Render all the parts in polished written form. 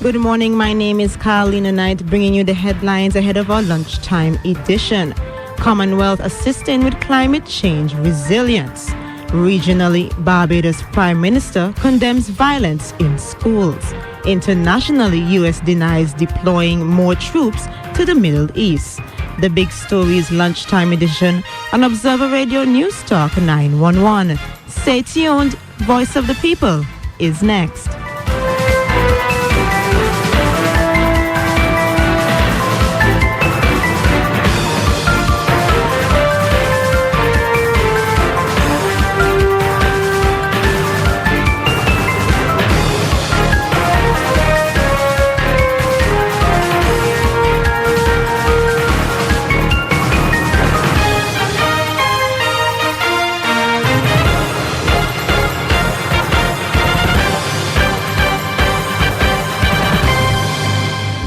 Good morning, my name is Carlina Knight, bringing you the headlines ahead of our lunchtime edition. Commonwealth assisting with climate change resilience. Regionally, Barbados Prime Minister condemns violence in schools. Internationally, U.S. denies deploying more troops to the Middle East. The big stories lunchtime edition on Observer Radio News Talk 911. Stay tuned. Voice of the People is next.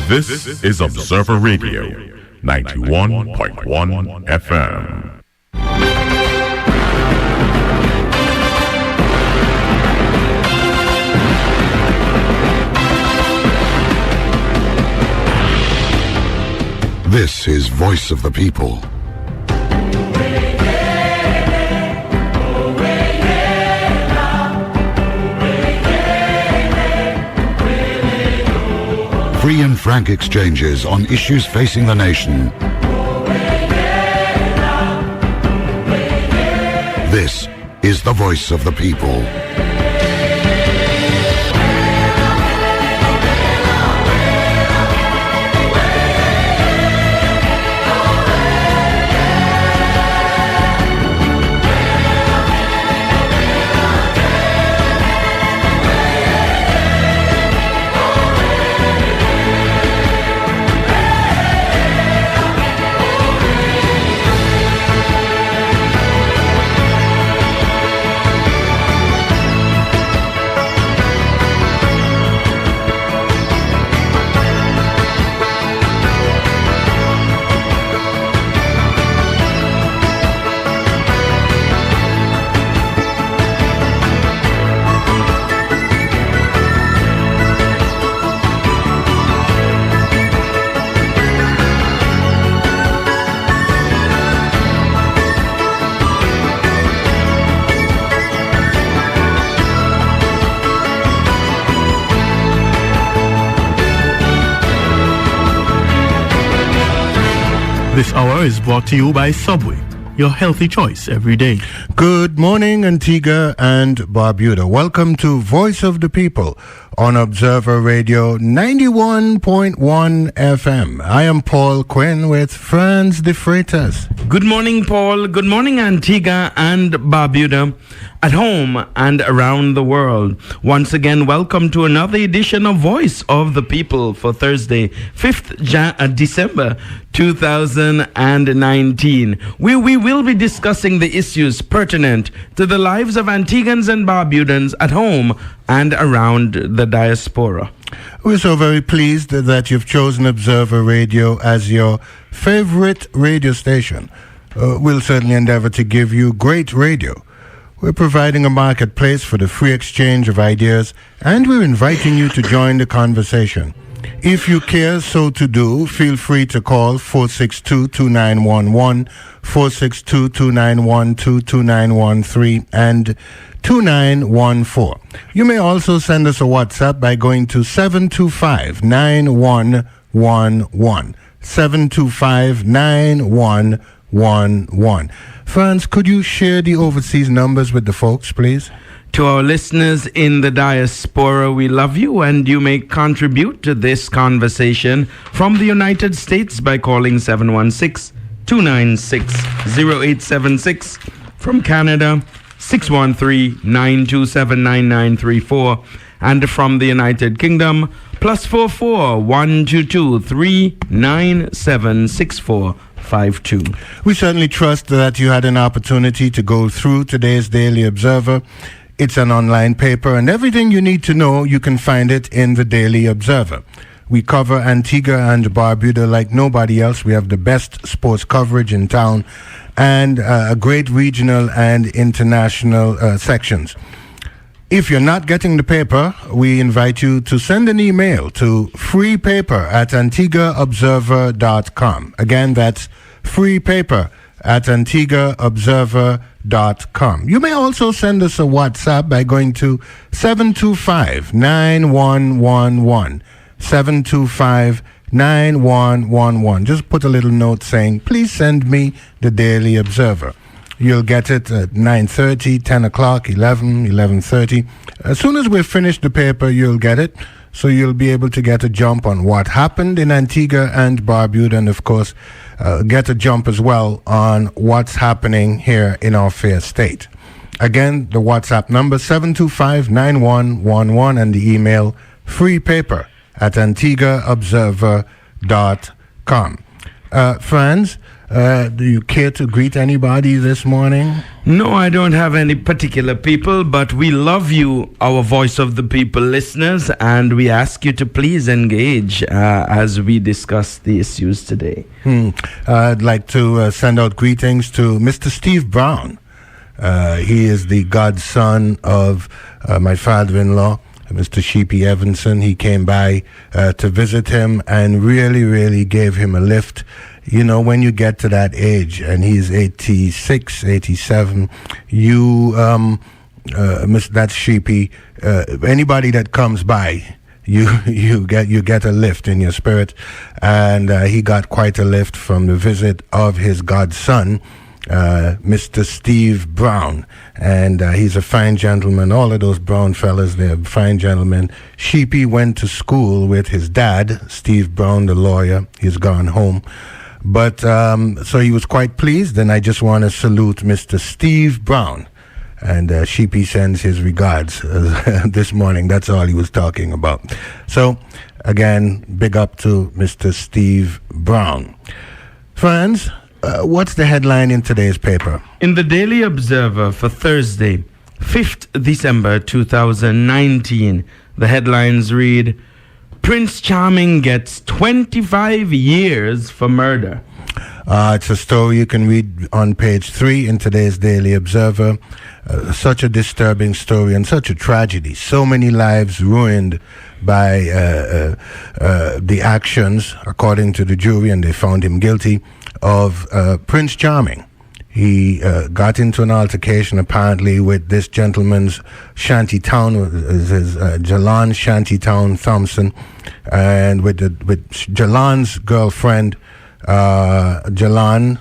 This is Observer Radio, 91.1 FM. This is Voice of the People. Free and frank exchanges on issues facing the nation. This is the Voice of the People. This hour is brought to you by Subway, your healthy choice every day. Good morning, Antigua and Barbuda. Welcome to Voice of the People on Observer Radio 91.1 FM. I am Paul Quinn with Franz de Freitas. Good morning, Paul. Good morning, Antigua and Barbuda, at home and around the world. Once again, welcome to another edition of Voice of the People for Thursday, 5th December 2019. We will be discussing the issues pertinent to the lives of Antiguans and Barbudans at home and around the diaspora. We're so very pleased that you've chosen Observer Radio as your favorite radio station. We'll certainly endeavor to give you great radio. We're providing a marketplace for the free exchange of ideas, and we're inviting you to join the conversation. If you care so to do, feel free to call 462-2911, 462-2912, 2913, and 2914. You may also send us a WhatsApp by going to 725-9111, 725-9111. Franz, could you share the overseas numbers with the folks, please? To our listeners in the diaspora, we love you, and you may contribute to this conversation from the United States by calling 716-296-0876. From Canada, 613-927-9934. And from the United Kingdom, +44-122-397-6452. We certainly trust that you had an opportunity to go through today's Daily Observer. It's an online paper, and everything you need to know, you can find it in the Daily Observer. We cover Antigua and Barbuda like nobody else. We have the best sports coverage in town and a great regional and international sections. If you're not getting the paper, we invite you to send an email to freepaper@antiguaobserver.com. Again, that's freepaper@antiguaobserver.com. You may also send us a WhatsApp by going to 725-9111. 725-9111. Just put a little note saying, please send me the Daily Observer. You'll get it at 9:30, 10 o'clock, 11, 11:30. As soon as we've finished the paper, you'll get it. So you'll be able to get a jump on what happened in Antigua and Barbuda, and of course, get a jump as well on what's happening here in our fair state. Again, the WhatsApp number 725-9111 and the email freepaper@antiguaobserver.com. Franz, do you care to greet anybody this morning? No, I don't have any particular people, but we love you, our Voice of the People listeners, and we ask you to please engage as we discuss the issues today. I'd like to send out greetings to Mr. Steve Browne. He is the godson of my father-in-law, Mr. Sheepy Evanson. He came by to visit him and really, really gave him a lift. You know, when you get to that age, and he's 86, 87, that's Sheepy. Anybody that comes by, you get a lift in your spirit, and he got quite a lift from the visit of his godson, Mr. Steve Browne, and he's a fine gentleman. All of those Brown fellas, they're fine gentlemen. Sheepy went to school with his dad, Steve Browne, the lawyer. He's gone home. But so he was quite pleased, and I just want to salute Mr. Steve Browne. And Sheepy sends his regards this morning. That's all he was talking about. So, again, big up to Mr. Steve Browne. Friends, what's the headline in today's paper? In the Daily Observer for Thursday, 5th December 2019, the headlines read, Prince Charming gets 25 years for murder. It's a story you can read on page 3 in today's Daily Observer. Such a disturbing story and such a tragedy. So many lives ruined by the actions, according to the jury, and they found him guilty, of Prince Charming. He got into an altercation apparently with this gentleman's shantytown, his Jalan's shantytown Thompson, and with Jalan's girlfriend. Jalan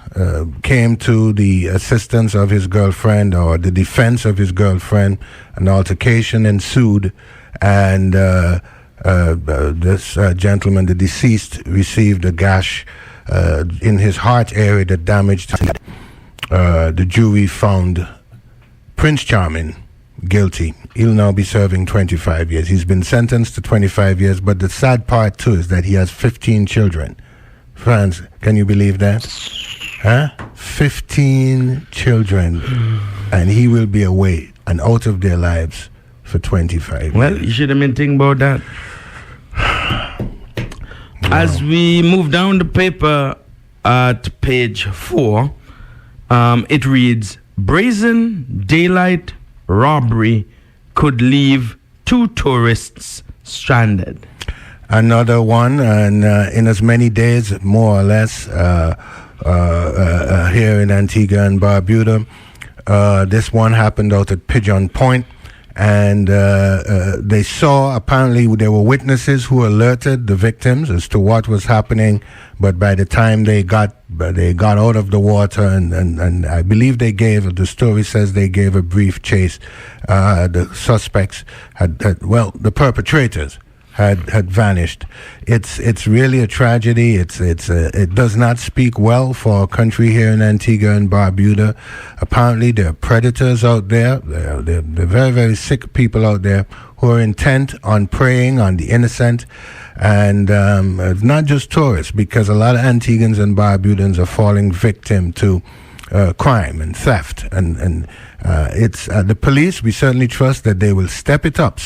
came to the assistance of his girlfriend, or the defense of his girlfriend. An altercation ensued, and this gentleman, the deceased, received a gash in his heart area that damaged. The jury found Prince Charming guilty. He'll now be serving 25 years. He's been sentenced to 25 years, but the sad part too is that he has 15 children. Franz, can you believe that? 15 children, and he will be away and out of their lives for 25 years. Well, you should have been thinking about that. Wow. As we move down the paper at page 4, it reads, brazen daylight robbery could leave 2 tourists stranded. Another one, and in as many days, more or less, here in Antigua and Barbuda. This one happened out at Pigeon Point, and they saw, apparently there were witnesses who alerted the victims as to what was happening, but by the time they got out of the water, and I believe the story says they gave a brief chase. The suspects the perpetrators had vanished. It's really a tragedy. It does not speak well for our country here in Antigua and Barbuda. Apparently there are predators out there. They're very, very sick people out there who are intent on preying on the innocent. And it's not just tourists, because a lot of Antiguans and Barbudans are falling victim to crime and theft, and it's the police. We certainly trust that they will step it up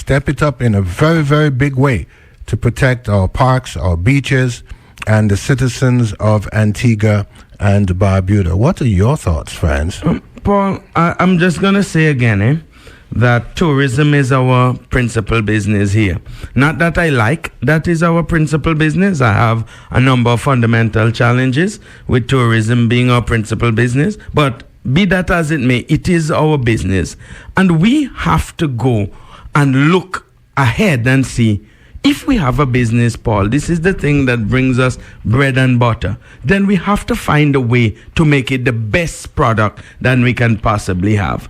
in a very, very big way to protect our parks, our beaches, and the citizens of Antigua and Barbuda. What are your thoughts, Franz? Paul, I'm just gonna say again, that tourism is our principal business here. Not that I like that is our principal business. I have a number of fundamental challenges with tourism being our principal business, but be that as it may, it is our business. And we have to go and look ahead and see, if we have a business, Paul, this is the thing that brings us bread and butter, then we have to find a way to make it the best product that we can possibly have.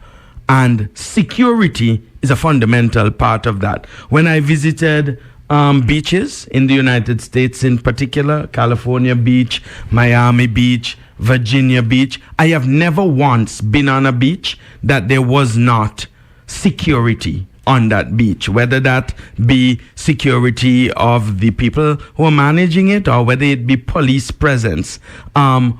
And security is a fundamental part of that. When I visited beaches in the United States, in particular, California Beach, Miami Beach, Virginia Beach, I have never once been on a beach that there was not security on that beach, whether that be security of the people who are managing it or whether it be police presence.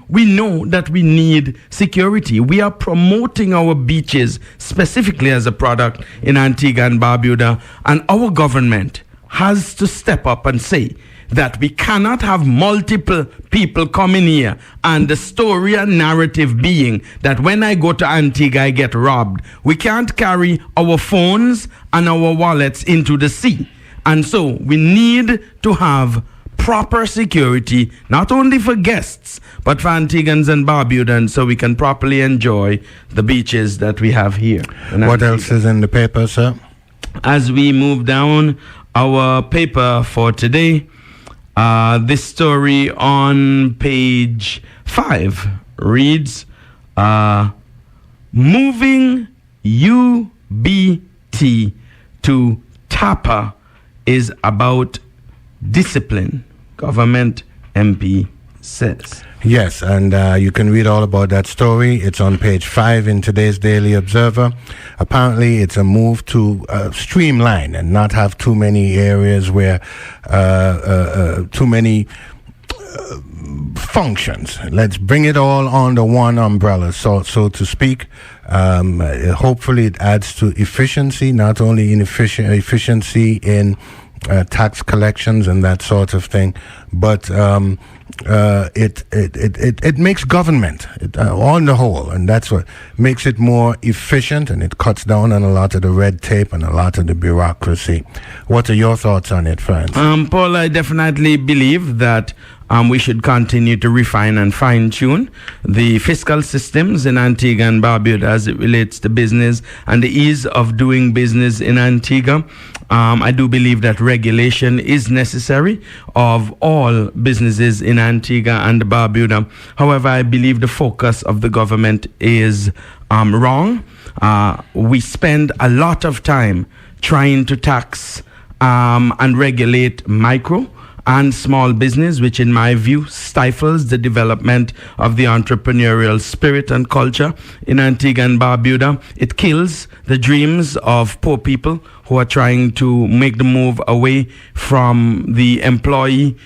We know that we need security. We are promoting our beaches specifically as a product in Antigua and Barbuda, and our government has to step up and say that we cannot have multiple people coming here and the story and narrative being that when I go to Antigua I get robbed. We can't carry our phones and our wallets into the sea. And so we need to have proper security, not only for guests, but for Antiguans and Barbudans, so we can properly enjoy the beaches that we have here. What else is in the paper, sir? As we move down our paper for today, this story on page 5 reads, moving UBT to TAPA is about discipline, government MP says. Yes, and you can read all about that story. It's on page 5 in today's Daily Observer. Apparently, it's a move to streamline and not have too many areas where too many functions. Let's bring it all under one umbrella, so to speak. Hopefully, it adds to efficiency, not only in efficiency in tax collections and that sort of thing, but it makes government on the whole, and that's what makes it more efficient, and it cuts down on a lot of the red tape and a lot of the bureaucracy. What are your thoughts on it, friends? Paul, I definitely believe that we should continue to refine and fine-tune the fiscal systems in Antigua and Barbuda as it relates to business and the ease of doing business in Antigua. I do believe that regulation is necessary of all businesses in Antigua and Barbuda. However, I believe the focus of the government is wrong. We spend a lot of time trying to tax and regulate micro and small business, which in my view stifles the development of the entrepreneurial spirit and culture in Antigua and Barbuda. It kills the dreams of poor people who are trying to make the move away from the employee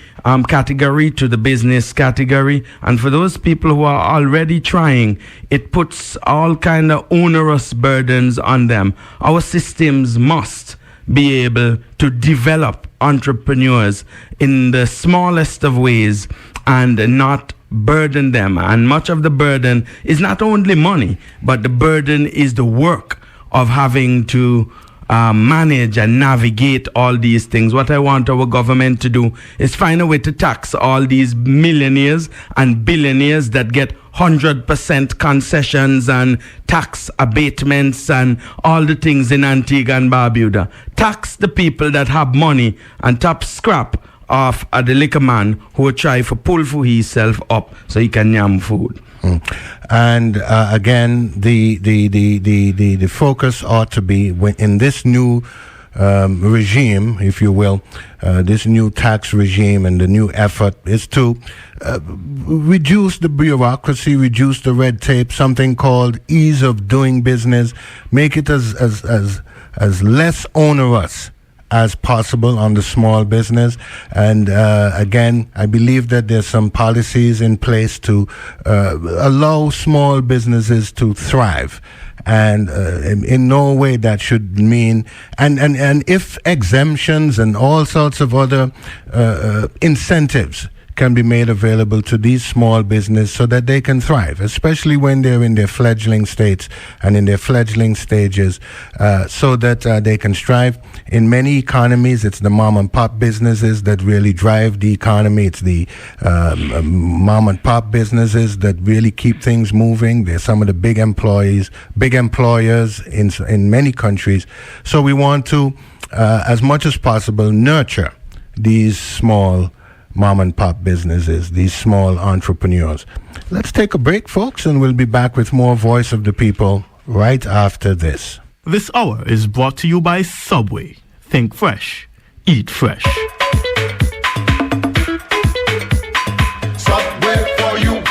category to the business category. And for those people who are already trying, it puts all kind of onerous burdens on them. Our systems must be able to develop entrepreneurs in the smallest of ways and not burden them. And much of the burden is not only money, but the burden is the work of having to manage and navigate all these things. What I want our government to do is find a way to tax all these millionaires and billionaires that get 100% concessions and tax abatements and all the things in Antigua and Barbuda. Tax the people that have money and top scrap off at the liquor man who try to pull for himself up so he can yam food. And again, the focus ought to be in this new regime, if you will, this new tax regime, and the new effort is to reduce the bureaucracy, reduce the red tape, something called ease of doing business, make it as less onerous as possible on the small business. And again, I believe that there's some policies in place to allow small businesses to thrive. And in no way that should mean, and if exemptions and all sorts of other incentives can be made available to these small businesses so that they can thrive, especially when they're in their fledgling states and in their fledgling stages, so that they can strive. In many economies, it's the mom and pop businesses that really drive the economy. It's the mom and pop businesses that really keep things moving. They're some of the big employers in many countries. So we want to, as much as possible, nurture these small mom and pop businesses, these small entrepreneurs. Let's take a break, folks, and we'll be back with more Voice of the People right after this. This hour is brought to you by Subway. Think fresh. Eat fresh. Subway for you,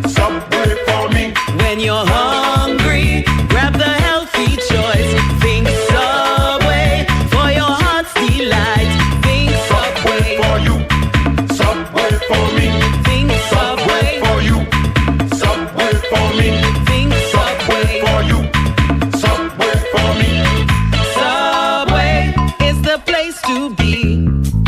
Subway for me. When you're hungry, grab the healthy choice. Think Subway for your heart's delight. Think Subway for you, Subway for me. Think Subway for you, Subway for me. Think Subway for you, Subway for me. Subway is the place to be.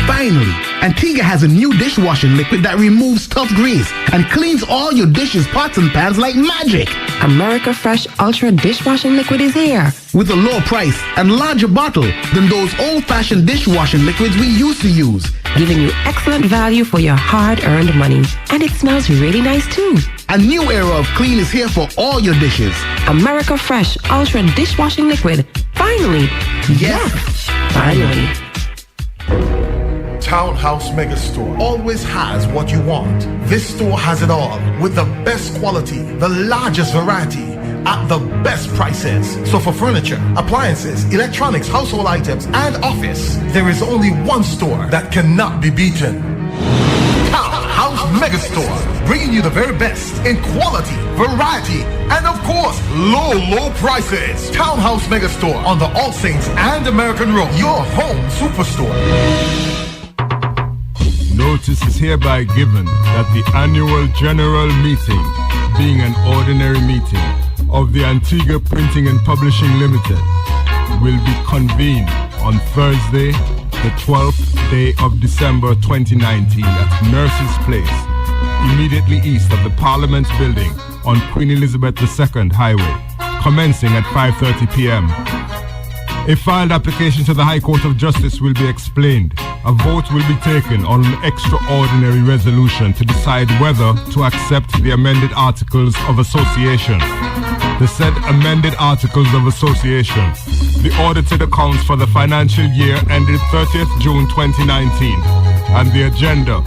Finally, Antigua has a new dishwashing liquid that removes tough grease and cleans all your dishes, pots, and pans like magic. America Fresh Ultra Dishwashing Liquid is here. With a lower price and larger bottle than those old-fashioned dishwashing liquids we used to use. Giving you excellent value for your hard-earned money. And it smells really nice too. A new era of clean is here for all your dishes. America Fresh Ultra Dishwashing Liquid. Finally. Yes. Finally. Townhouse Megastore always has what you want. This store has it all with the best quality, the largest variety at the best prices. So for furniture, appliances, electronics, household items, and office, there is only one store that cannot be beaten. Townhouse Megastore, bringing you the very best in quality, variety, and of course, low prices. Townhouse Megastore on the All Saints and American Road, your home superstore. Notice is hereby given that the annual general meeting, being an ordinary meeting of the Antigua Printing and Publishing Limited, will be convened on Thursday, the 12th day of December 2019 at Nurses Place, immediately east of the Parliament Building on Queen Elizabeth II Highway, commencing at 5:30 p.m. A filed application to the High Court of Justice will be explained. A vote will be taken on an extraordinary resolution to decide whether to accept the amended Articles of Association. The said amended Articles of Association, the audited accounts for the financial year ended 30th June 2019, and the agenda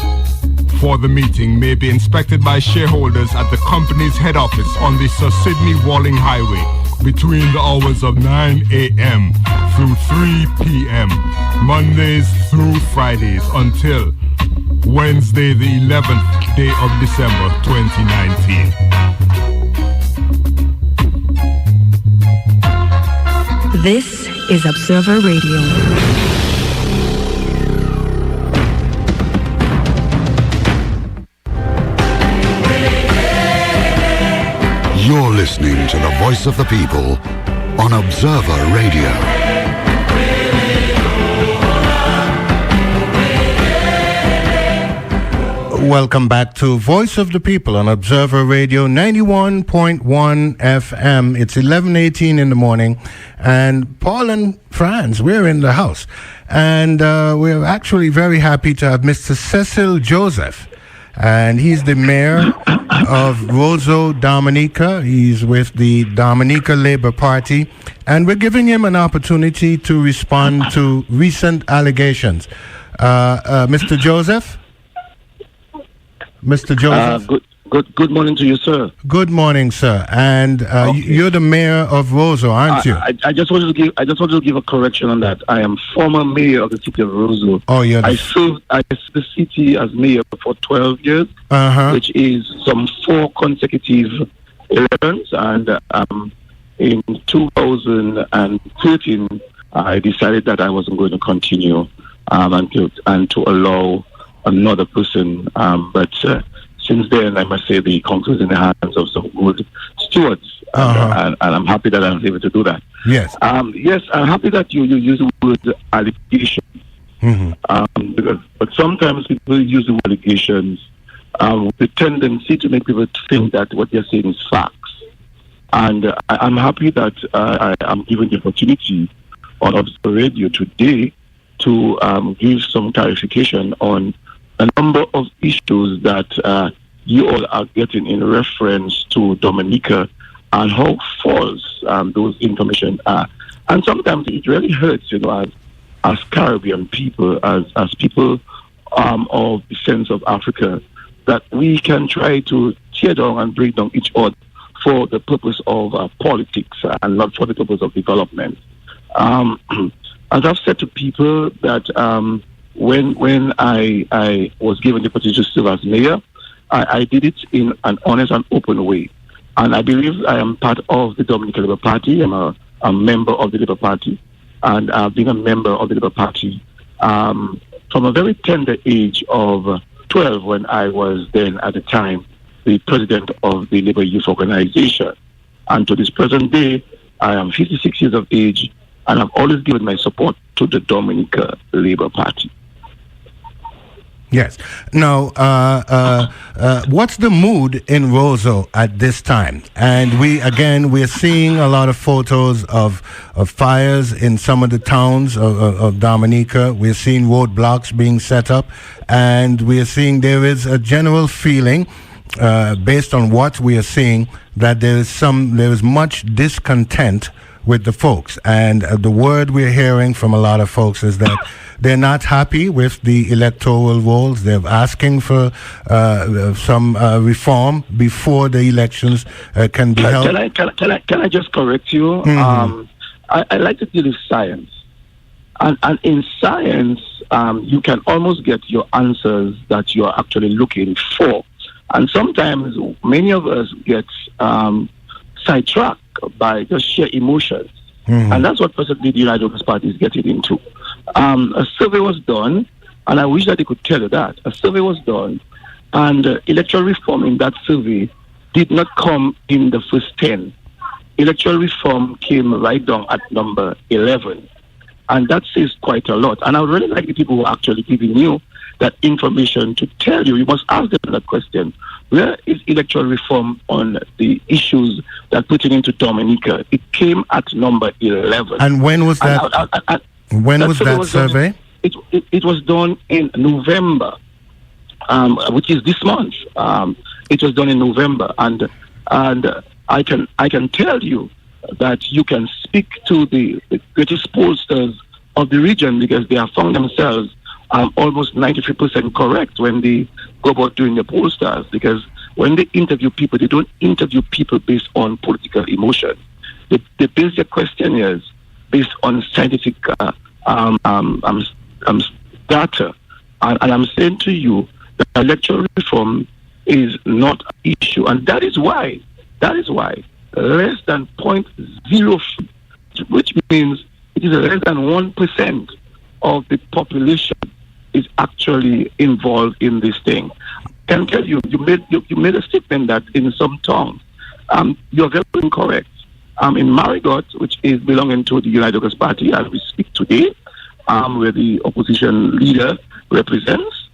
for the meeting may be inspected by shareholders at the company's head office on the Sir Sidney Walling Highway between the hours of 9 a.m. through 3 p.m. Mondays through Fridays until Wednesday the 11th day of December 2019. This is Observer Radio. You're listening to the Voice of the People on Observer Radio. Welcome back to Voice of the People on Observer Radio 91.1 FM. It's 11:18 in the morning, and Paul and Franz, we're in the house. And we're actually very happy to have Mr. Cecil Joseph. And he's the mayor of Roseau, Dominica. He's with the Dominica Labour Party. And we're giving him an opportunity to respond to recent allegations. Mr. Joseph? Mr. Joseph? Good morning to you, sir. Good morning, sir. And Okay. you're the mayor of Roseau, aren't you? I just wanted to give a correction on that. I am former mayor of the city of Roseau. Oh, you're I served the city as mayor for 12 years, which is some 4 consecutive elections. And in 2013, I decided that I wasn't going to continue and to allow another person. But since then, I must say the council is in the hands of some good stewards, and I'm happy that I was able to do that. Yes. Yes, I'm happy that you use the word allegation. Mm-hmm. But sometimes people use the allegations with the tendency to make people think that what they're saying is facts. And I'm happy that I am given the opportunity on Observer Radio today to give some clarification on a number of issues that you all are getting in reference to Dominica and how false those information are. And sometimes it really hurts, as Caribbean people, as people of the sense of Africa, that we can try to tear down and break down each other for the purpose of politics and not for the purpose of development. As I've said to people that when I was given the opportunity to serve as mayor, I did it in an honest and open way. And I believe I am part of the Dominican Labour Party. I'm a member of the Labour Party. And I've been a member of the Labour Party from a very tender age of 12 when I was then at the time the president of the Labour Youth Organization. And to this present day, I am 56 years of age, and I've always given my support to the Dominica Labour Party. Yes. Now, what's the mood in Roseau at this time? And we're seeing a lot of photos of fires in some of the towns of Dominica. We're seeing roadblocks being set up, and we're seeing there is a general feeling, based on what we are seeing, that there is much discontent with the folks. And the word we're hearing from a lot of folks is that they're not happy with the electoral rolls. They're asking for some reform before the elections can be held. Can I just correct you? Mm-hmm. I like to deal with science. And in science, you can almost get your answers that you're actually looking for. And sometimes many of us get sidetracked by just sheer emotions. Mm-hmm. And that's what presently the United Workers' Party is getting into. A survey was done, and I wish that they could tell you that. A survey was done, and electoral reform in that survey did not come in the first 10. Electoral reform came right down at number 11. And that says quite a lot. And I would really like the people who are actually giving you that information to tell you. You must ask them that question. Where is electoral reform on the issues that put it into Dominica? It came at number 11. And when was that? When was that survey? It was done in November, which is this month. It was done in November, and I can tell you that you can speak to the greatest pollsters of the region, because they have found themselves almost 93% correct when they go about doing the pollsters, because when they interview people, they don't interview people based on political emotion. They base their questionnaires based on scientific data. And I'm saying to you that electoral reform is not an issue, and that is why less than 0.0, which means it is less than 1% of the population is actually involved in this thing. I can tell you, you made a statement that in some towns, you're very incorrect. In Marigot, which is belonging to the United Workers' Party, as we speak today, where the opposition leader represents,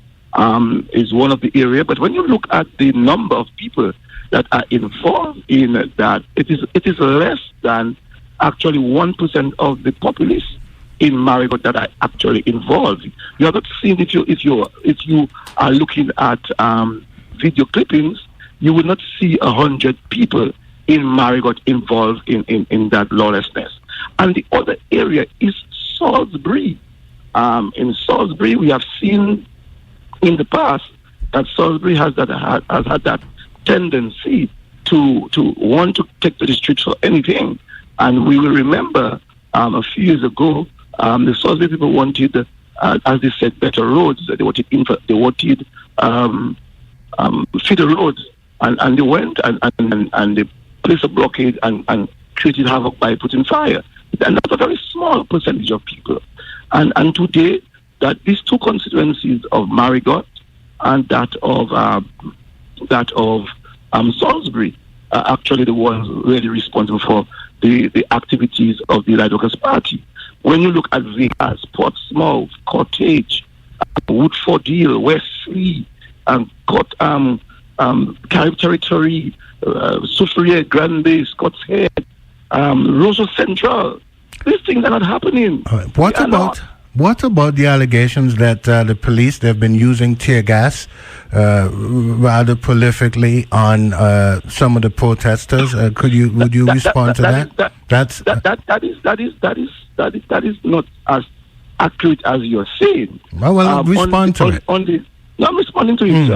is one of the area. But when you look at the number of people that are involved in that, it is less than actually 1% of the populace in Marigot that are actually involved. You have not seen, if you are looking at video clippings, you will not see 100 people in Marigot involved in that lawlessness. And the other area is Salisbury. In Salisbury, we have seen in the past that Salisbury has had that tendency to want to take to the streets for anything. And we will remember a few years ago, the Salisbury people wanted, as they said, better roads. They wanted feeder roads, and they went and they placed a blockade and created havoc by putting fire. And that's a very small percentage of people. And today, that these two constituencies of Marigot and that of Salisbury are actually the ones really responsible for the activities of the United Workers' Party. When you look at Vere, Portsmouth, Cottage, Woodford Hill, Wesley, got Carib Territory, Soufriere, Grande, Scott's Head, Roseau Central. These things are not happening. What about the allegations that the police, they've been using tear gas rather prolifically on some of the protesters? Would you respond to that? That is not as accurate as you're saying. Well, respond to it. No, I'm responding to you, sir.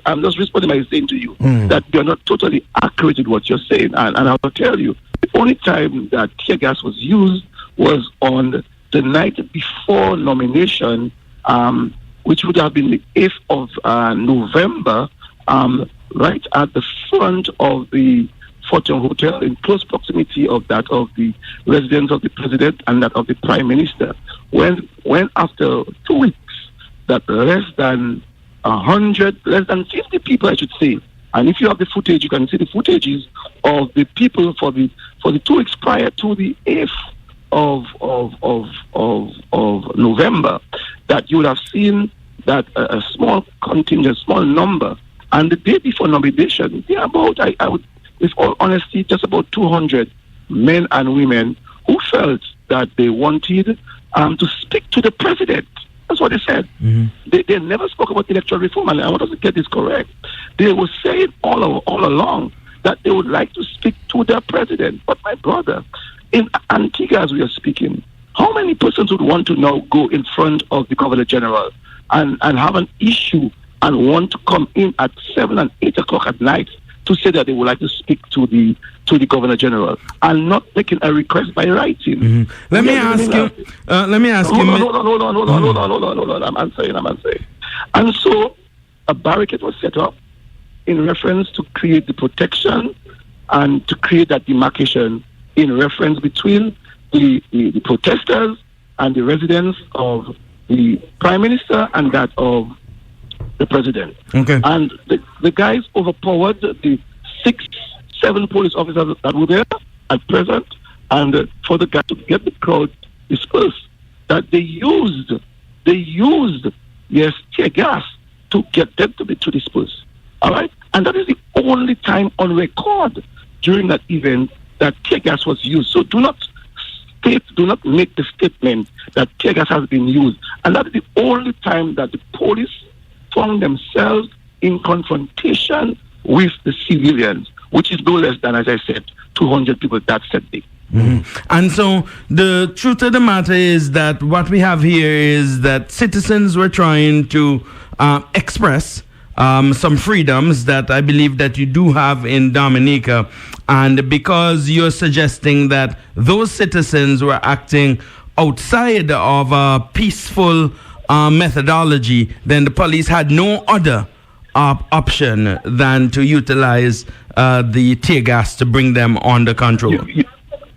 I'm just responding by saying to you that you're not totally accurate with what you're saying. And I will tell you, the only time that tear gas was used was on the night before nomination, which would have been the 8th of November, right at the front of the Fortune Hotel, in close proximity of that of the residence of the president and that of the prime minister. When after 2 weeks, that less than 50 people, I should say, and if you have the footage, you can see the footages of the people for the 2 weeks prior to the 8th of November, that you would have seen that a small contingent, small number, and the day before nomination, there are about, I would, with all honesty, just about 200 men and women who felt that they wanted to speak to the president. That's what they said. They never spoke about electoral reform, and I want us to get this correct. They were saying all along that they would like to speak to their president. But my brother, in Antigua, as we are speaking, how many persons would want to now go in front of the Governor General and have an issue and want to come in at 7 and 8 o'clock at night to say that they would like to speak to the Governor General and not making a request by writing? Let me ask you. Hold on. I'm answering. And so a barricade was set up in reference to create the protection and to create that demarcation in reference between the protesters and the residents of the prime minister and that of the president. Okay. And the guys overpowered the 6-7 police officers that were there at present, and for the guys to get the crowd dispersed, that they used tear gas to get them to disperse. All right, and that is the only time on record during that event that tear gas was used. So do not make the statement that tear gas has been used. And that is the only time that the police found themselves in confrontation with the civilians, which is no less than, as I said, 200 people that said day. And so the truth of the matter is that what we have here is that citizens were trying to express some freedoms that I believe that you do have in Dominica, and because you're suggesting that those citizens were acting outside of a peaceful methodology, then the police had no other option than to utilize the tear gas to bring them under control.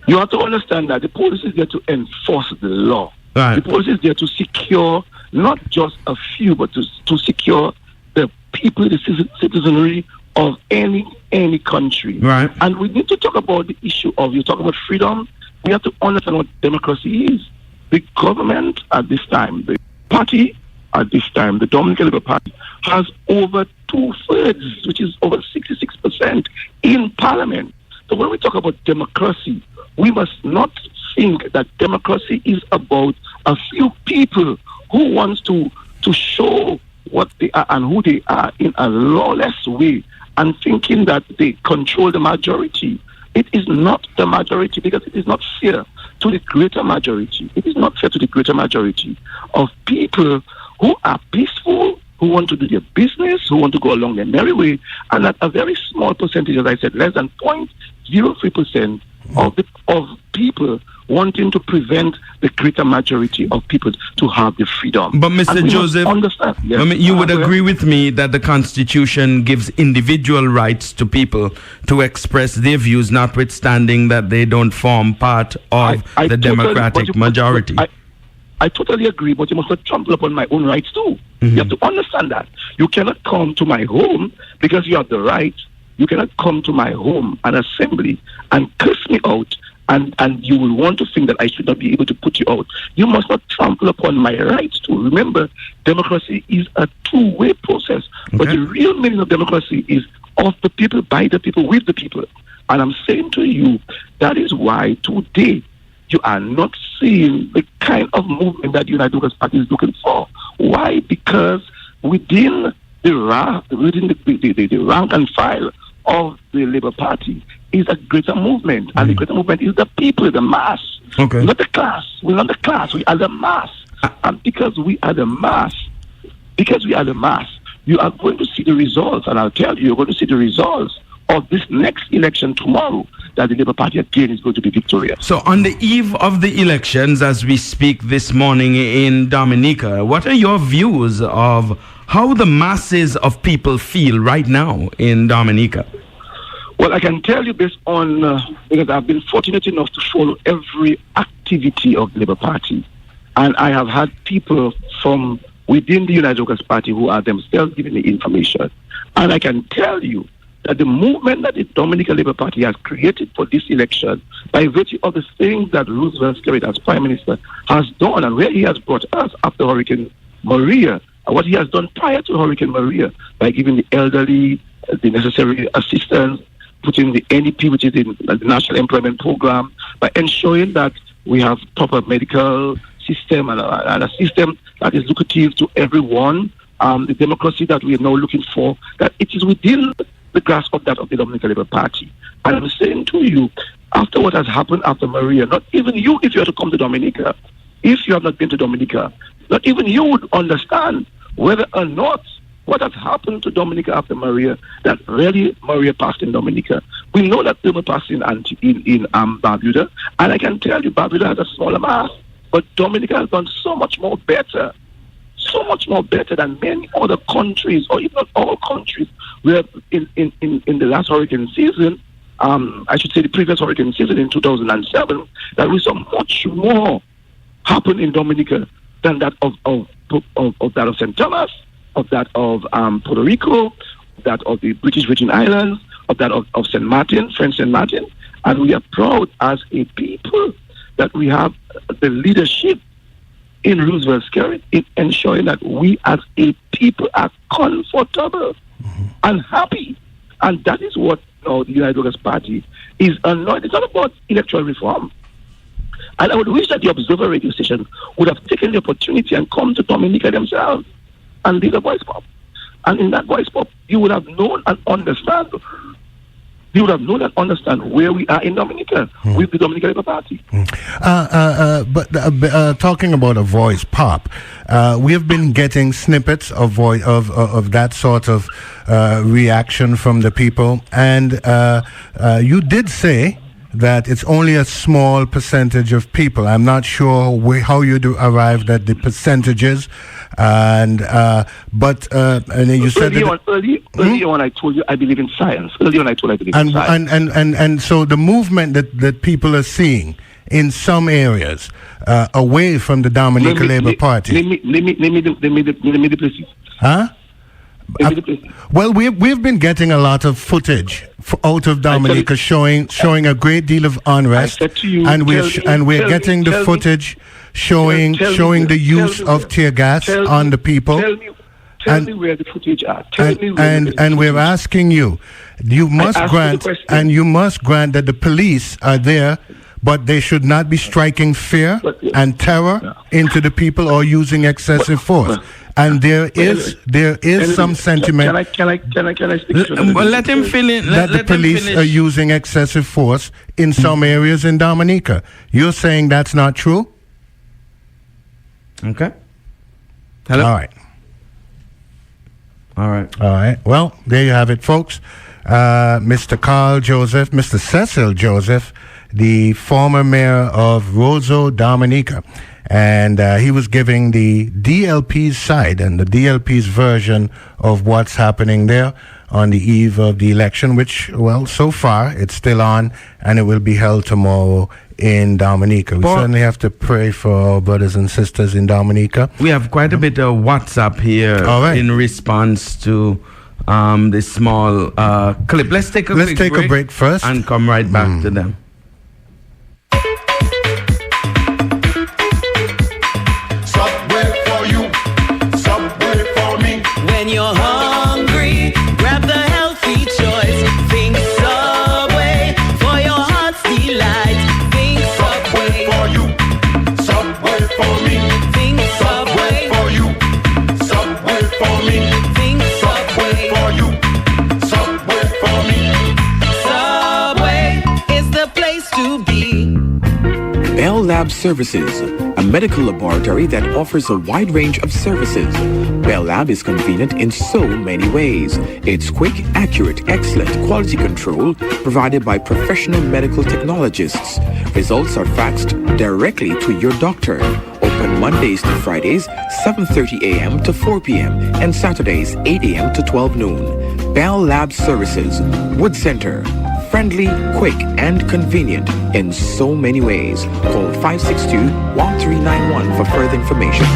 You have to understand that the police is there to enforce the law. Right. The police is there to secure not just a few, but to secure the people, the citizenry of any country. Right. And we need to talk about the issue of, you talk about freedom, we have to understand what democracy is. The government at this time, the party at this time, the Dominican Labour Party, has over 2/3, which is over 66% in Parliament. So when we talk about democracy, we must not think that democracy is about a few people who wants to show what they are and who they are in a lawless way and thinking that they control the majority. It is not the majority, because it is not fair to the greater majority. It is not fair to the greater majority of people who are peaceful, who want to do their business, who want to go along their merry way, and that a very small percentage, as I said, less than 0.03% of people wanting to prevent the greater majority of people to have the freedom. But Mr. Joseph, you would agree with me that the Constitution gives individual rights to people to express their views, notwithstanding that they don't form part of the democratic majority. I totally agree, but you must not trample upon my own rights too. You have to understand that. You cannot come to my home because you have the right. You cannot come to my home, an assembly, and curse me out and you will want to think that I should not be able to put you out. You must not trample upon my rights to. Remember, democracy is a two-way process. Okay. But the real meaning of democracy is of the people, by the people, with the people. And I'm saying to you, that is why today you are not seeing the kind of movement that the United Workers' Party is looking for. Why? Because within the rank and file of the Labour Party is a greater movement, and the greater movement is the people, the mass, not the class. We're not the class, we are the mass. And because we are the mass, you are going to see the results, and I'll tell you, you're going to see the results of this next election tomorrow, that the Labour Party again is going to be victorious. So on the eve of the elections, as we speak this morning in Dominica, what are your views of how the masses of people feel right now in Dominica? Well, I can tell you based on, because I've been fortunate enough to follow every activity of the Labour Party, and I have had people from within the United Workers' Party who are themselves giving me information. And I can tell you that the movement that the Dominican Labour Party has created for this election, by virtue of the things that Roosevelt Skerrit as Prime Minister has done, and where he has brought us after Hurricane Maria, and what he has done prior to Hurricane Maria, by giving the elderly the necessary assistance, putting the NEP, which is the National Employment Program, by ensuring that we have proper medical system and a system that is lucrative to everyone, the democracy that we are now looking for, that it is within the grasp of that of the Dominican Labour Party. And I'm saying to you, after what has happened after Maria, not even you, if you are to come to Dominica, if you have not been to Dominica, not even you would understand whether or not what has happened to Dominica after Maria, that really Maria passed in Dominica. We know that Irma passed in Barbuda, and I can tell you Barbuda has a smaller mass, but Dominica has done so much more better than many other countries, or even not all countries, where in the last hurricane season, I should say the previous hurricane season in 2007, that we saw much more happen in Dominica than that of that of St. Thomas, of that of Puerto Rico, that of the British Virgin Islands, of that of St. Martin, French St. Martin. And we are proud as a people that we have the leadership in Roosevelt Skerrit in ensuring that we as a people are comfortable and happy. And that is what the United Workers' Party is annoyed. It's not about electoral reform. And I would wish that the Observer radio station would have taken the opportunity and come to Dominica themselves and lead a voice pop. And in that voice pop, you would have known and understand. You would have known and understand where we are in Dominica with the Dominican Labour Party. But talking about a voice pop, we have been getting snippets of that sort of reaction from the people, and you did say that it's only a small percentage of people. I'm not sure how you arrived at the percentages, and then you said earlier on I told you I believe in science. Earlier on I told you I believe in science. And so the movement that people are seeing in some areas away from the Dominican Labour Party. Let me please. Huh? Well, we've been getting a lot of footage out of Dominica showing a great deal of unrest, and we're getting the footage showing the use of tear gas on the people. Tell me where the footage are. And we're asking you must grant that the police are there, but they should not be striking fear and terror into the people or using excessive force. And there is some sentiment. Can I speak? Let him fill in. That the police are using excessive force in some areas in Dominica. You're saying that's not true? Okay. Hello. All right. Well, there you have it, folks. Mr. Cecil Joseph, the former mayor of Roseau, Dominica. And he was giving the DLP's side and the DLP's version of what's happening there on the eve of the election, which, well, so far it's still on, and it will be held tomorrow in Dominica. We certainly have to pray for our brothers and sisters in Dominica. We have quite a bit of WhatsApp here in response to this small clip. Let's take a quick break first and come right back to them. Lab Services, a medical laboratory that offers a wide range of services. Bell Lab is convenient in so many ways. It's quick, accurate, excellent quality control provided by professional medical technologists. Results are faxed directly to your doctor. Open Mondays to Fridays, 7:30 a.m. to 4 p.m. and Saturdays, 8 a.m. to 12 noon. Bell Lab Services, Wood Center. Friendly, quick, and convenient in so many ways. Call 562-1391 for further information.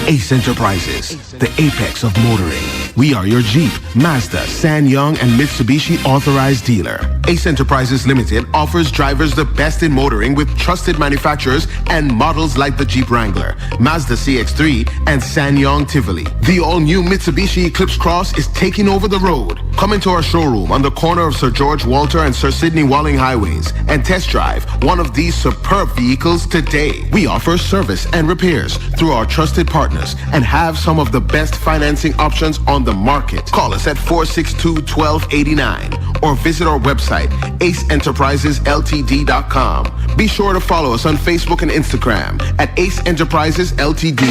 Ace Enterprises, the apex of motoring. We are your Jeep, Mazda, SsangYong, and Mitsubishi authorized dealer. Ace Enterprises Limited offers drivers the best in motoring with trusted manufacturers and models like the Jeep Wrangler, Mazda CX-3, and SsangYong Tivoli. The all-new Mitsubishi Eclipse Cross is taking over the road. Come into our showroom on the corner of Sir George Walter and Sir Sidney Walling Highways and test drive one of these superb vehicles today. We offer service and repairs through our trusted partners and have some of the best financing options on the market. Call us at 462-1289 or visit our website, aceenterprisesltd.com. Be sure to follow us on Facebook and Instagram at Ace Enterprises Ltd.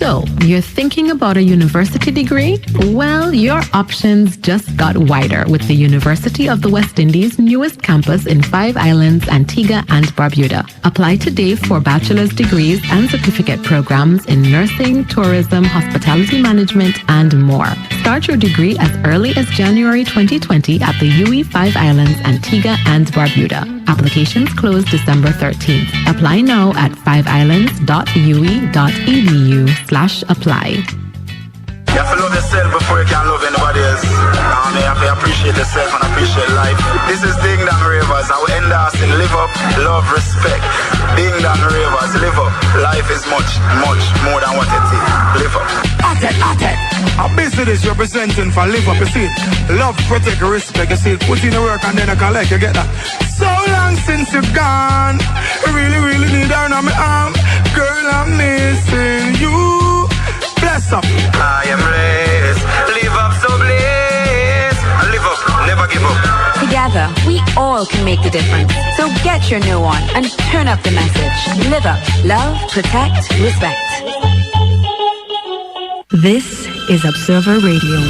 So, you're thinking about a university degree? Well, your options just got wider with the University of the West Indies' newest campus in Five Islands, Antigua, and Barbuda. Apply today for bachelor's degrees and certificate programs in nursing, tourism, hospitality management, and more. Start your degree as early as January 2020 at the UE Five Islands, Antigua, and Barbuda. Applications close December 13th. Apply now at fiveislands.ue.edu/apply. You have to love yourself before you can love anybody else. You have to appreciate yourself and appreciate life. This is Ding Dong Ravers. I will end us in live up, love, respect. Ding Dong Ravers, live up. Life is much, much more than what it is. Live up. Attack. A business representing for live up, you see. Love, protect, respect, you see. Put in the work and then I collect, you get that. So long since you're gone, I really, really need her on my arm. Girl, I'm missing you. Bless up. I am blessed. Live up so blessed. Live up, never give up. Together, we all can make the difference. So get your no on and turn up the message. Live up, love, protect, respect. This is Observer Radio.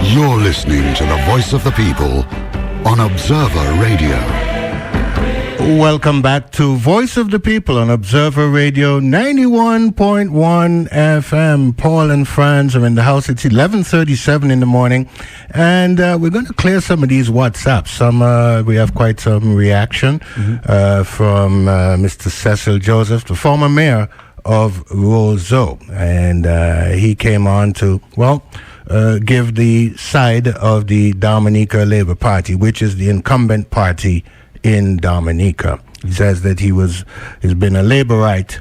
You're listening to the voice of the people on Observer Radio. Welcome back to Voice of the People on Observer Radio 91.1 FM. Paul and Franz are in the house. It's 11:37 in the morning, and we're going to clear some of these WhatsApps. We have quite some reaction from Mr. Cecil Joseph, the former mayor of Roseau, and he came on to, give the side of the Dominica Labour Party, which is the incumbent party in Dominica. He says that he's been a Labourite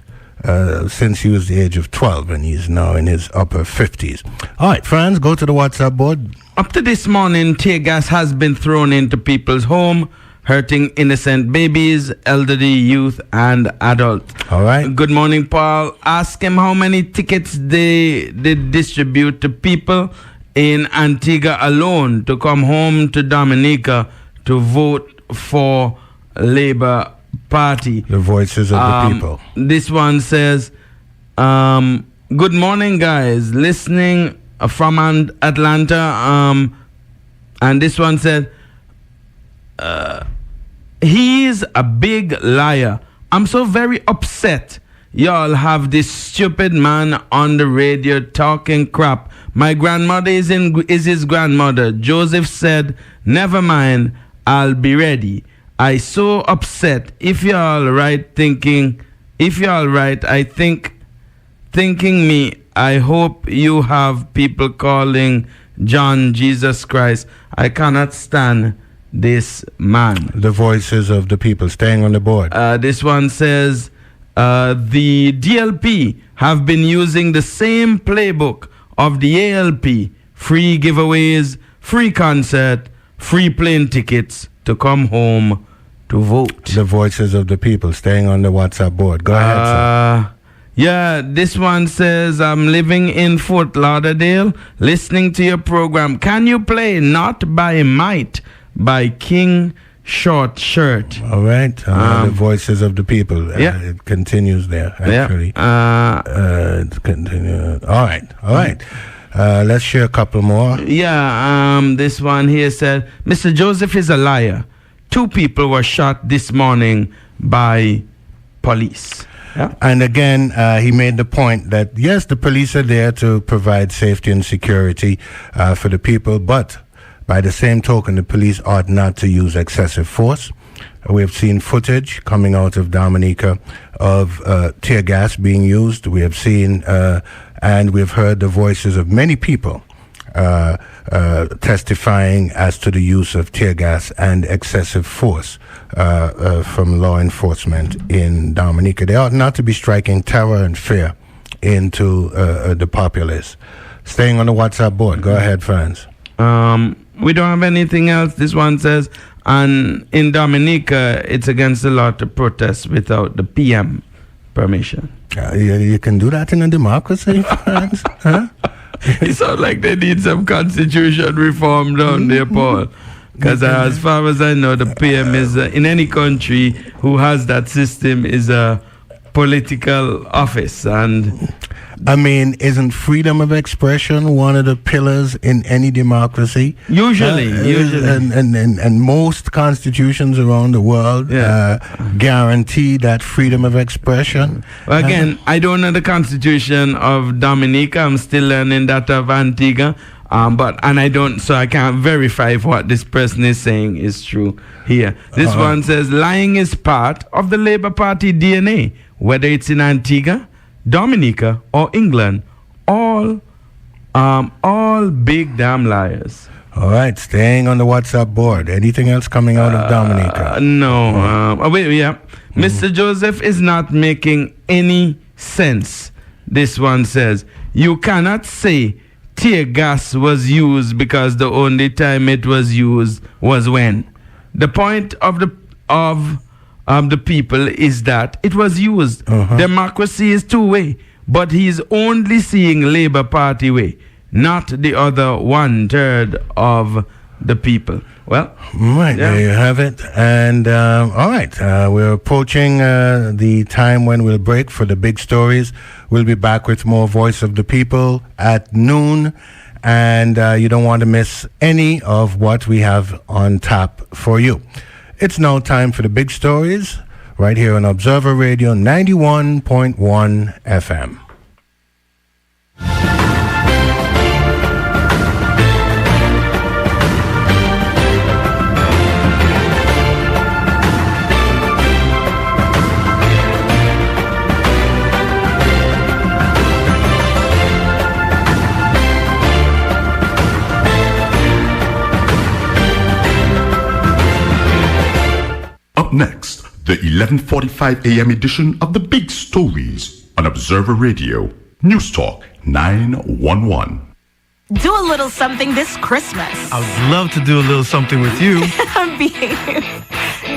since he was the age of 12, and he's now in his upper 50s. All right, Franz, go to the WhatsApp board. Up to this morning, tear gas has been thrown into people's home, hurting innocent babies, elderly, youth, and adults. All right. Good morning, Paul. Ask him how many tickets they distribute to people in Antigua alone to come home to Dominica to vote for Labour Party. The voices of the people. This one says, good morning, guys. Listening from Atlanta. And this one said, he's a big liar. I'm so very upset. Y'all have this stupid man on the radio talking crap. My grandmother is his grandmother. Joseph said, never mind, I'll be ready. I so upset. If y'all right, thinking me, I hope you have people calling John Jesus Christ. I cannot stand this man. The voices of the people staying on the board. This one says, the DLP have been using the same playbook of the ALP. Free giveaways, free concert, free plane tickets to come home to vote. The voices of the people staying on the WhatsApp board. Go ahead, sir. Yeah, this one says, I'm living in Fort Lauderdale, listening to your program. Can you play Not by Might by King Short Shirt? All right. The voices of the people. It continues there, actually. It continues. All right. Let's share a couple more. Yeah, this one here said, Mr. Joseph is a liar. 2 people were shot this morning by police. Yeah. And again, he made the point that, yes, the police are there to provide safety and security for the people, but by the same token, the police ought not to use excessive force. We have seen footage coming out of Dominica of tear gas being used. We have seen and we've heard the voices of many people testifying as to the use of tear gas and excessive force from law enforcement in Dominica. They ought not to be striking terror and fear into the populace. Staying on the WhatsApp board. Go ahead, friends. We don't have anything else. This one says, and in Dominica, it's against the law to protest without the PM permission. You can do that in a democracy, friends? Huh? It sounds like they need some constitution reform down there, Paul. Because as far as I know, the PM is, in any country who has that system, is a political office. And I mean, isn't freedom of expression one of the pillars in any democracy? Usually. And most constitutions around the world guarantee that freedom of expression. Well, again, I don't know the constitution of Dominica. I'm still learning that of Antigua. So I can't verify if what this person is saying is true here. This one says, lying is part of the Labour Party DNA, whether it's in Antigua, Dominica, or England. All big damn liars. All right, staying on the WhatsApp board. Anything else coming out of Dominica? No. Mr. Joseph is not making any sense. This one says, you cannot say tear gas was used because the only time it was used was when. The point of the people is that it was used. Democracy is two-way, but he is only seeing Labour Party way, not the other 1/3 of the people. Well, right, there you have it. And all right, we're approaching the time when we'll break for the big stories. We'll be back with more Voice of the People at noon, and you don't want to miss any of what we have on tap for you. It's now time for the big stories right here on Observer Radio 91.1 FM. Up next, the 11:45 a.m. edition of the Big Stories on Observer Radio. News Talk 911. Do a little something this Christmas. I would love to do a little something with you.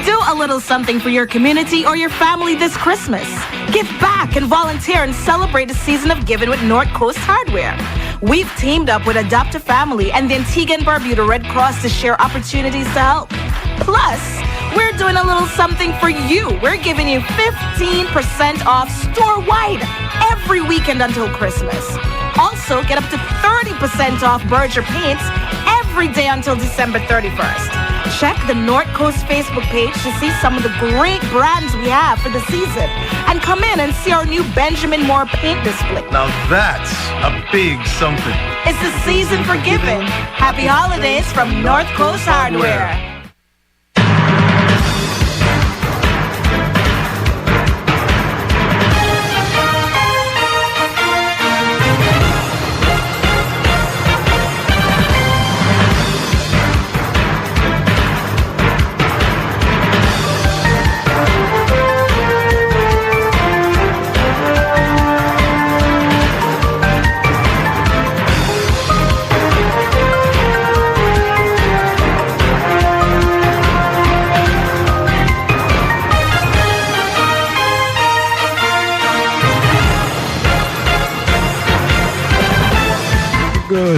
Do a little something for your community or your family this Christmas. Give back and volunteer and celebrate the season of giving with North Coast Hardware. We've teamed up with Adopt a Family and the Antigua and Barbuda Red Cross to share opportunities to help. Plus, we're doing a little something for you. We're giving you 15% off store-wide every weekend until Christmas. Also, get up to 30% off Berger paints every day until December 31st. Check the North Coast Facebook page to see some of the great brands we have for the season. And come in and see our new Benjamin Moore paint display. Now that's a big something. It's the season for giving. Happy holidays from North Coast Hardware.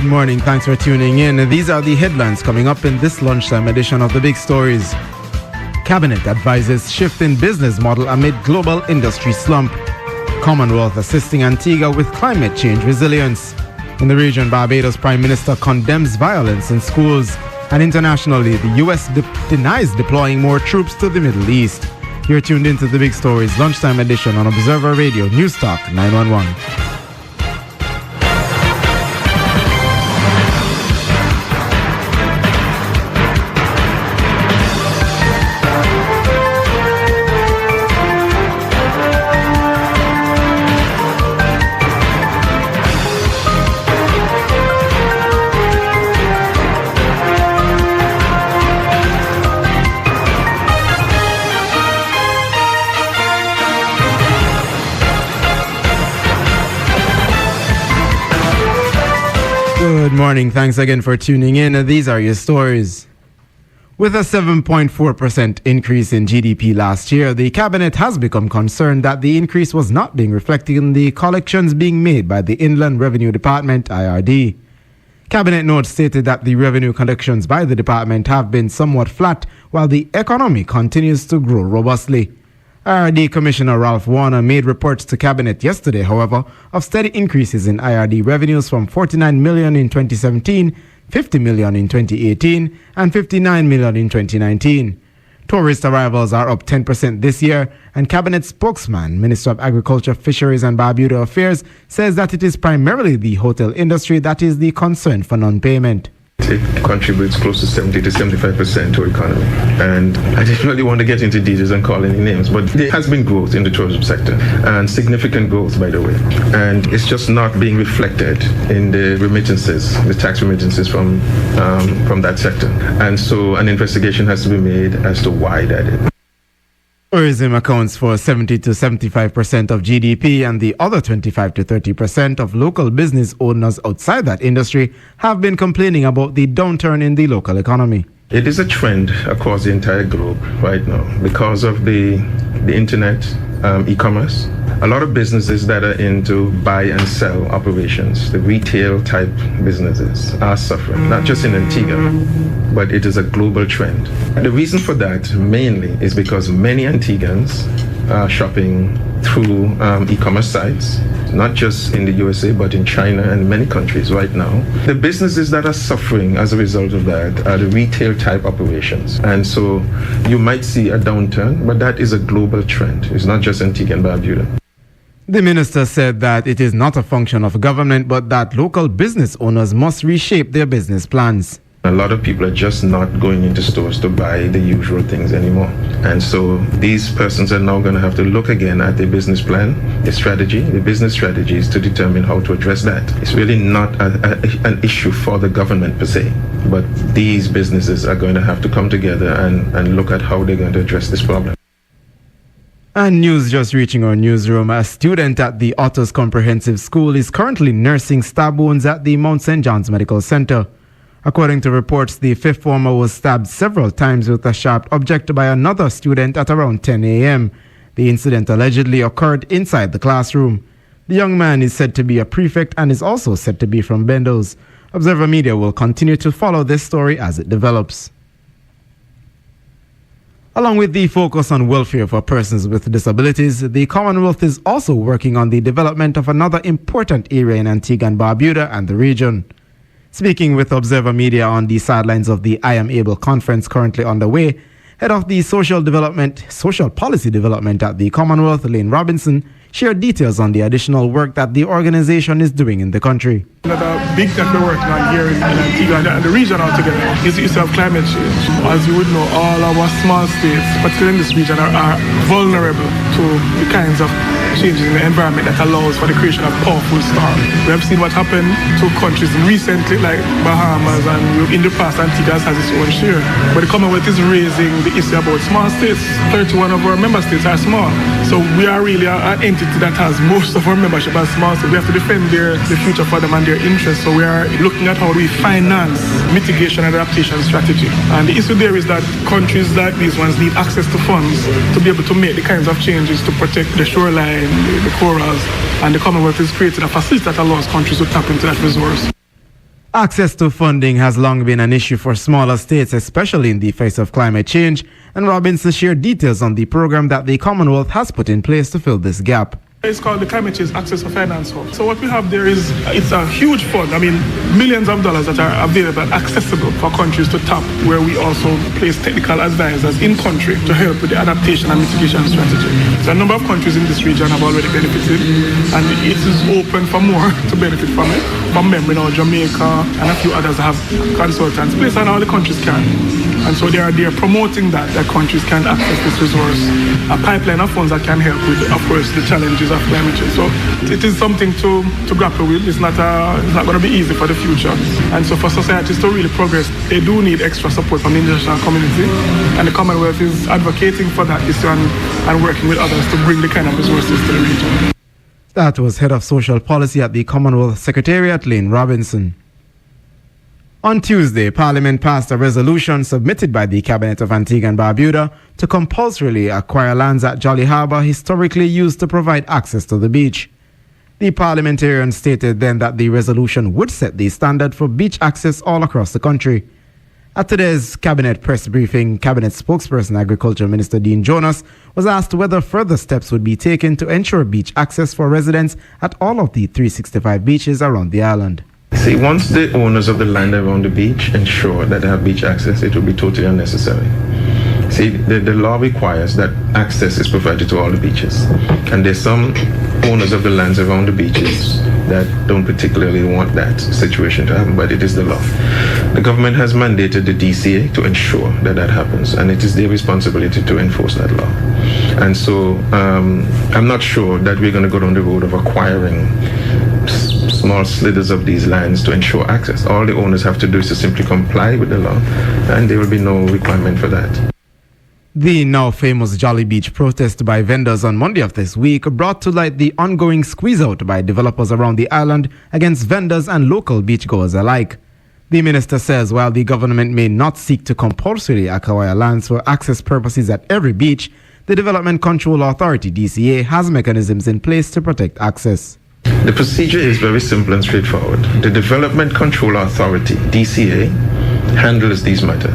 morning. Thanks for tuning in. These are the headlines coming up in this lunchtime edition of The Big Stories. Cabinet advises shift in business model amid global industry slump. Commonwealth assisting Antigua with climate change resilience. In the region, Barbados Prime Minister condemns violence in schools. And internationally, the U.S. denies deploying more troops to the Middle East. You're tuned into The Big Stories lunchtime edition on Observer Radio News Talk 911. Good morning. Thanks again for tuning in. These are your stories. With a 7.4% increase in GDP last year, the Cabinet has become concerned that the increase was not being reflected in the collections being made by the Inland Revenue Department, IRD. Cabinet notes stated that the revenue collections by the department have been somewhat flat while the economy continues to grow robustly. IRD Commissioner Ralph Warner made reports to Cabinet yesterday, however, of steady increases in IRD revenues from $49 million in 2017, $50 million in 2018, and $59 million in 2019. Tourist arrivals are up 10% this year, and Cabinet spokesman, Minister of Agriculture, Fisheries and Barbuda Affairs, says that it is primarily the hotel industry that is the concern for non-payment. It contributes close to 70 to 75% to our economy. And I didn't really want to get into details and call any names, but there has been growth in the tourism sector, and significant growth, by the way. And it's just not being reflected in the remittances, the tax remittances from that sector. And so an investigation has to be made as to why that is. Tourism accounts for 70 to 75% of GDP, and the other 25 to 30% of local business owners outside that industry have been complaining about the downturn in the local economy. It is a trend across the entire globe right now because of the internet, e-commerce. A lot of businesses that are into buy and sell operations, the retail type businesses, are suffering, not just in Antigua, but it is a global trend. The reason for that mainly is because many Antiguans are shopping through e-commerce sites, not just in the USA, but in China and many countries right now. The businesses that are suffering as a result of that are the retail type operations. And so you might see a downturn, but that is a global trend. It's not just Antigua and Barbuda. The minister said that it is not a function of government, but that local business owners must reshape their business plans. A lot of people are just not going into stores to buy the usual things anymore. And so these persons are now going to have to look again at their business plan, their strategy, the business strategies to determine how to address that. It's really not an issue for the government per se, but these businesses are going to have to come together and look at how they're going to address this problem. And news just reaching our newsroom. A student at the Otters Comprehensive School is currently nursing stab wounds at the Mount St. John's Medical Center. According to reports, the fifth former was stabbed several times with a sharp object by another student at around 10 a.m. The incident allegedly occurred inside the classroom. The young man is said to be a prefect and is also said to be from Bendos. Observer Media will continue to follow this story as it develops. Along with the focus on welfare for persons with disabilities, the Commonwealth is also working on the development of another important area in Antigua and Barbuda and the region. Speaking with Observer Media on the sidelines of the I Am Able conference currently underway, head of the social policy development at the Commonwealth, Lane Robinson, shared details on the additional work that the organization is doing in the country. Another big that we're working on here in Antigua and the region altogether is the issue of climate change. As you would know, all our small states, particularly in this region, are vulnerable to the kinds of changes in the environment that allows for the creation of powerful storms. We have seen what happened to countries recently like Bahamas, and in the past Antigua has its own share. But the Commonwealth is raising the issue about small states. 31 of our member states are small. So we are really an entity that has most of our membership as small states. We have to defend the future for them and their interests. So we are looking at how we finance mitigation and adaptation strategy. And the issue there is that countries like these ones need access to funds to be able to make the kinds of changes to protect the shoreline, the corals, and the Commonwealth is creating a facility that allows countries to tap into that resource. Access to funding has long been an issue for smaller states, especially in the face of climate change, and Robinson shared details on the program that the Commonwealth has put in place to fill this gap. It's called the Climate Change Access to Finance Hub. So what we have there is, it's a huge fund. I mean, millions of dollars that are available and accessible for countries to tap, where we also place technical advisors in country to help with the adaptation and mitigation strategy. So a number of countries in this region have already benefited, and it is open for more to benefit from it. From memory now, Jamaica and a few others have consultants placed, and all the countries can. And so they are promoting that countries can access this resource, a pipeline of funds that can help with, of course, the challenges of climate change. So it is something to grapple with. It's not going to be easy for the future. And so for societies to really progress, they do need extra support from the international community. And the Commonwealth is advocating for that issue and working with others to bring the kind of resources to the region. That was Head of Social Policy at the Commonwealth Secretariat, Lane Robinson. On Tuesday, Parliament passed a resolution submitted by the Cabinet of Antigua and Barbuda to compulsorily acquire lands at Jolly Harbour historically used to provide access to the beach. The parliamentarian stated then that the resolution would set the standard for beach access all across the country. At today's Cabinet press briefing, Cabinet spokesperson Agriculture Minister Dean Jonas was asked whether further steps would be taken to ensure beach access for residents at all of the 365 beaches around the island. See, once the owners of the land around the beach ensure that they have beach access, it will be totally unnecessary. See, the law requires that access is provided to all the beaches. And there's some owners of the lands around the beaches that don't particularly want that situation to happen, but it is the law. The government has mandated the DCA to ensure that that happens, and it is their responsibility to enforce that law. And so I'm not sure that we're going to go down the road of acquiring small slithers of these lands to ensure access. All the owners have to do is to simply comply with the law, and there will be no requirement for that. The now famous Jolly Beach protest by vendors on Monday of this week brought to light the ongoing squeeze-out by developers around the island against vendors and local beachgoers alike. The minister says while the government may not seek to compulsorily acquire lands for access purposes at every beach, the Development Control Authority, DCA, has mechanisms in place to protect access. The procedure is very simple and straightforward. The Development Control Authority, DCA, handles these matters.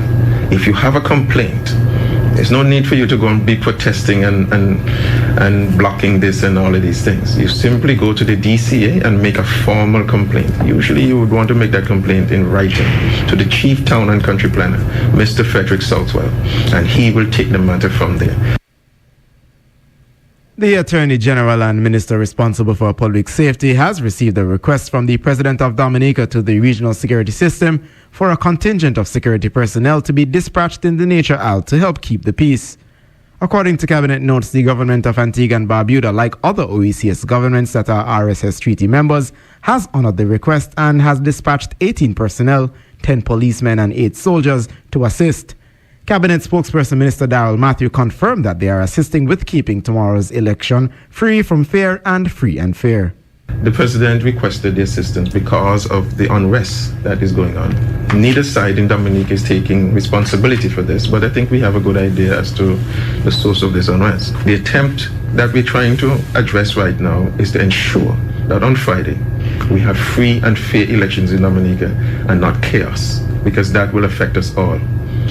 If you have a complaint, there's no need for you to go and be protesting and blocking this and all of these things. You simply go to the DCA and make a formal complaint. Usually you would want to make that complaint in writing to the Chief Town and Country Planner, Mr. Frederick Southwell, and he will take the matter from there. The Attorney General and Minister responsible for public safety has received a request from the President of Dominica to the regional security system for a contingent of security personnel to be dispatched in the Nature Isle to help keep the peace. According to Cabinet notes, the government of Antigua and Barbuda, like other OECS governments that are RSS treaty members, has honored the request and has dispatched 18 personnel, 10 policemen and 8 soldiers to assist. Cabinet spokesperson Minister Darrell Matthew confirmed that they are assisting with keeping tomorrow's election free from fear and free and fair. The President requested the assistance because of the unrest that is going on. Neither side in Dominica is taking responsibility for this, but I think we have a good idea as to the source of this unrest. The attempt that we're trying to address right now is to ensure that on Friday we have free and fair elections in Dominica and not chaos, because that will affect us all.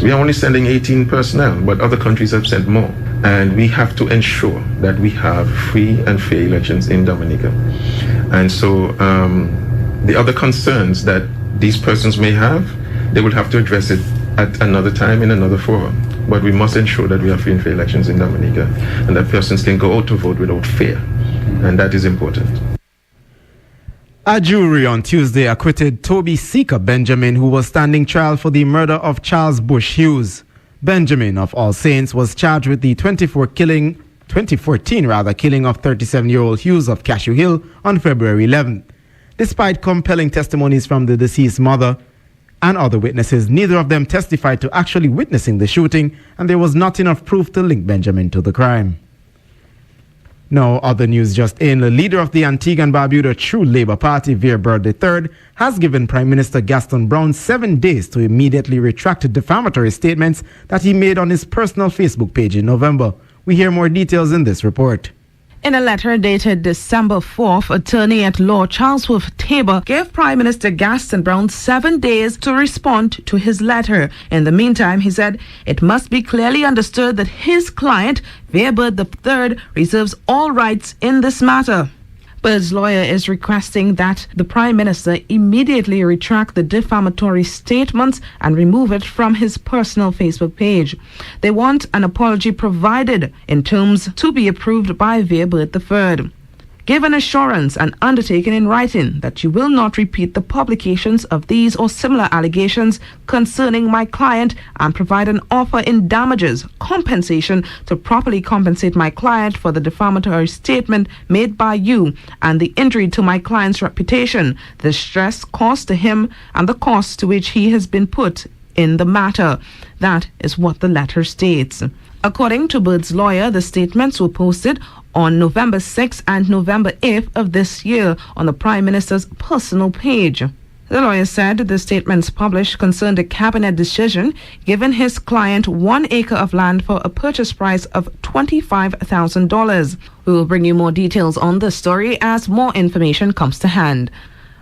We are only sending 18 personnel, but other countries have sent more. And we have to ensure that we have free and fair elections in Dominica. And so the other concerns that these persons may have, they will have to address it at another time in another forum. But we must ensure that we have free and fair elections in Dominica and that persons can go out to vote without fear. And that is important. A jury on Tuesday acquitted Toby Seeker Benjamin, who was standing trial for the murder of Charles Bush Hughes. Benjamin of All Saints was charged with the 2014 killing of 37-year-old Hughes of Cashew Hill on February 11th. Despite compelling testimonies from the deceased mother and other witnesses, neither of them testified to actually witnessing the shooting, and there was not enough proof to link Benjamin to the crime. Now, other news just in. The leader of the Antigua and Barbuda True Labour Party, Vere III, has given Prime Minister Gaston Browne 7 days to immediately retract defamatory statements that he made on his personal Facebook page in November. We hear more details in this report. In a letter dated December 4th, attorney at law Charlesworth Tabor gave Prime Minister Gaston Browne 7 days to respond to his letter. In the meantime, he said, it must be clearly understood that his client, Vere III, reserves all rights in this matter. Bird's lawyer is requesting that the Prime Minister immediately retract the defamatory statements and remove it from his personal Facebook page. They want an apology provided in terms to be approved by Vere III. Give an assurance and undertaking in writing that you will not repeat the publications of these or similar allegations concerning my client and provide an offer in damages, compensation to properly compensate my client for the defamatory statement made by you and the injury to my client's reputation, the stress caused to him and the cost to which he has been put in the matter. That is what the letter states. According to Bird's lawyer, the statements were posted on November 6th and November 8th of this year on the Prime Minister's personal page. The lawyer said the statements published concerned a cabinet decision giving his client 1 acre of land for a purchase price of $25,000. We will bring you more details on this story as more information comes to hand.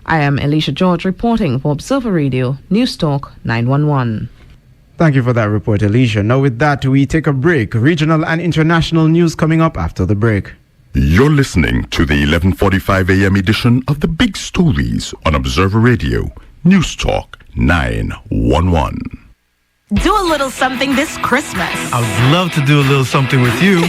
I am Alicia George reporting for Observer Radio, News Talk 911. Thank you for that report, Alicia. Now with that, we take a break. Regional and international news coming up after the break. You're listening to the 11:45 a.m. edition of The Big Stories on Observer Radio, News Talk 911. Do a little something this Christmas. I would love to do a little something with you.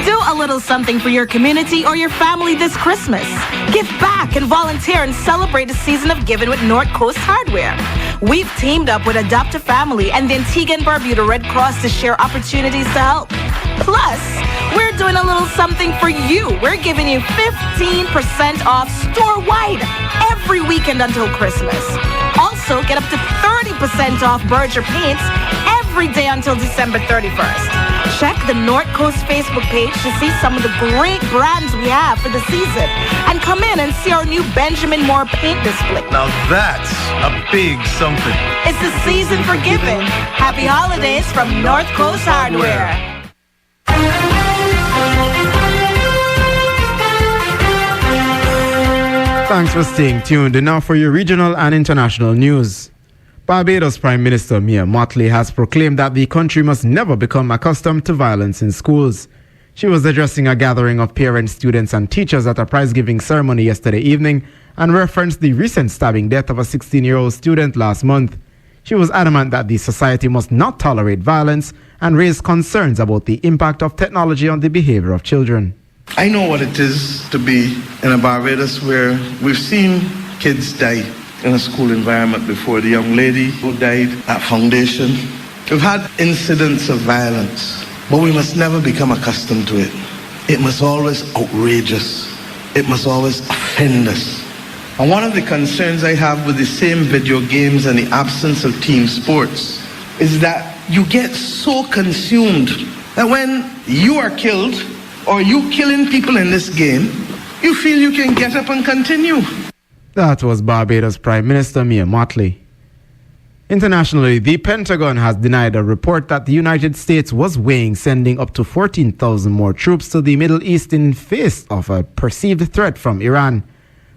Do a little something for your community or your family this Christmas. Give back and volunteer and celebrate the season of giving with North Coast Hardware. We've teamed up with Adopt a Family and the Antigua and Barbuda Red Cross to share opportunities to help. Plus, we're doing a little something for you. We're giving you 15% off store-wide every weekend until Christmas. Also, get up to 30% off Berger paints every day until December 31st. Check the North Coast Facebook page to see some of the great brands we have for the season. And come in and see our new Benjamin Moore paint display. Now that's a big something. It's the season for giving. Happy holidays from North Coast Hardware. Thanks for staying tuned. And now for your regional and international news. Barbados Prime Minister Mia Mottley has proclaimed that the country must never become accustomed to violence in schools. She was addressing a gathering of parents, students and teachers at a prize-giving ceremony yesterday evening and referenced the recent stabbing death of a 16-year-old student last month. She was adamant that the society must not tolerate violence and raised concerns about the impact of technology on the behavior of children. I know what it is to be in a Barbados where we've seen kids die in a school environment before. The young lady who died at Foundation. We've had incidents of violence, but we must never become accustomed to it. It must always outrageous. It must always offend us. And one of the concerns I have with the same video games and the absence of team sports is that you get so consumed that when you are killed or you killing people in this game, you feel you can get up and continue. That was Barbados Prime Minister Mia Mottley. Internationally, the Pentagon has denied a report that the United States was weighing sending up to 14,000 more troops to the Middle East in face of a perceived threat from Iran.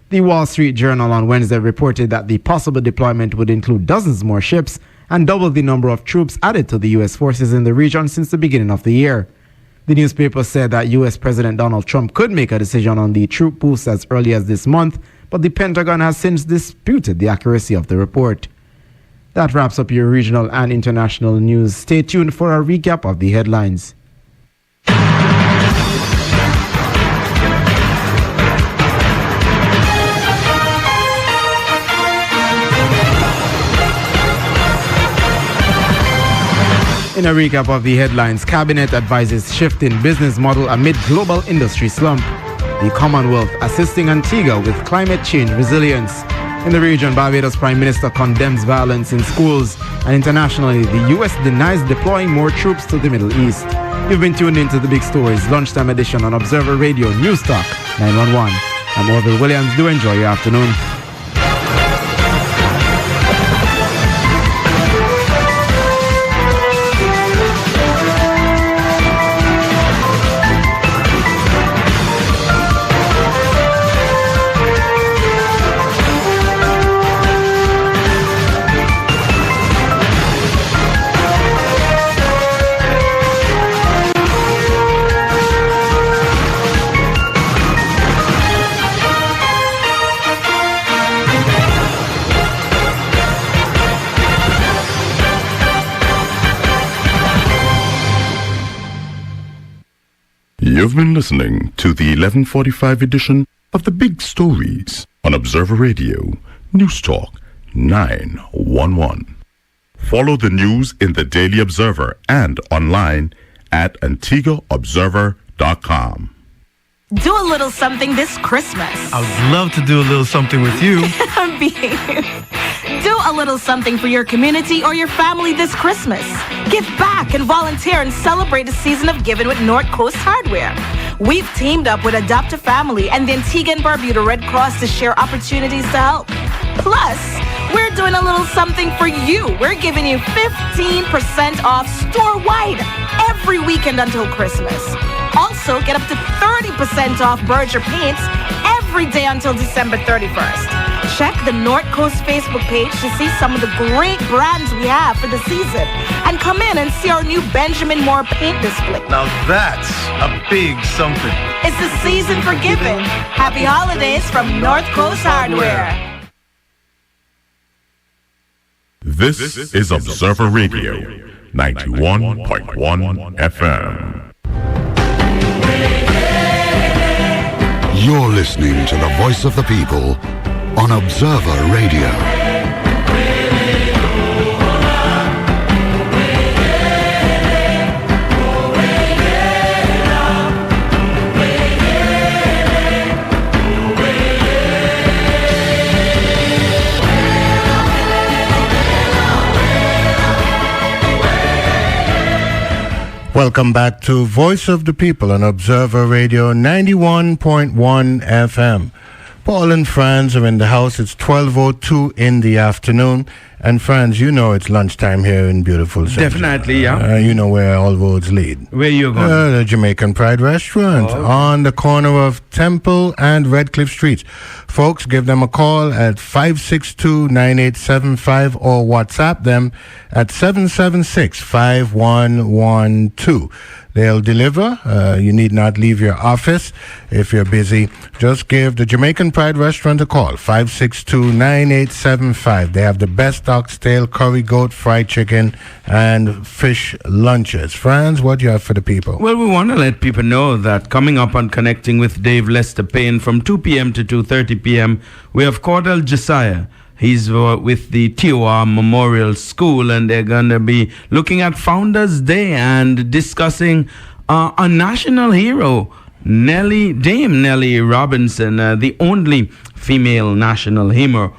The Wall Street Journal on Wednesday reported that the possible deployment would include dozens more ships and double the number of troops added to the U.S. forces in the region since the beginning of the year. The newspaper said that U.S. President Donald Trump could make a decision on the troop boost as early as this month, but the Pentagon has since disputed the accuracy of the report. That wraps up your regional and international news. Stay tuned for a recap of the headlines. In a recap of the headlines, Cabinet advises shift in business model amid global industry slump. The Commonwealth assisting Antigua with climate change resilience. In the region, Barbados Prime Minister condemns violence in schools. And internationally, the U.S. denies deploying more troops to the Middle East. You've been tuned into The Big Stories lunchtime edition on Observer Radio News Talk 911. I'm Orville Williams. Do enjoy your afternoon. You've been listening to the 11:45 edition of the Big Stories on Observer Radio, News Talk 911. Follow the news in the Daily Observer and online at AntiguaObserver.com. Do a little something this Christmas. I would love to do a little something with you. Do a little something for your community or your family this Christmas. Give back and volunteer and celebrate the season of giving with North Coast Hardware. We've teamed up with Adopt a Family and the Antigua and Barbuda Red Cross to share opportunities to help. Plus, we're doing a little something for you. We're giving you 15% off store-wide every weekend until Christmas. Also, get up to 30% off Berger paints every day until December 31st. Check the North Coast Facebook page to see some of the great brands we have for the season. And come in and see our new Benjamin Moore paint display. Now that's a big something. It's the season for giving. Happy holidays from North Coast Hardware. This is Observer Radio, 91.1 FM. You're listening to the voice of the people on Observer Radio. Welcome back to Voice of the People on Observer Radio 91.1 FM. Paul and Franz are in the house. It's 12:02 in the afternoon. And Franz, you know it's lunchtime here in beautiful Central. Definitely, yeah. You know where all roads lead. Where you going? The Jamaican Pride Restaurant on the corner of Temple and Redcliffe Streets. Folks, give them a call at 562-9875 or WhatsApp them at 776-5112. They'll deliver. You need not leave your office if you're busy. Just give the Jamaican Pride Restaurant a call, 562-9875. They have the best oxtail, curry goat, fried chicken, and fish lunches. Franz, what do you have for the people? Well, we want to let people know that coming up on Connecting with Dave Lester Payne from 2 p.m. to 2:30 p.m., we have Cordell Josiah. He's with the TOR Memorial School, and they're going to be looking at Founders Day and discussing a national hero, Dame Nellie Robinson, the only female national hero.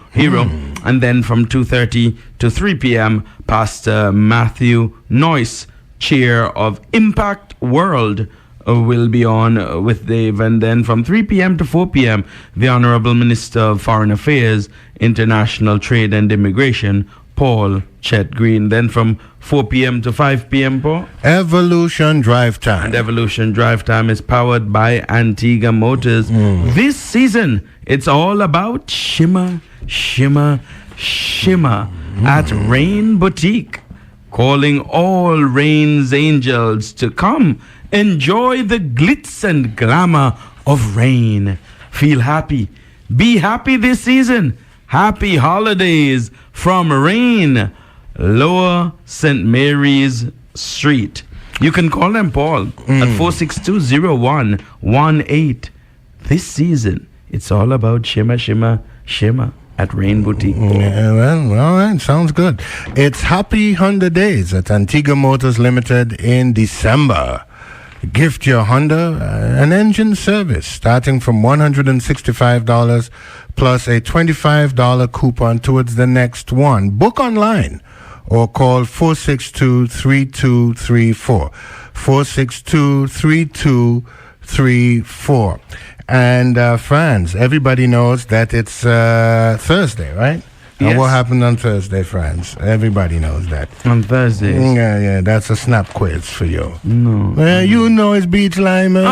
And then from 2:30 to 3 p.m., Pastor Matthew Noyce, chair of Impact World, will be on with Dave. And then from 3 p.m. to 4 p.m., the Honorable Minister of Foreign Affairs, International Trade and Immigration, Paul Chet Green. Then from 4 p.m. to 5 p.m., Paul? Evolution Drive Time. And Evolution Drive Time is powered by Antigua Motors. This season, it's all about shimmer, shimmer, shimmer at Rain Boutique. Calling all Rain's angels to come enjoy the glitz and glamour of Rain. Feel happy. Be happy this season. Happy holidays from Rain, Lower St. Mary's Street. You can call them, Paul, at 462-0118. This season, it's all about shimmer, shimmer, shimmer at Rain Boutique. Yeah, well, all right, sounds good. It's Happy 100 Days at Antigua Motors Limited in December. Gift your Honda an engine service starting from $165 plus a $25 coupon towards the next one. Book online or call 462-3234. 462-3234. And Franz, everybody knows that it's Thursday, right? Yes. And what happened on Thursday, Franz? Everybody knows that. On Thursday? Yeah, that's a snap quiz for you. No. You know it's Beach Lima.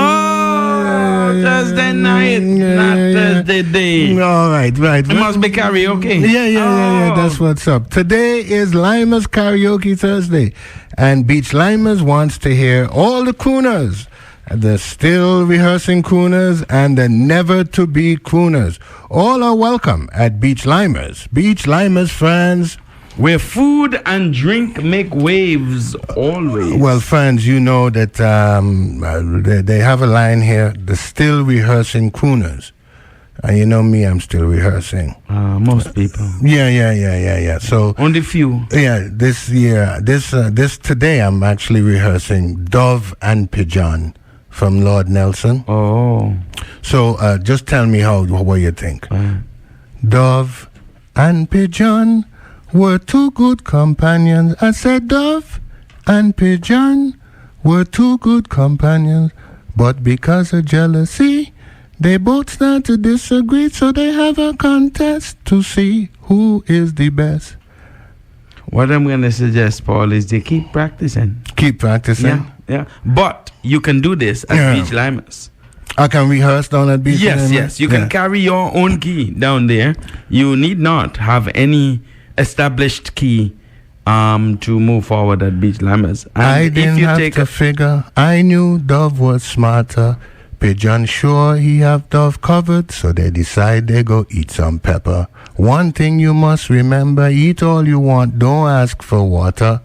Thursday night, not Thursday day. All right. It must be karaoke. Yeah, that's what's up. Today is Lima's Karaoke Thursday, and Beach Lima's wants to hear all the crooners, the still rehearsing crooners, and the never-to-be crooners. All are welcome at Beach Lima's. Beach Lima's, friends. where food and drink make waves always. Well, friends, you know that they have a line here, the still rehearsing crooners. And you know me, I'm still rehearsing. Most people. Yeah. So only few. Yeah, this year, this today, I'm actually rehearsing Dove and Pigeon from Lord Nelson. Oh. So just tell me what you think. Dove and Pigeon were two good companions. I said Dove and Pigeon were two good companions, but because of jealousy, they both start to disagree, so they have a contest to see who is the best. What I'm going to suggest, Paul, is they keep practicing. Keep practicing? Yeah. But you can do this at Beach Limas. I can rehearse down at Beach Limas? Yes. You can carry your own key down there. You need not have any established key to move forward at Beach Limas. And I didn't have to figure. I knew Dove was smarter. Pigeon sure he have Dove covered, so they decide they go eat some pepper. One thing you must remember, eat all you want, don't ask for water.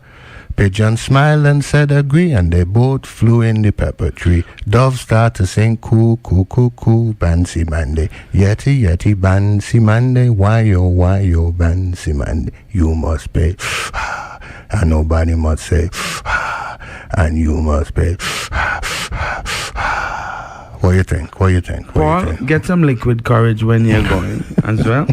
Pigeon smiled and said agree, and they both flew in the pepper tree. Dove start to sing coo, coo, coo, coo, Bansi Mande. Yeti, yeti, Bansi Mande, why yo, Bansi Mande. You must pay, and nobody must say, and you must pay. What do you think? Paul, get some liquid courage when you're going as well.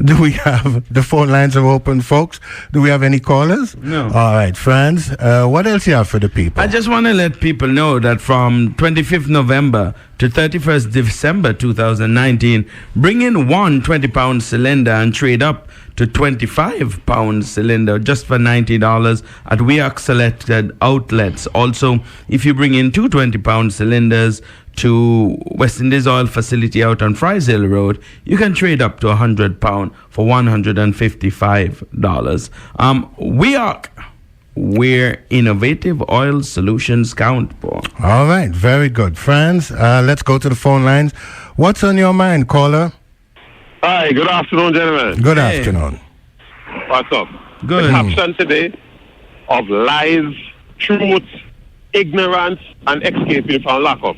Do we have, the phone lines are open, folks? Do we have any callers? No. All right, friends. What else you have for the people? I just want to let people know that from 25th November to 31st December 2019, bring in one 20-pound cylinder and trade up to 25-pound cylinder just for $90 at WEOC selected outlets. Also, if you bring in two 20-pound cylinders to West Indies Oil Facility out on Fries Hill Road, you can trade up to £100 for $155. WEOC, where innovative oil solutions count for. All right, very good. Friends, let's go to the phone lines. What's on your mind, caller? Hi, good afternoon, gentlemen. Good afternoon. What's up? Good. The caption today of lies, truth, ignorance, and escaping from lockup.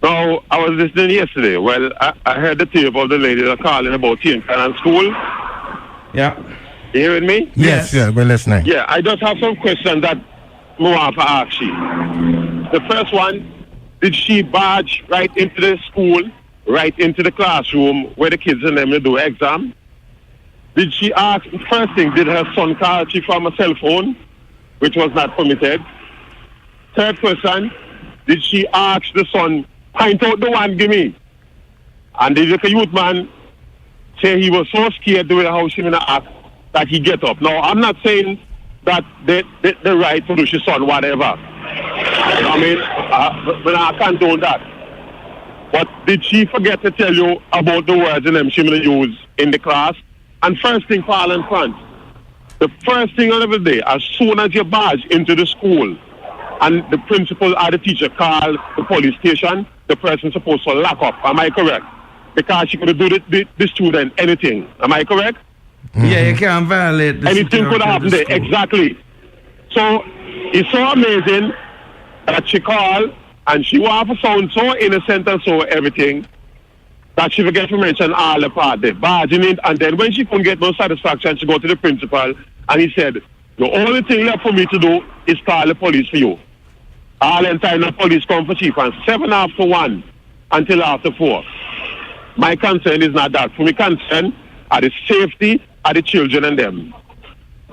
Now, I was listening yesterday. Well, I heard the tape of the lady that calling about Tinkan school. Yeah. You hearing me? Yes, we're listening. Yeah, I just have some questions that Muafa asked you. The first one, did she barge right into the school, right into the classroom where the kids and them do exam? Did she ask, first thing, did her son call she from a cell phone, which was not permitted? Third question, did she ask the son, point out the one, give me? And the little youth man say he was so scared the way how she gonna act that he get up. Now, I'm not saying that the right to do his son, whatever. I mean, but I can't do that. But did she forget to tell you about the words in them she gonna use in the class? And first thing, Paul and France, the first thing on every day, as soon as you barge into the school and the principal or the teacher call the police station, the person's supposed to lock up. Am I correct? Because she could do the student anything. Am I correct? Mm-hmm. Yeah, you can't violate the anything could happen there. Exactly. So it's so amazing that she called and she want to sound so innocent and so everything that she forget to mention all the part there, barging in, and then when she couldn't get no satisfaction, she go to the principal and he said, the only thing left for me to do is call the police for you. All the time the police come for she from 7 after 1 until after 4. My concern is not that. For me concern are the safety of the children and them.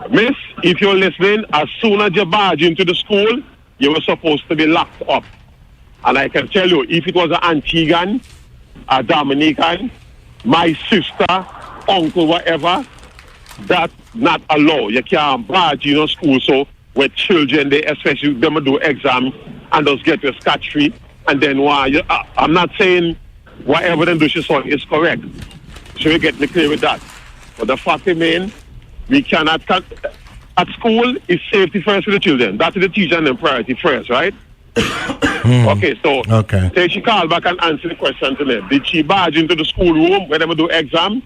Miss, if you're listening, as soon as you barge into the school, you were supposed to be locked up. And I can tell you, if it was an Antiguan, a Dominican, my sister, uncle, whatever, that not allowed. You can't barge in a school so where children, they especially them do exam and just get a scotch-free. And then why? I'm not saying whatever them do she son is correct. So you get me clear with that. But the fact remains, we cannot at school is safety first for the children. That's the teacher and the priority first, right? Okay, so say she called back and answer the question to me. Did she barge into the schoolroom where they do exam?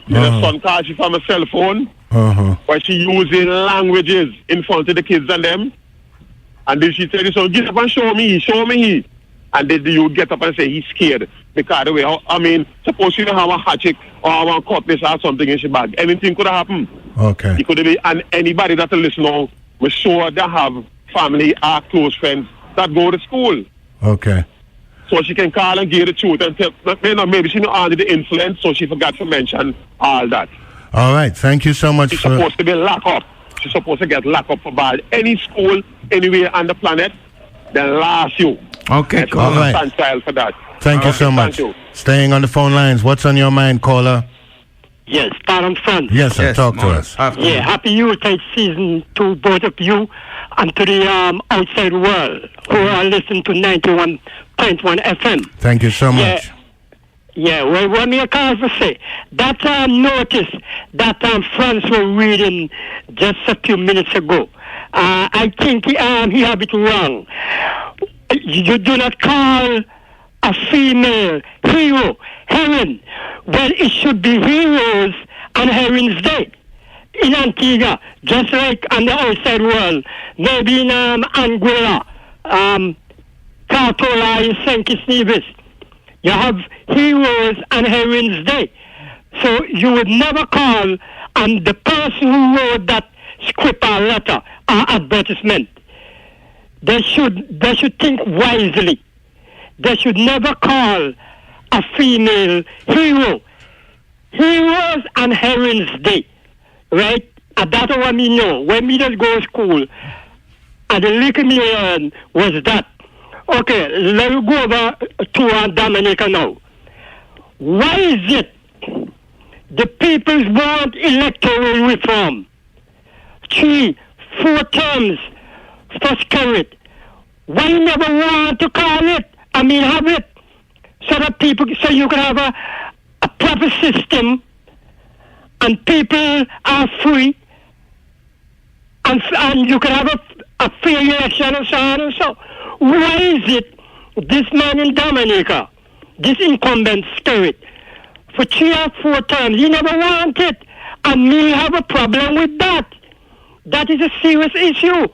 Did her son call she from a cell phone? Where she using languages in front of the kids and them. And then she said, so get up and show me he. And then you get up and say he's scared. Because the way, I mean, suppose you don't have a hatchet or a cutlass or something in your bag. Anything could have happened. Okay. It could be, and anybody that will listen now, we're sure they have family or close friends that go to school. Okay. So she can call and give the truth and tell, maybe she's not under the influence, so she forgot to mention all that. All right. Thank you so much. She's supposed to be locked up. She's supposed to get locked up for bad. Any school, anywhere on the planet, they'll last you. Okay, cool. All right. Stand trial for that. Thank you so much. Thank you. Staying on the phone lines. What's on your mind, caller? Yes, Parent Fund. Yes, sir. Talk to us. Yeah, happy Yuletide season to both of you and to the outside world who are listening to 91.1 FM. Thank you so much. Yeah, well, what me a call for say, that notice that Franz were reading just a few minutes ago, I think he have it wrong. You do not call a female hero heroine. Well, it should be Heroes and Heroines Day in Antigua, just like on the outside world. Maybe in Anguilla, Cartola, in St. Kitts Nevis. You have Heroes and Heroines Day. So you would never call the person who wrote that script or letter or advertisement. They should think wisely. They should never call a female hero. Heroes and Heroines Day. Right? And that's what me know. When me just go to school, and the little me learn was that. Okay, let's go over to Dominica now. Why is it the people want electoral reform? 3-4 terms for Skerrit. Why you never want to call it? I mean, have it so that people, so you can have a proper system, and people are free, and you can have a fair election and so on and so. Why is it this man in Dominica, this incumbent Skerrit, for 3 or 4 terms, he never wanted, and me have a problem with that. That is a serious issue.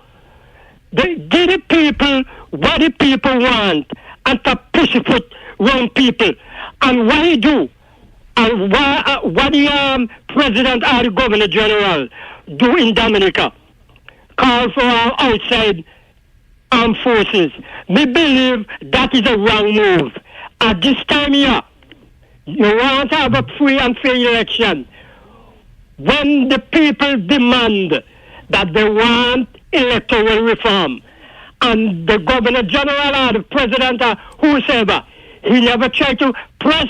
Give the people what the people want, and to push it around people. And what he do, and what the president or the governor general do in Dominica, call for our outside armed forces. Me believe that is a wrong move. At this time here, you want to have a free and fair election. When the people demand that they want electoral reform, and the governor general or the president or whosoever, he never tried to press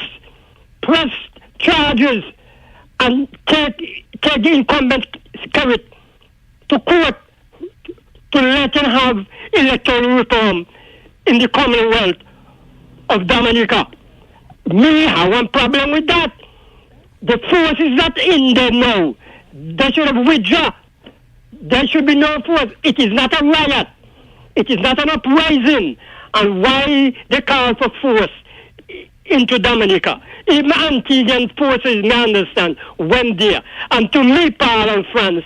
charges and take the incumbent Skerrit to court to let him have electoral reform in the Commonwealth of Dominica. Me have one problem with that. The forces that in there now, they should have withdrawn. There should be no force. It is not a riot. It is not an uprising. And why they call for force into Dominica? Even Antiguan forces, me understand, went there. And to me, Paul and France,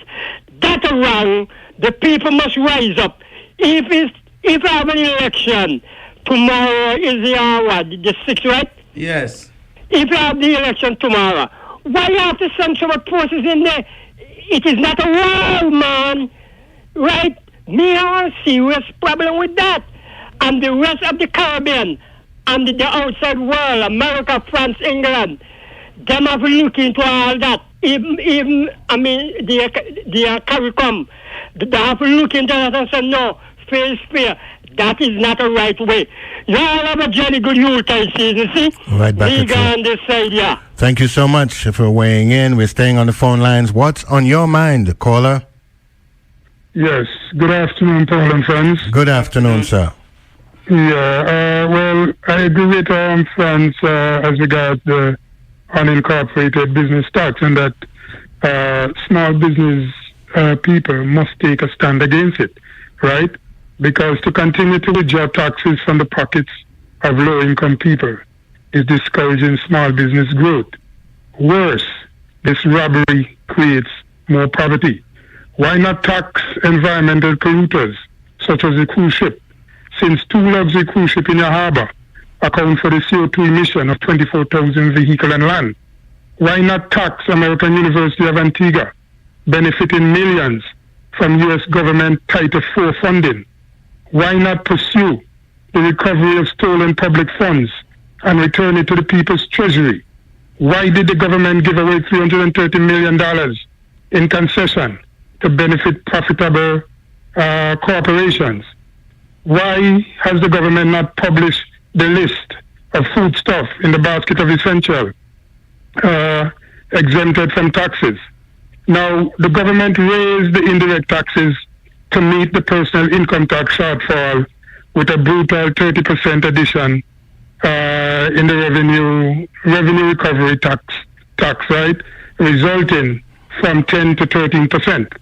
that's wrong. The people must rise up. If I have an election, tomorrow is the 6th, right? Yes. If I have the election tomorrow, why you have to send some forces in there? It is not a war, man. Right? Me have a serious problem with that. And the rest of the Caribbean and the outside world, America, France, England, them have to look into all that. Even I mean, the CARICOM, they have to look into that and say, no, fair is fair. That is not a right way. You all have a jolly good Yuletide season, see? Right back at you. on this side, yeah. Thank you so much for weighing in. We're staying on the phone lines. What's on your mind, caller? Yes. Good afternoon, Paul and friends. Good afternoon, sir. Yeah. Well, I agree with friends as regards the unincorporated business tax, and that small business people must take a stand against it, right? Because to continue to withdraw taxes from the pockets of low-income people is discouraging small business growth. Worse, this robbery creates more poverty? Why not tax environmental polluters, such as the cruise ship, since 2 luxury cruise ships in your harbor account for the CO2 emission of 24,000 vehicles and land? Why not tax American University of Antigua, benefiting millions from U.S. government Title IV funding? Why not pursue the recovery of stolen public funds and return it to the people's treasury? Why did the government give away $330 million in concession to benefit profitable corporations? Why has the government not published the list of foodstuff in the basket of essential exempted from taxes? Now, the government raised the indirect taxes to meet the personal income tax shortfall with a brutal 30% addition in the revenue recovery tax, right, resulting from 10 to 13%.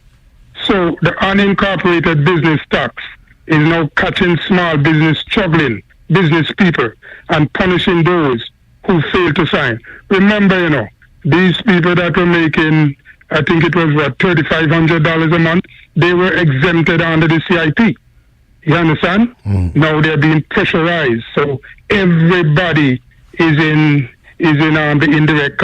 So the unincorporated business tax is now catching small business struggling business people and punishing those who fail to sign. Remember, these people that were making, I think it was $3,500 a month, they were exempted under the CIP. You understand? Now they're being pressurized, so everybody is in the indirect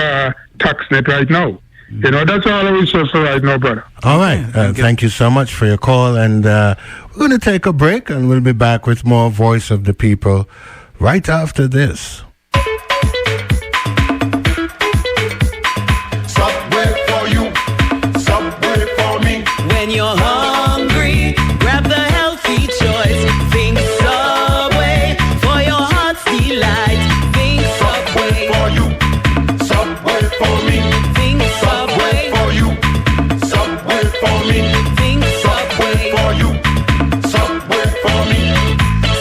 tax net right now. That's all I wish for right now, brother. All right. Thank you so much for your call, and we're going to take a break, and we'll be back with more Voice of the People right after this. Subway for you, Subway for me. When you're hungry, grab the healthy choice. Think Subway for your heart's delight. Think Subway for you, Subway for me. Think Subway for you, Subway for me. Think Subway for you, Subway for me.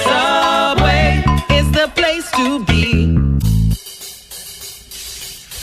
Subway is the place to be.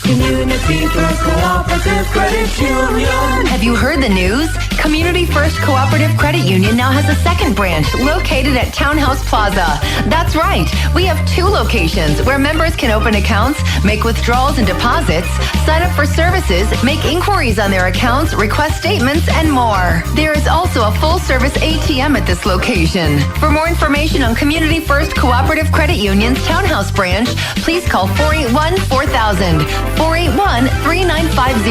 Community First Cooperative Credit Union. Have you heard the news? Community First Cooperative Credit Union now has a second branch located at Townhouse Plaza. That's right. We have 2 locations where members can open accounts, make withdrawals and deposits, sign up for services, make inquiries on their accounts, request statements, and more. There is also a full-service ATM at this location. For more information on Community First Cooperative Credit Union's Townhouse branch, please call 481-4000, 481-3950.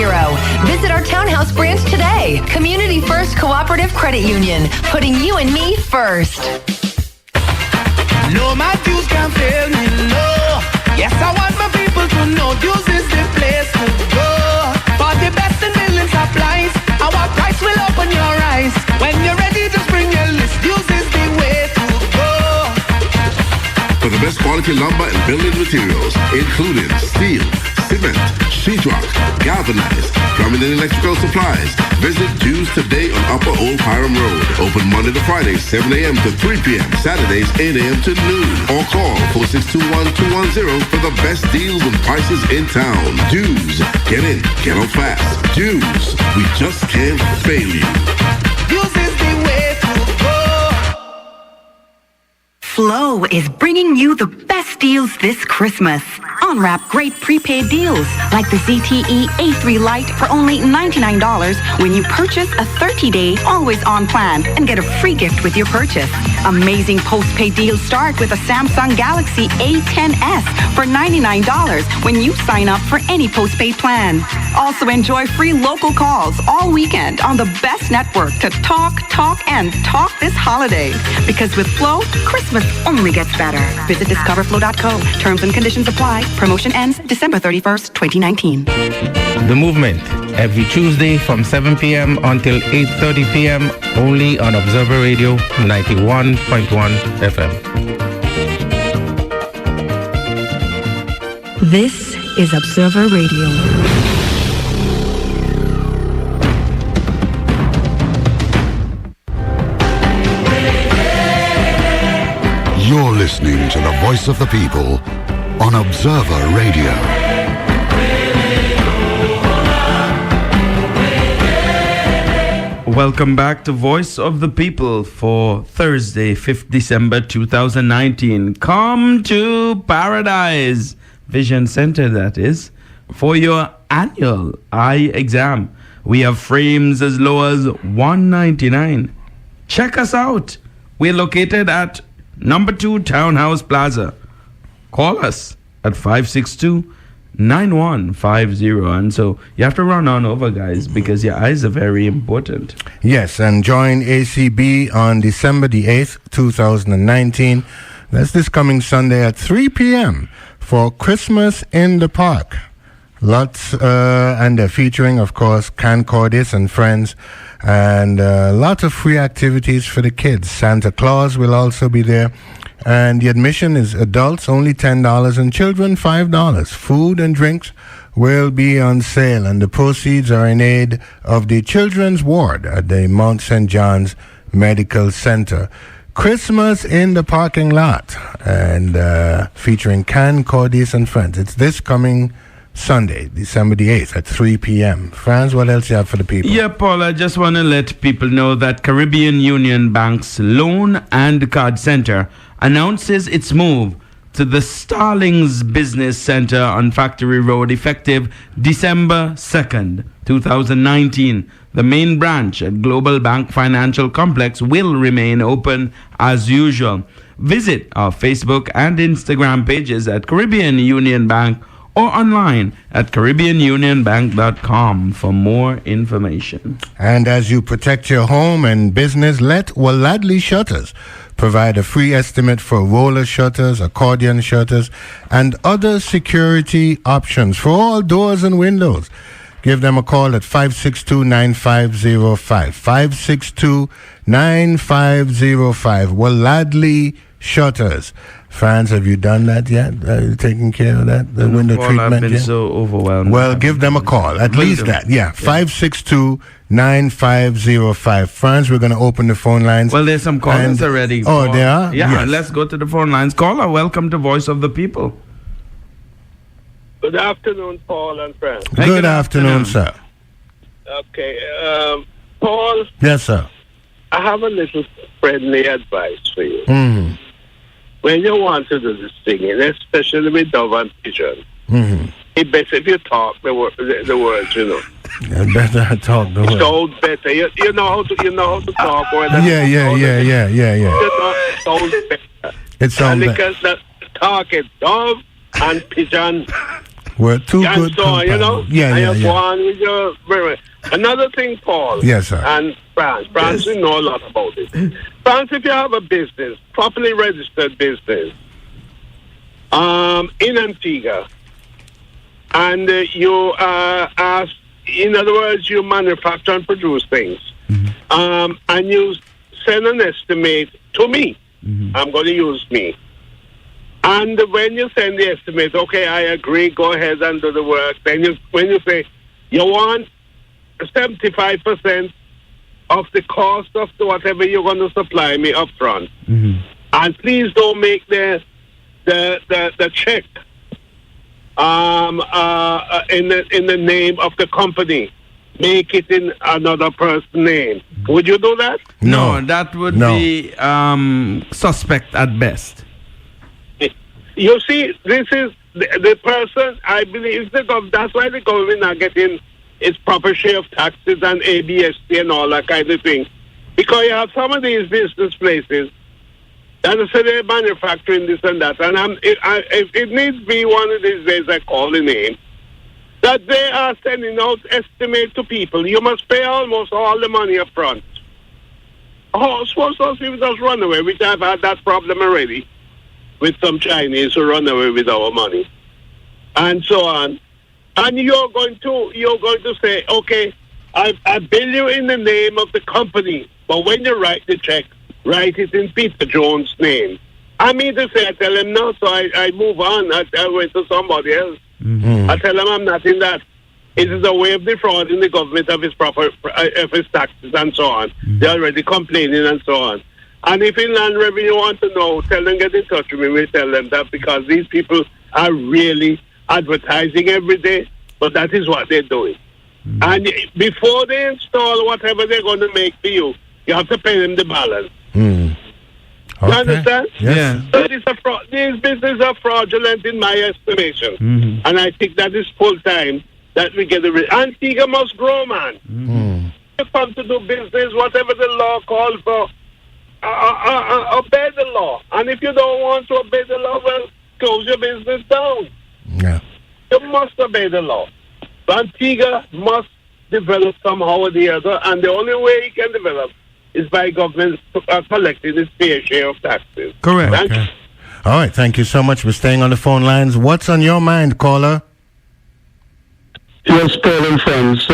Visit our Townhouse branch today. Community First Cooperative Credit Union, putting you and me first. No, my dues can't fail me, no. Yes, I want my people to know dues is the place to go. For the best in building supplies, our price will open your eyes. When you're ready, just bring your list. Dues is the way to go. For the best quality lumber and building materials, including steel, cement, sheetrock, galvanized, plumbing and electrical supplies. Visit Jews today on Upper Old Hiram Road. Open Monday to Friday, 7 a.m. to 3 p.m. Saturdays, 8 a.m. to noon. Or call 462-1210 for the best deals and prices in town. Jews, get in, get out fast. Jews, we just can't fail you. Dues is the way to go. Flow is bringing you the best deals this Christmas. Unwrap great prepaid deals like the ZTE A3 Lite for only $99 when you purchase a 30-day always-on plan and get a free gift with your purchase. Amazing postpaid deals start with a Samsung Galaxy A10s for $99 when you sign up for any postpaid plan. Also enjoy free local calls all weekend on the best network to talk this holiday. Because with Flow, Christmas only gets better. Visit discoverflow.co. Terms and conditions apply. Promotion ends December 31st, 2019. The Movement, every Tuesday from 7 p.m. until 8:30 p.m. only on Observer Radio 91.1 FM. This is Observer Radio. You're listening to the Voice of the People on Observer Radio. Welcome back to Voice of the People for Thursday, 5th December 2019. Come to Paradise Vision Center, that is, for your annual eye exam. We have frames as low as $199. Check us out. We're located at number 2 Townhouse Plaza. Call us at 562-9150. And so you have to run on over, guys, because your eyes are very important. Yes, and join ACB on December the 8th, 2019. That's this coming Sunday at 3 p.m. for Christmas in the Park. And they're featuring, of course, Can Cordis and friends, and lots of free activities for the kids. Santa Claus will also be there, and the admission is adults only $10 and children $5. Food and drinks will be on sale, and the proceeds are in aid of the children's ward at the Mount St. John's Medical Center. Christmas in the parking lot, and featuring Can Cordis and friends. It's this coming Sunday, December the 8th at 3 p.m. Franz, what else you have for the people? Yeah, Paul, I just want to let people know that Caribbean Union Bank's Loan and Card Center announces its move to the Starlings Business Center on Factory Road effective December 2nd, 2019. The main branch at Global Bank Financial Complex will remain open as usual. Visit our Facebook and Instagram pages at Caribbean Union Bank or online at CaribbeanUnionBank.com for more information. And as you protect your home and business, let Walladley Shutters provide a free estimate for roller shutters, accordion shutters, and other security options for all doors and windows. Give them a call at 562-9505. 562-9505. Walladley Shutters. Franz, have you done that yet? Are you taking care of that? The window Paul, treatment? I've been yet? so overwhelmed. Well, give them a call. At least that. Yeah. 562-9505. Franz, we're going to open the phone lines. Well, there's some callers already. Oh, there are? Yeah, Yes. let's go to the phone lines. Caller, welcome to Voice of the People. Good afternoon, Paul and friends. Good afternoon, sir. Okay, Paul. Yes, sir. I have a little friendly advice for you. Mm-hmm. When you want to do this singing, especially with dove and pigeon, Mm-hmm. it's better if you talk the words, you know. Yeah, better talk the It word. sounds better. You know how to talk. Yeah. You know, it sounds better. It sounds better. Because that talking dove and pigeon. We're too and good. so on, you know? Yeah. And you go on with your... Another thing, Paul. Yes, sir. And France, we know a lot about it. France, if you have a business, properly registered business, in Antigua, and you ask, in other words, you manufacture and produce things, and you send an estimate to me. I'm going to use me. And when you send the estimate, okay, I agree, go ahead and do the work. Then when you say you want 75% of the cost of whatever you're going to supply me up front, and please don't make the check in the name of the company. Make it in another person's name. Would you do that? No, that would be suspect at best. You see, this is the person, I believe, that's why the government are getting its proper share of taxes and ABST and all that kind of thing. Because you have some of these business places that say they're manufacturing this and that. And if it needs to be one of these days, I call the name, that they are sending out estimates to people. You must pay almost all the money up front. Oh, suppose those people just run away, which I've had that problem already with some Chinese who run away with our money, and so on. And you're going to say, okay, I bill you in the name of the company, but when you write the check, write it in Peter Jones' name. I mean to say, I tell him no, so I move on. I went to somebody else. I tell him I'm not in that. It is a way of defrauding the government of his taxes and so on. They're already complaining and so on. And if Inland Revenue want to know, tell them get in touch with me. We tell them that because these people are really advertising every day, but that is what they're doing. And before they install whatever they're going to make for you, you have to pay them the balance. Okay. You understand? Yes. So these businesses are fraudulent in my estimation. And I think that is full time that we get the Antigua must grow, man. You come to do business, whatever the law calls for, obey the law. And if you don't want to obey the law, well, close your business down. Yeah. You must obey the law. Antigua must develop somehow or the other, and the only way it can develop is by government collecting its fair share of taxes. Correct. Okay. All right, thank you so much for staying on the phone lines. What's on your mind, caller? Yes, Paul and friends.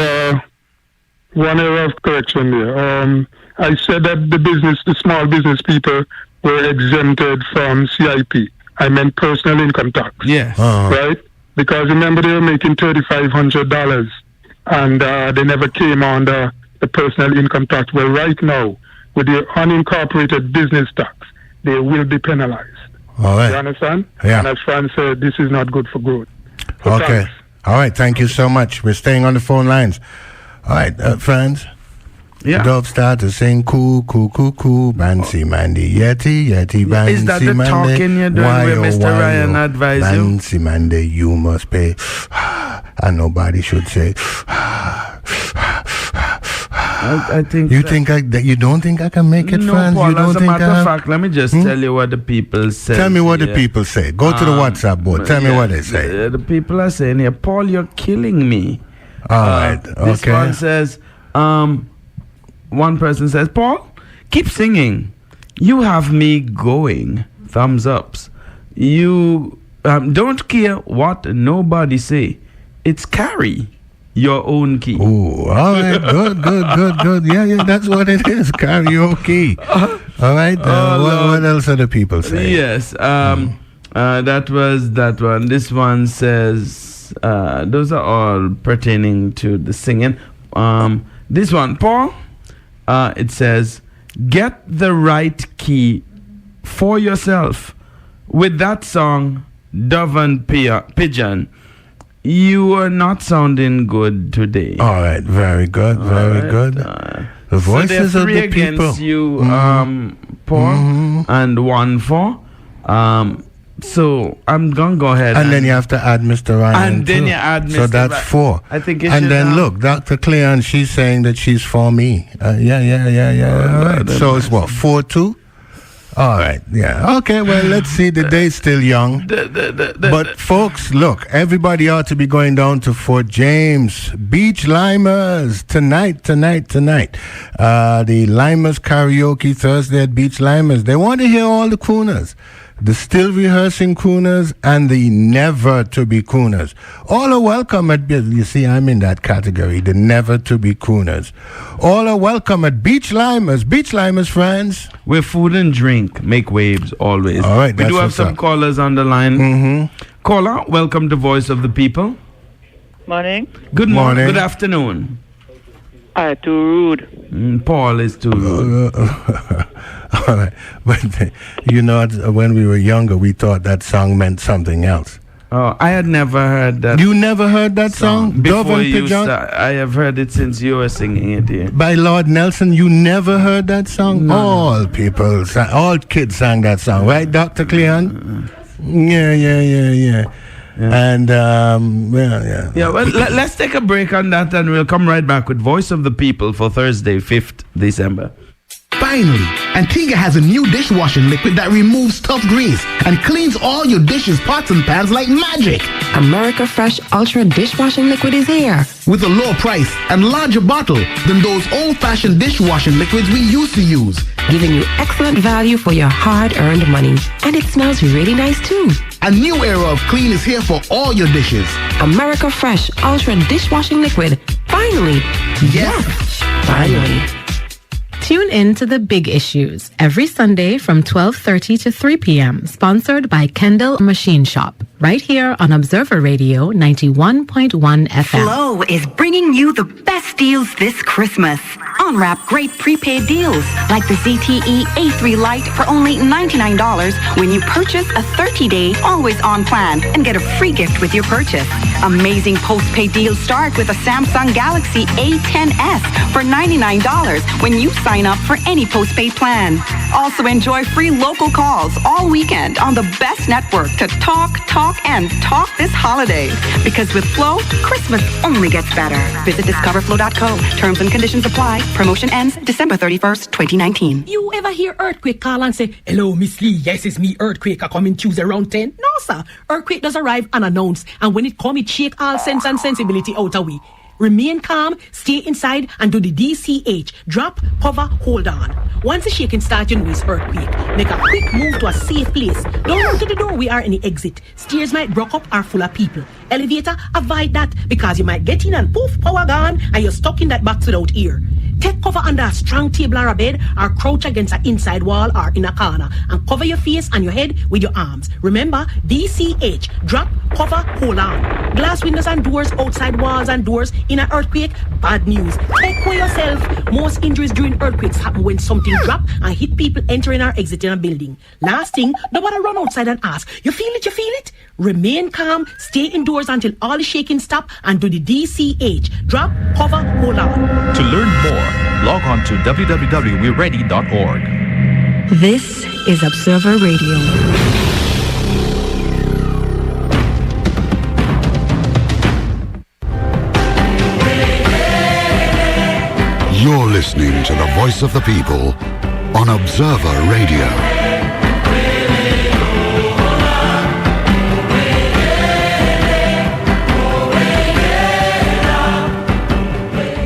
One error of correction there. I said that the small business people were exempted from CIP. I meant personal income tax. Yes. Right? Because remember, they were making $3,500 and they never came under the personal income tax. Well, right now, with the unincorporated business tax, they will be penalized. All right. You understand? Yeah. And as Fran said, this is not good for growth. So Okay. thanks. All right, thank you so much. We're staying on the phone lines. All right, Franz. Yeah. Dove start to sing coo, coo, coo, coo, Bansi, Mandy, Yeti, Yeti, Bansi, Is that the Mandy. talking you're doing Why, where oh, Mr. why, Ryan oh, advised you? Bansi, Mandy, you must pay. And nobody should say. I think you think you don't think I can make it, no, Franz? Paul, You don't as a think matter I of fact, let me just tell you what the people say. Tell me what the people say. Go to the WhatsApp board. Tell me what they say. The people are saying here, Paul, you're killing me. All right. This Okay. one says, one person says, Paul, keep singing. You have me going. Thumbs ups. You don't care what nobody say. It's carry your own key. Ooh, all right, good. Yeah, that's what it is. Karaoke. All right. What else are the people saying? Yes. That was that one. This one says those are all pertaining to the singing. This one, Paul. It says, get the right key for yourself. With that song, Dove and Pigeon. You are not sounding good today. All right, very good, very good. The voices so of the people. Against you, Paul, and 1 for. So I'm gonna go ahead. And then you have to add Mr. Ryan. And then too. you add Mr. So that's 4. I think it and should, then look, Dr. Cleon, she's saying that she's for me. Yeah. All right. So it's what, 4-2? All right, yeah. Okay, well, let's see. The day's still young. But, folks, look, everybody ought to be going down to Fort James. Beach Limers tonight. The Limers Karaoke Thursday at Beach Limers. They want to hear all the crooners. The still rehearsing crooners and the never to be crooners. All are welcome at, you see, I'm in that category, the never to be crooners. All are welcome at Beach Limers. Beach Limers, friends. Where food and drink make waves always. All right, we do have some callers on the line. Mm-hmm. Caller, welcome to Voice of the People. Morning. Good morning. Good afternoon. Too rude. Paul is too rude. All right. But, you know, when we were younger, we thought that song meant something else. Oh, I had never heard that. You never heard that song? Dove Before and you Pigeon? I have heard it since you were singing it here. By Lord Nelson, you never heard that song? No. All kids sang that song, right, Dr. Cleon? Yeah. And, well, let's take a break on that and we'll come right back with Voice of the People for Thursday, 5th December. Finally, Antigua has a new dishwashing liquid that removes tough grease and cleans all your dishes, pots, and pans like magic. America Fresh Ultra Dishwashing Liquid is here. With a lower price and larger bottle than those old-fashioned dishwashing liquids we used to use. Giving you excellent value for your hard-earned money. And it smells really nice, too. A new era of clean is here for all your dishes. America Fresh Ultra Dishwashing Liquid. Finally. Yes. Finally. Tune in to The Big Issues every Sunday from 12:30 to 3 p.m. Sponsored by Kendall Machine Shop. Right here on Observer Radio 91.1 FM. Flow is bringing you the best deals this Christmas. Unwrap great prepaid deals like the ZTE A3 Lite for only $99 when you purchase a 30-day always-on plan and get a free gift with your purchase. Amazing postpaid deals start with a Samsung Galaxy A10s for $99 when you sign sign up for any postpaid plan. Also enjoy free local calls all weekend on the best network to talk this holiday. Because with Flow, Christmas only gets better. Visit discoverflow.co. Terms and conditions apply. Promotion ends December 31st, 2019. You ever hear Earthquake call and say, "Hello, Miss Lee, yes, it's me, Earthquake, I coming Tuesday around 10? No, sir. Earthquake does arrive unannounced, and when it come, it shake all sense and sensibility out of we. Remain calm, stay inside, and do the DCH. Drop, cover, hold on. Once the shaking starts, you know it's earthquake. Make a quick move to a safe place. Don't run to the door, we are in the exit. Stairs might block up or full of people. Elevator, avoid that, because you might get in and poof, power gone, and you're stuck in that box without ear. Take cover under a strong table or a bed, or crouch against an inside wall or in a corner, and cover your face and your head with your arms. Remember, DCH. Drop, cover, hold on. Glass windows and doors, outside walls and doors. In an earthquake, bad news. Take care yourself. Most injuries during earthquakes happen when something drop and hit people entering or exiting a building. Last thing, don't want to run outside and ask, you feel it, you feel it? Remain calm, stay indoors until all the shaking stop, and do the DCH. Drop, cover, hold on. To learn more, log on to www.wereready.org. This is Observer Radio. You're listening to the voice of the people on Observer Radio.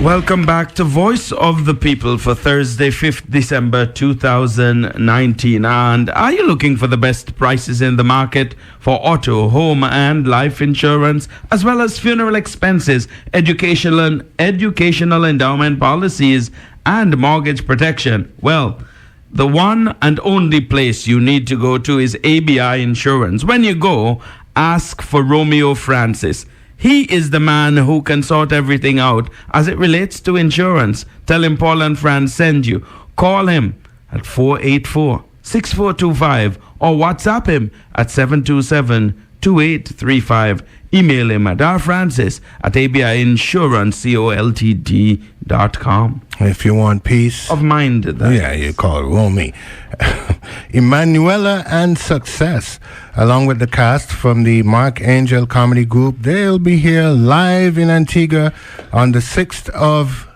Welcome back to Voice of the People for Thursday, 5th December 2019. And are you looking for the best prices in the market for auto, home and life insurance, as well as funeral expenses, educational endowment policies, and mortgage protection? Well, the one and only place you need to go to is ABI Insurance. When you go, ask for Romeo Francis. He is the man who can sort everything out as it relates to insurance. Tell him Paul and Fran send you. Call him at 484-6425 or WhatsApp him at 727-2835. Email him at rfrancis@abiinsurancecoltd.com. If you want peace of mind, you call Romy. Emanuela and Success, along with the cast from the Mark Angel Comedy Group, they'll be here live in Antigua on the 6th of...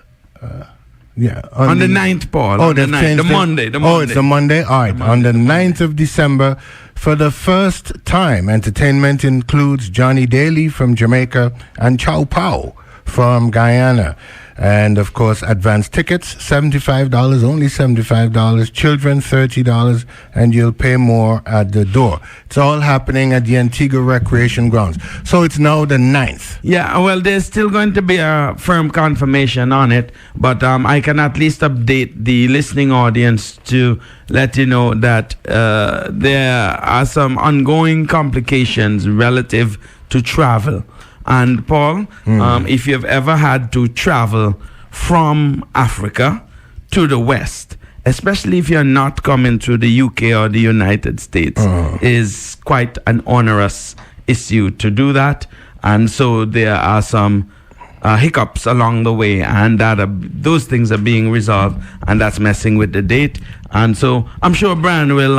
on the 9th, Paul. Oh, the Monday. Oh, it's a Monday? All right. On the 9th of December, for the first time, entertainment includes Johnny Daly from Jamaica and Chow Pao from Guyana. And, of course, advance tickets, $75, only $75. Children, $30, and you'll pay more at the door. It's all happening at the Antigua Recreation Grounds. So it's now the 9th. Yeah, well, there's still going to be a firm confirmation on it, but I can at least update the listening audience to let you know that there are some ongoing complications relative to travel. And Paul, if you've ever had to travel from Africa to the West, especially if you're not coming to the UK or the United States, is quite an onerous issue to do that. And so there are some hiccups along the way, and those things are being resolved, and that's messing with the date. And so I'm sure Brian will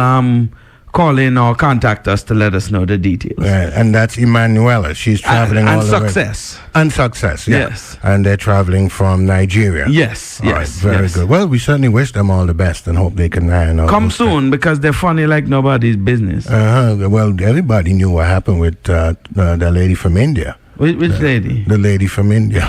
call in or contact us to let us know the details. Right, and that's Emanuela. She's traveling all the way. And Success, yeah. Yes. And they're traveling from Nigeria. Yes, all yes. Right, very good. Well, we certainly wish them all the best and hope they can iron out. Come soon, because they're funny like nobody's business. Well, everybody knew what happened with the lady from India. Which lady? The lady from India.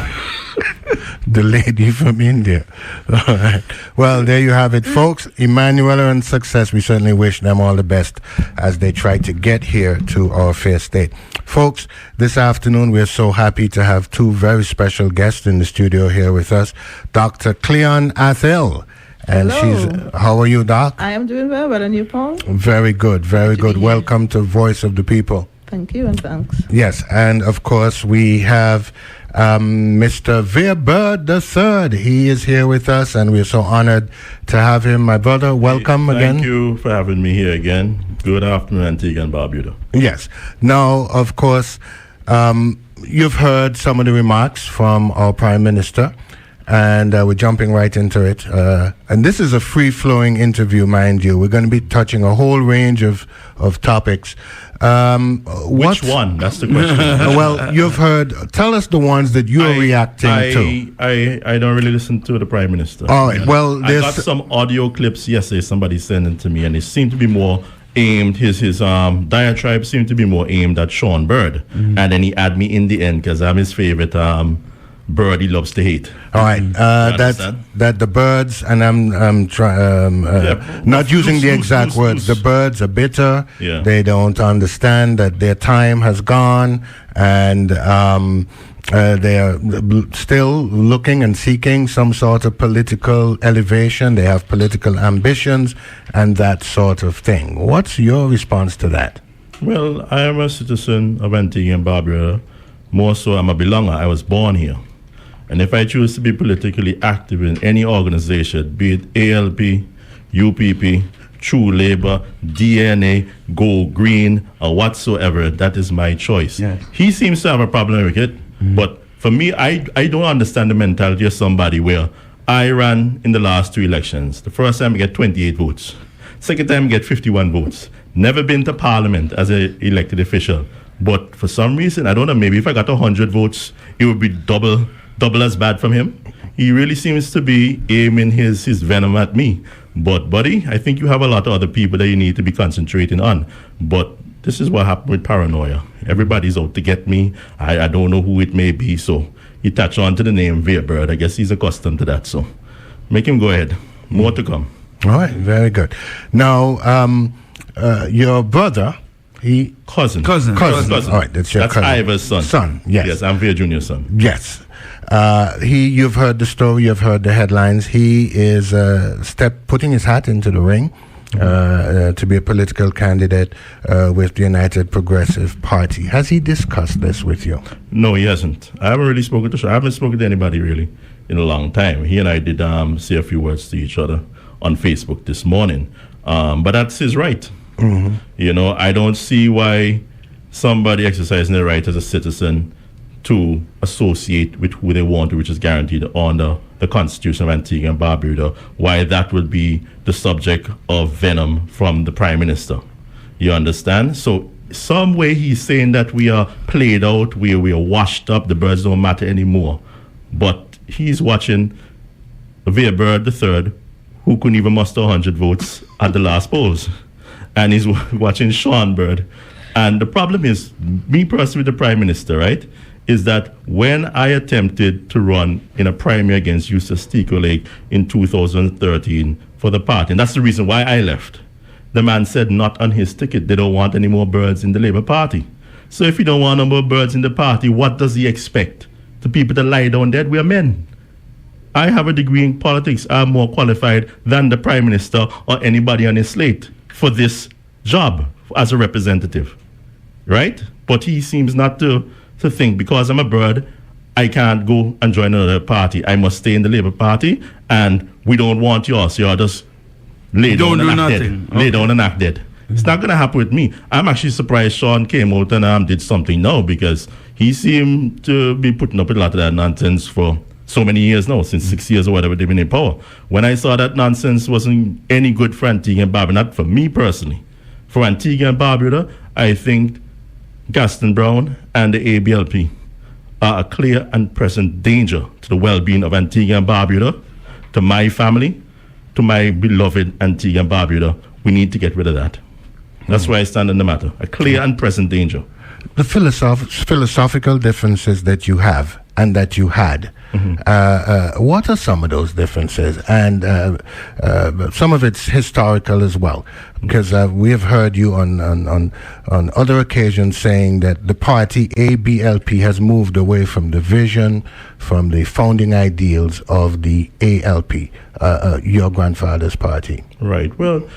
The lady from India. All right. Well, there you have it, folks. Emanuela and Success, we certainly wish them all the best as they try to get here to our fair state. Folks, this afternoon we're so happy to have two very special guests in the studio here with us. Dr. Cleon Athel. And Hello. How are you, Doc? I am doing well. And you, Paul? Very good, very good. Welcome to Voice of the People. Thank you and thanks. Yes, and of course we have Mr. Vere III. He is here with us, and we're so honored to have him. My brother, welcome again. Thank you for having me here again. Good afternoon, Antigua and Barbuda. Yes. Now, of course, you've heard some of the remarks from our Prime Minister, and we're jumping right into it. And this is a free-flowing interview, mind you. We're going to be touching a whole range of topics. Which one? That's the question. Well, you've heard. Tell us the ones that you're reacting to. I don't really listen to the Prime Minister. All right. Well, I got some audio clips yesterday. Somebody sent them to me, and they seem to be more aimed. His diatribe seemed to be more aimed at Sean Bird, and then he had me in the end because I'm his favorite bird he loves to hate. All right, that the birds, and I'm trying not using the exact words. The birds are bitter. Yeah. They don't understand that their time has gone, and they are still looking and seeking some sort of political elevation. They have political ambitions and that sort of thing. What's your response to that? Well, I am a citizen of Antigua and Barbuda. More so, I'm a belonger. I was born here. And if I choose to be politically active in any organization, be it ALP, UPP, True Labour, DNA, Go Green, or whatsoever, that is my choice. Yes. He seems to have a problem with it, but for me, I don't understand the mentality of somebody where I ran in the last 2 elections. The first time I get 28 votes. Second time I get 51 votes. Never been to Parliament as an elected official. But for some reason, I don't know, maybe if I got 100 votes, it would be double as bad from him. He really seems to be aiming his venom at me. But, buddy, I think you have a lot of other people that you need to be concentrating on. But this is what happened with paranoia. Everybody's out to get me. I don't know who it may be. So he touched on to the name Vere. I guess he's accustomed to that. So make him go ahead. More to come. All right, very good. Now, your brother... Cousin. All right, that's your cousin. Ivor's son. Son, yes. Yes, I'm Vere Jr.'s son. Yes. You've heard the story, you've heard the headlines. He is putting his hat into the ring to be a political candidate with the United Progressive Party. Has he discussed this with you? No, he hasn't. I haven't spoken to anybody really in a long time. He and I did say a few words to each other on Facebook this morning. But that's his right. Mm-hmm. You know, I don't see why somebody exercising their right as a citizen to associate with who they want to, which is guaranteed under the Constitution of Antigua and Barbuda, why that would be the subject of venom from the Prime Minister. You understand? So some way he's saying that we are played out, we are washed up, the birds don't matter anymore. But he's watching Vere Bird III, who couldn't even muster 100 votes at the last polls. And he's watching Sean Bird. And the problem is, me personally with the Prime Minister, right, is that when I attempted to run in a primary against Eustace Tico Lake in 2013 for the party, and that's the reason why I left, the man said not on his ticket. They don't want any more birds in the Labour Party. So if you don't want no more birds in the party, what does he expect? The people that lie down dead? We are men. I have a degree in politics. I'm more qualified than the Prime Minister or anybody on his slate for this job as a representative, right? But he seems not to think because I'm a bird, I can't go and join another party. I must stay in the Labour Party, and we don't want yours. So you're just lay down and act dead. Okay. Lay down and act dead. It's not going to happen with me. I'm actually surprised Sean came out and did something now, because he seemed to be putting up with a lot of that nonsense for so many years now, since 6 years or whatever they've been in power. When I saw that nonsense wasn't any good for Antigua and Barbuda, not for me personally. For Antigua and Barbuda, I think Gaston Browne and the ABLP are a clear and present danger to the well-being of Antigua and Barbuda, to my family, to my beloved Antigua and Barbuda. We need to get rid of that. That's why I stand in the matter. A clear and present danger. The philosophical differences that you have and that you had, what are some of those differences? And some of it's historical as well, because we have heard you on other occasions saying that the party ABLP has moved away from the vision, from the founding ideals of the ALP, your grandfather's party. Right. Well,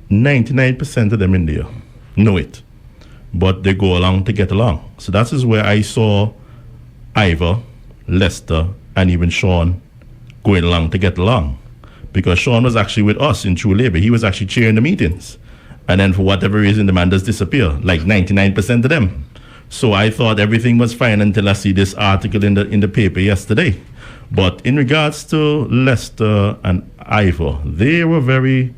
99% of them in there know it, but they go along to get along. So that is where I saw Ivor, Lester, and even Sean going along to get along, because Sean was actually with us in True Labour. He was actually chairing the meetings, and then for whatever reason the man does disappear, like 99% of them. So I thought everything was fine until I see this article in the paper yesterday, But in regards to Lester and Ivor, they were very,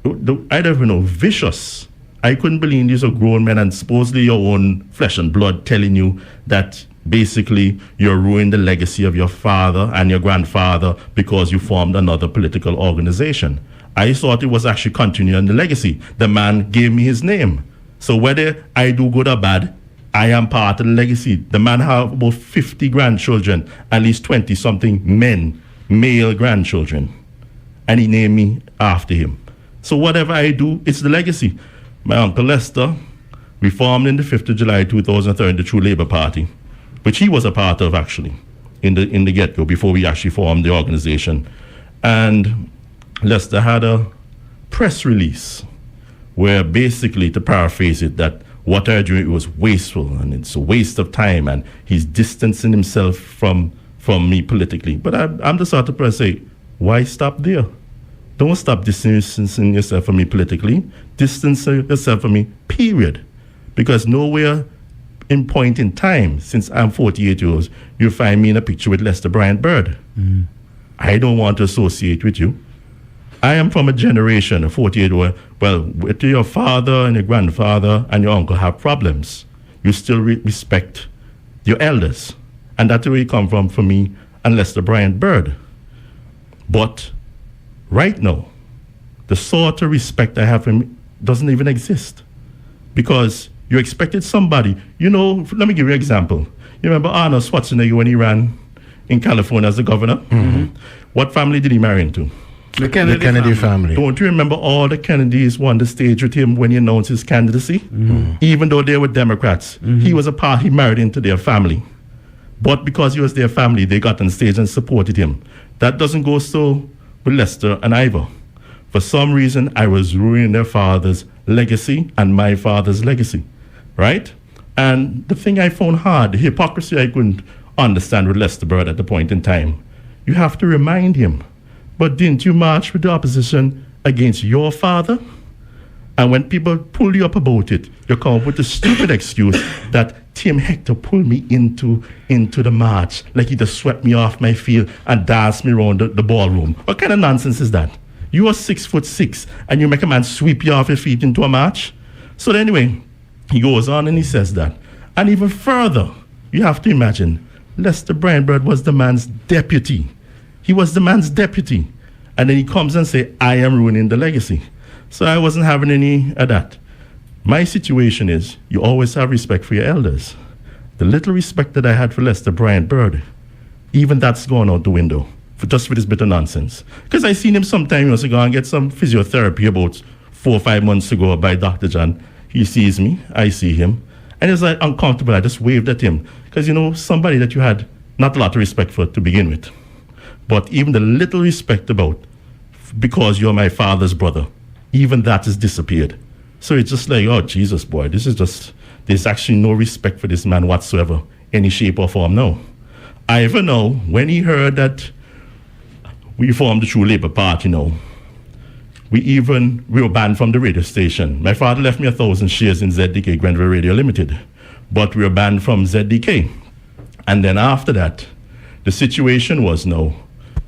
I don't even know, vicious. I couldn't believe these are grown men and supposedly your own flesh and blood telling you that basically you're ruining the legacy of your father and your grandfather because you formed another political organization. I thought it was actually continuing the legacy. The man gave me his name. So whether I do good or bad, I am part of the legacy. The man have about 50 grandchildren, at least 20-something men, male grandchildren. And he named me after him. So whatever I do, it's the legacy. My Uncle Lester, we formed in the 5th of July 2003 the True Labour Party, which he was a part of actually in the get-go before we actually formed the organization. And Lester had a press release where basically, to paraphrase it, that what I do, it was wasteful and it's a waste of time and he's distancing himself from me politically. But I'm the sort of person to say, why stop there? Don't stop distancing yourself from me politically. Distance yourself from me, period. Because nowhere in point in time, since I'm 48 years old, you find me in a picture with Lester Bryant Bird. Mm. I don't want to associate with you. I am from a generation of 48 where, well, with your father and your grandfather and your uncle have problems, you still respect your elders. And that's where you come from for me and Lester Bryant Bird. But right now, the sort of respect I have for him doesn't even exist. Because you expected somebody, you know, let me give you an example. You remember Arnold Schwarzenegger when he ran in California as the governor? Mm-hmm. What family did he marry into? The Kennedy family. Don't you remember all the Kennedys won the stage with him when he announced his candidacy? Mm-hmm. Even though they were Democrats, he was he married into their family. But because he was their family, they got on stage and supported him. That doesn't go so with Lester and Ivor. For some reason, I was ruining their father's legacy and my father's legacy, right? And the thing I found hard, the hypocrisy I couldn't understand with Lester Bird at the point in time, you have to remind him, but didn't you march with the opposition against your father? And when people pull you up about it, you come up with the stupid excuse that Tim Hector pulled me into the march, like he just swept me off my field and danced me around the ballroom. What kind of nonsense is that? You are 6'6", and you make a man sweep you off your feet into a march? So anyway, he goes on and he says that. And even further, you have to imagine, Lester Bryant Bird was the man's deputy. He was the man's deputy. And then he comes and say, I am ruining the legacy. So I wasn't having any of that. My situation is, you always have respect for your elders. The little respect that I had for Lester Bryant Bird, even that's gone out the window, just for this bit of nonsense. Because I seen him sometime years ago and get some physiotherapy about 4 or 5 months ago by Dr. John. He sees me, I see him. And it's like uncomfortable. I just waved at him. Because, you know, somebody that you had not a lot of respect for to begin with. But even the little respect about, because you're my father's brother, even that has disappeared. So it's just like, oh, Jesus, boy, there's actually no respect for this man whatsoever, any shape or form, no. Ivor, no, when he heard that we formed the True Labour Party, we were banned from the radio station. My father left me 1,000 shares in ZDK, Grenville Radio Limited, but we were banned from ZDK. And then after that, the situation was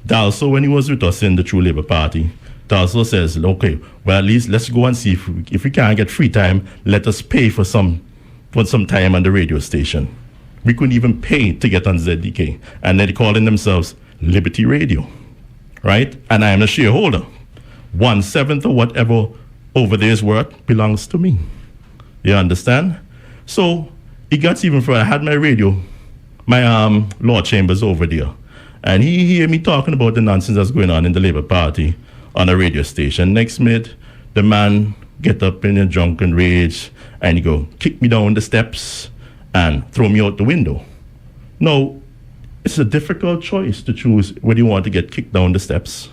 Dalso, when he was with us in the True Labour Party, Dalso says, okay, well, at least let's go and see if we can't get free time, let us pay for some time on the radio station. We couldn't even pay to get on ZDK. And they're calling themselves Liberty Radio, right? And I am a shareholder. 1/7 or whatever over there's worth belongs to me. You understand? So it gets even further. I had my radio, my Lord Chambers over there. And he heard me talking about the nonsense that's going on in the Labour Party on a radio station. Next minute, the man get up in a drunken rage and he go, kick me down the steps and throw me out the window. Now, it's a difficult choice to choose whether you want to get kicked down the steps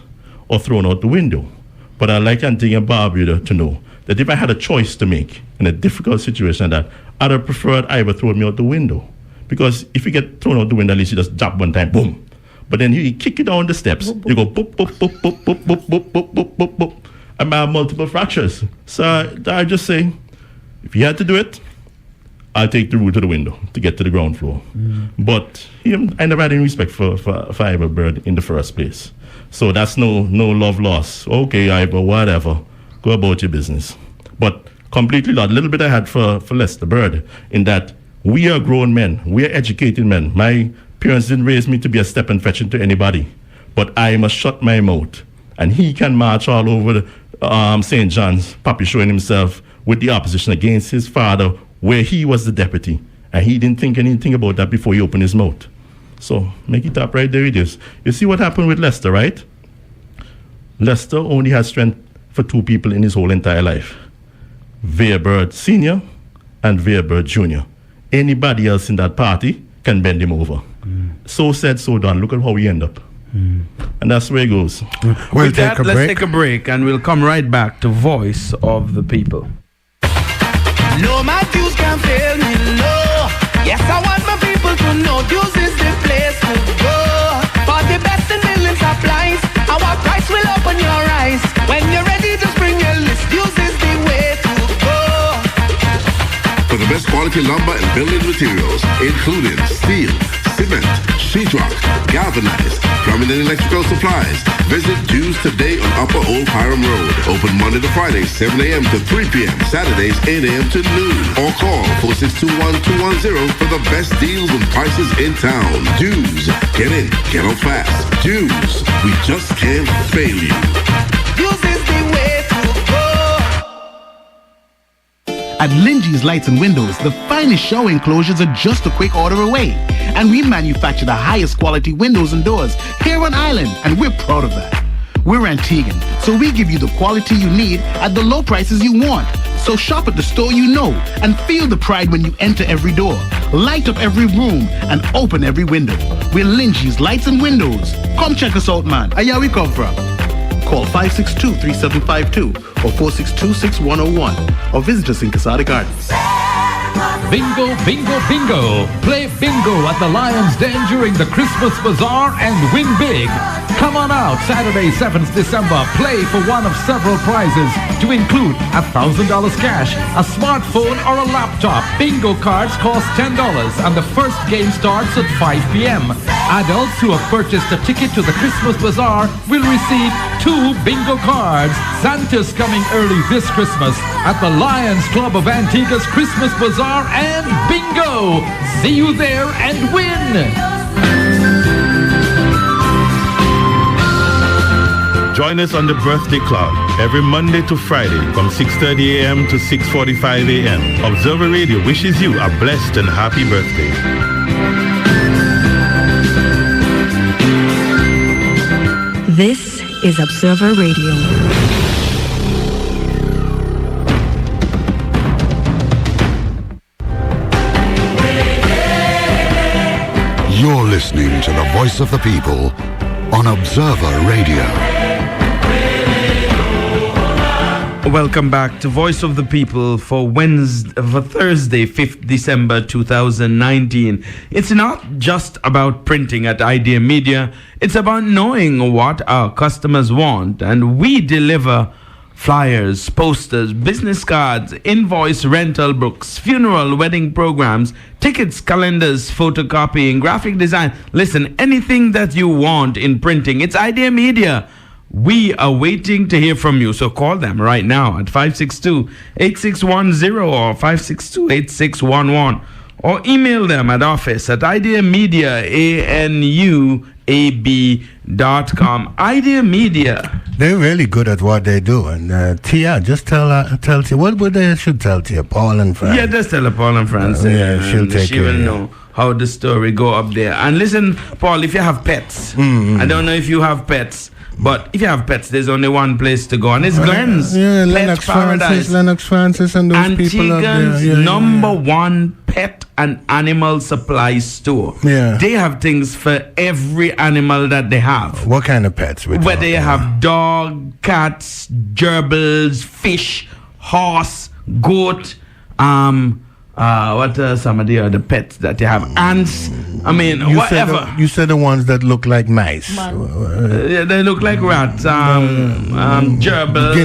or thrown out the window. But I'd like Auntie and Barbara to know that if I had a choice to make in a difficult situation, that I'd have preferred Ivor throw me out the window. Because if you get thrown out the window, at least you just drop one time, boom. But then you kick it down the steps. You go boop, boop, boop, boop, boop, boop, boop, boop, boop, boop, boop. And I have multiple fractures. So I just say, if you had to do it, I'll take the route to the window to get to the ground floor. But I never had any respect for Ivor Bird in the first place. So that's no love lost. Okay, Ivor, whatever. Go about your business. But completely not. A little bit I had for Lester Bird in that we are grown men. We are educated men. My parents didn't raise me to be a step and fetching to anybody. But I must shut my mouth. And he can march all over the, St. John's, Papi showing himself with the opposition against his father, where he was the deputy. And he didn't think anything about that before he opened his mouth. So, make it up right there it is. You see what happened with Lester, right? Lester only has strength for two people in his whole entire life. Vere Bird Sr. and Vere Bird Jr. Anybody else in that party can bend him over. So said, so done. Look at how we end up. And that's where it goes. With that, let's take a break and we'll come right back to Voice of the People. No, my dues can't fail me, no. Yes, I want my people to know dues is the place to go. For the best in building supplies, our price will open your eyes. When you're ready, just bring your list. Dues is the way to go. For the best quality lumber and building materials, including steel, cement, sheetrock, galvanized, plumbing and electrical supplies. Visit Jews Today on Upper Old Hiram Road. Open Monday to Friday, 7 a.m. to 3 p.m. Saturdays, 8 a.m. to noon. Or call 462-1210 for the best deals and prices in town. Jews, get in, get out fast. Jews, we just can't fail you. Dues is the way to go. At Linji's Lights and Windows, the finest shower enclosures are just a quick order away. And we manufacture the highest quality windows and doors here on Island, and we're proud of that. We're Antiguan, so we give you the quality you need at the low prices you want. So shop at the store you know and feel the pride when you enter every door, light up every room, and open every window. We're Linji's Lights and Windows. Come check us out, man. Where we come from? Call 562-3752 or 462-6101 or visit us in Casada Gardens. Bingo, bingo, bingo. Play bingo at the Lion's Den during the Christmas Bazaar and win big. Come on out Saturday, 7th December. Play for one of several prizes to include $1,000 cash, a smartphone or a laptop. Bingo cards cost $10 and the first game starts at 5 p.m. Adults who have purchased a ticket to the Christmas Bazaar will receive 2 bingo cards. Santa's coming early this Christmas at the Lions Club of Antigua's Christmas Bazaar and bingo. See you there and win. Join us on the Birthday Club every Monday to Friday from 6:30 a.m. to 6:45 a.m. Observer Radio wishes you a blessed and happy birthday. This is Observer Radio. You're listening to the Voice of the People on Observer Radio. Welcome back to Voice of the People for Thursday, 5th December 2019. It's not just about printing at Idea Media. It's about knowing what our customers want, and we deliver flyers, posters, business cards, invoice rental books, funeral, wedding programs, tickets, calendars, photocopying, graphic design. Listen, anything that you want in printing, it's Idea Media. We are waiting to hear from you, so call them right now at 562-8610 or 562-8611 or email them at office@ideamedia.com. Idea Media. They're really good at what they do. And Tia, just tell Tia, what would they should tell Tia? Paul and Franz. Yeah, just tell her Paul and Franz. She will know how the story go up there. And listen, Paul, if you have pets, I don't know if you have pets, but if you have pets, there's only one place to go, and it's Glenn's. Yeah, Lennox Francis and those people up there. Antigan's number one pet and animal supply store. Yeah. They have things for every animal that they have. What kind of pets? Where they have dog, cats, gerbils, fish, horse, goat, what are some of the other pets that you have? Ants. I mean, whatever. You said the ones that look like mice. Yeah, they look like rats. Gerbils.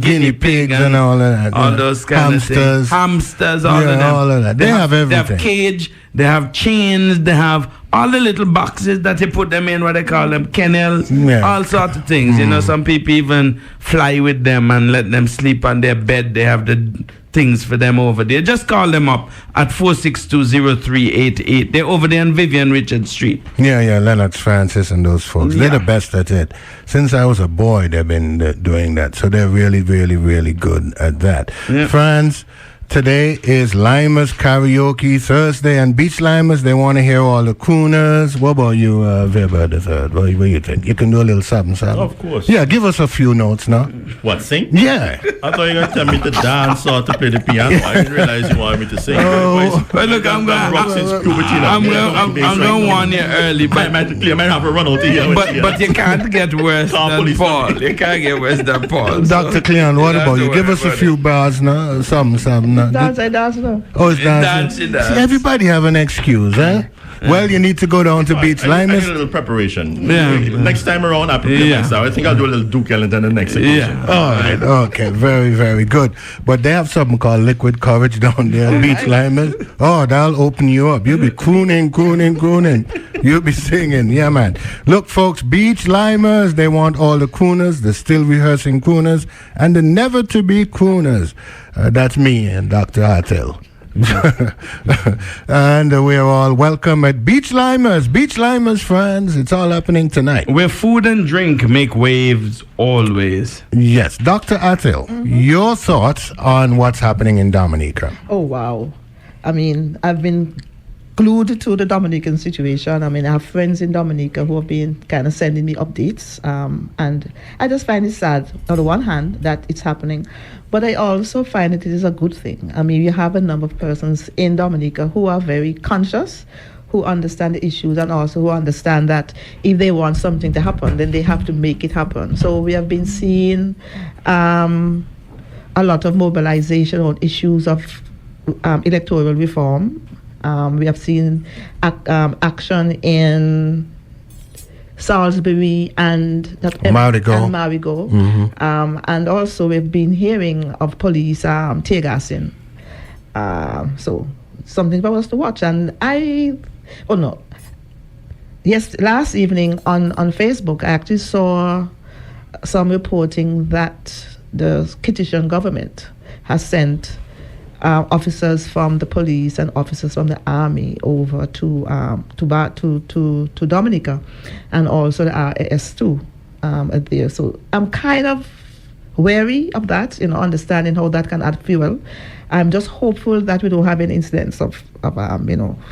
Guinea pigs and all of that. All those kind of things. Hamsters, all of them. All of that. They have everything. They have cage. They have chains. They have all the little boxes that they put them in, what they call them, kennels. All sorts of things. You know, some people even fly with them and let them sleep on their bed. They have the things for them over there. Just call them up at 4620388. They're over there on Vivian Richards Street. Yeah, Lennox Francis and those folks. They're the best at it. Since I was a boy, they've been doing that. So they're really, really, really good at that. Friends, today is Limers Karaoke Thursday, and Beach Limers, they want to hear all the crooners. What about you, Vere the Third? What do you think? You can do a little something. Of course. Yeah, give us a few notes now. What, sing? Yeah. I thought you were going to tell me to dance or to play the piano. I didn't realize you wanted me to sing. Well, look, I'm going to warn you early. But I might have a run out here. But you can't get worse than Paul. You can't get worse than Paul. Dr. Cleon, what about you? Give us a few bars now. Something. Dance now. Oh, it's dancing. See, everybody have an excuse, eh? Well, you need to go down to Beach Limers. I need a little preparation. Next time around, I prepare myself. I think I'll do a little Duke Ellington the next occasion. All right. Okay. Very, very good. But they have something called Liquid Courage down there at Beach Limers. Oh, that'll open you up. You'll be crooning. You'll be singing. Yeah, man. Look, folks, Beach Limers, they want all the crooners, the still rehearsing crooners, and the never to be crooners. That's me and Dr. Artel. And we're all welcome at Beach Limers. Beach Limers, friends. It's all happening tonight. Where food and drink make waves always. Yes. Dr. Artel, your thoughts on what's happening in Dominica? Oh, wow. I mean, I've been glued to the Dominican situation. I mean, I have friends in Dominica who have been kind of sending me updates. And I just find it sad, on the one hand, that it's happening. But I also find it is a good thing. I mean, you have a number of persons in Dominica who are very conscious, who understand the issues, and also who understand that if they want something to happen, then they have to make it happen. So we have been seeing a lot of mobilization on issues of electoral reform. We have seen action in Salisbury and Marigot. And also we've been hearing of police tear gassing. So something for us to watch. And last evening on Facebook, I actually saw some reporting that the Kittian government has sent officers from the police and officers from the army over to Dominica, and also the RAS too there. So I'm kind of wary of that, understanding how that can add fuel. I'm just hopeful that we don't have any incidents of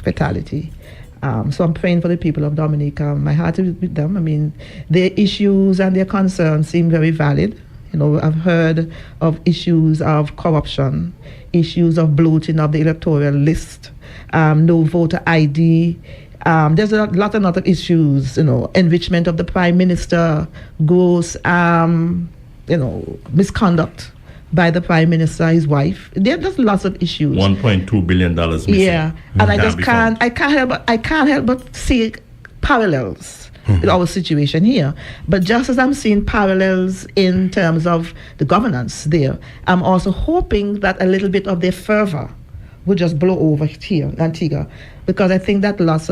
fatality. So I'm praying for the people of Dominica. My heart is with them. I mean, their issues and their concerns seem very valid. I've heard of issues of corruption, issues of bloating of the electoral list, no voter ID. There's a lot of issues, enrichment of the prime minister, gross, misconduct by the prime minister, his wife. There's lots of issues. $1.2 billion missing. Yeah, and I can't help but see parallels with our situation here. But just as I'm seeing parallels in terms of the governance there, I'm also hoping that a little bit of their fervor will just blow over here in Antigua, because I think that a lot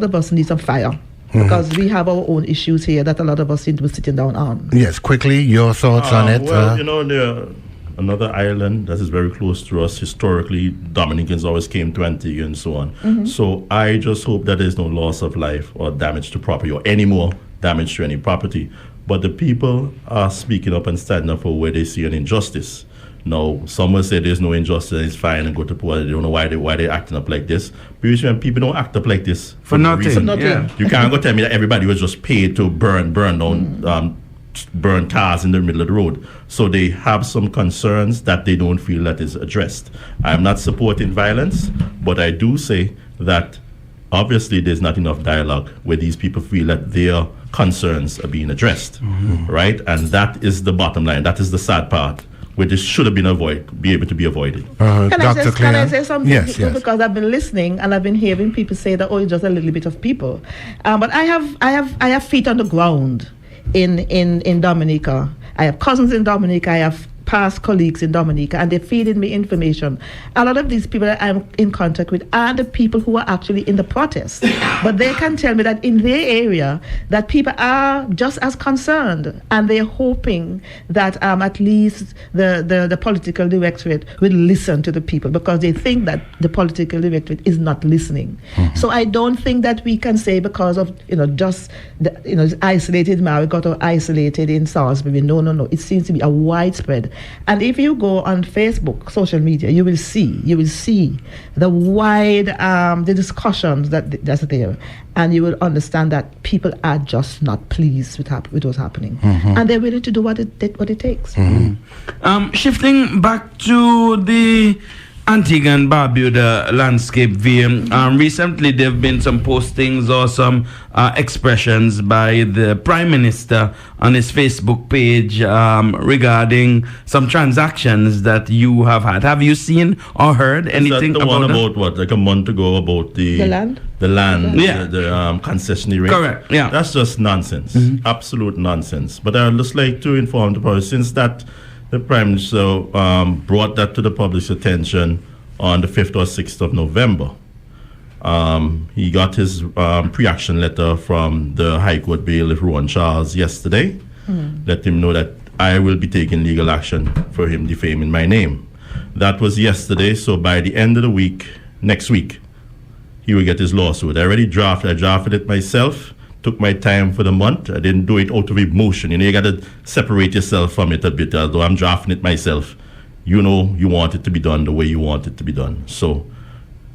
of us need some fire. Because we have our own issues here that a lot of us seem to be sitting down on. Yes, quickly, your thoughts on it? Well, another island that is very close to us. Historically, Dominicans always came to Antigua and so on. So I just hope that there's no loss of life or damage to property or any more damage to any property. But the people are speaking up and standing up for where they see an injustice. Now, some will say there's no injustice and it's fine and go to court. They don't know why they're acting up like this. But when people don't act up like this for nothing. Yeah. You can't go tell me that everybody was just paid to burn down burn cars in the middle of the road. So they have some concerns that they don't feel that is addressed. I'm not supporting violence, but I do say that obviously there's not enough dialogue where these people feel that their concerns are being addressed, right? And that is the bottom line. That is the sad part. where this should have been be able to be avoided. Can I say something? Yes. Because I've been listening and I've been hearing people say that, it's just a little bit of people. But I have feet on the ground in Dominica. I have cousins in Dominica. I have past colleagues in Dominica, and they're feeding me information. A lot of these people that I'm in contact with are the people who are actually in the protest. But they can tell me that in their area, that people are just as concerned, and they're hoping that at least the political directorate will listen to the people, because they think that the political directorate is not listening. So I don't think that we can say because of just it's isolated Marigot or isolated in Salisbury. No. It seems to be a widespread. And if you go on Facebook, social media, you will see the wide the discussions that's there, and you will understand that people are just not pleased with what's happening, and they're willing to do what it takes. Shifting back to the Antigua and Barbuda landscape, Vere. Recently, there have been some postings or some expressions by the Prime Minister on his Facebook page regarding some transactions that you have had. Have you seen or heard anything about that? One about what, like a month ago, about the land? The land, yeah. the concessionary rate. Correct, yeah. That's just nonsense, absolute nonsense. But I would just like to inform the public, since that the Prime Minister brought that to the public's attention on the 5th or 6th of November. He got his pre-action letter from the High Court bailiff, Rowan Charles, yesterday. Let him know that I will be taking legal action for him defaming my name. That was yesterday, so by the end of the week, next week, he will get his lawsuit. I drafted it myself. Took my time for the month. I didn't do it out of emotion. You got to separate yourself from it a bit. Although I'm drafting it myself, you want it to be done the way you want it to be done. So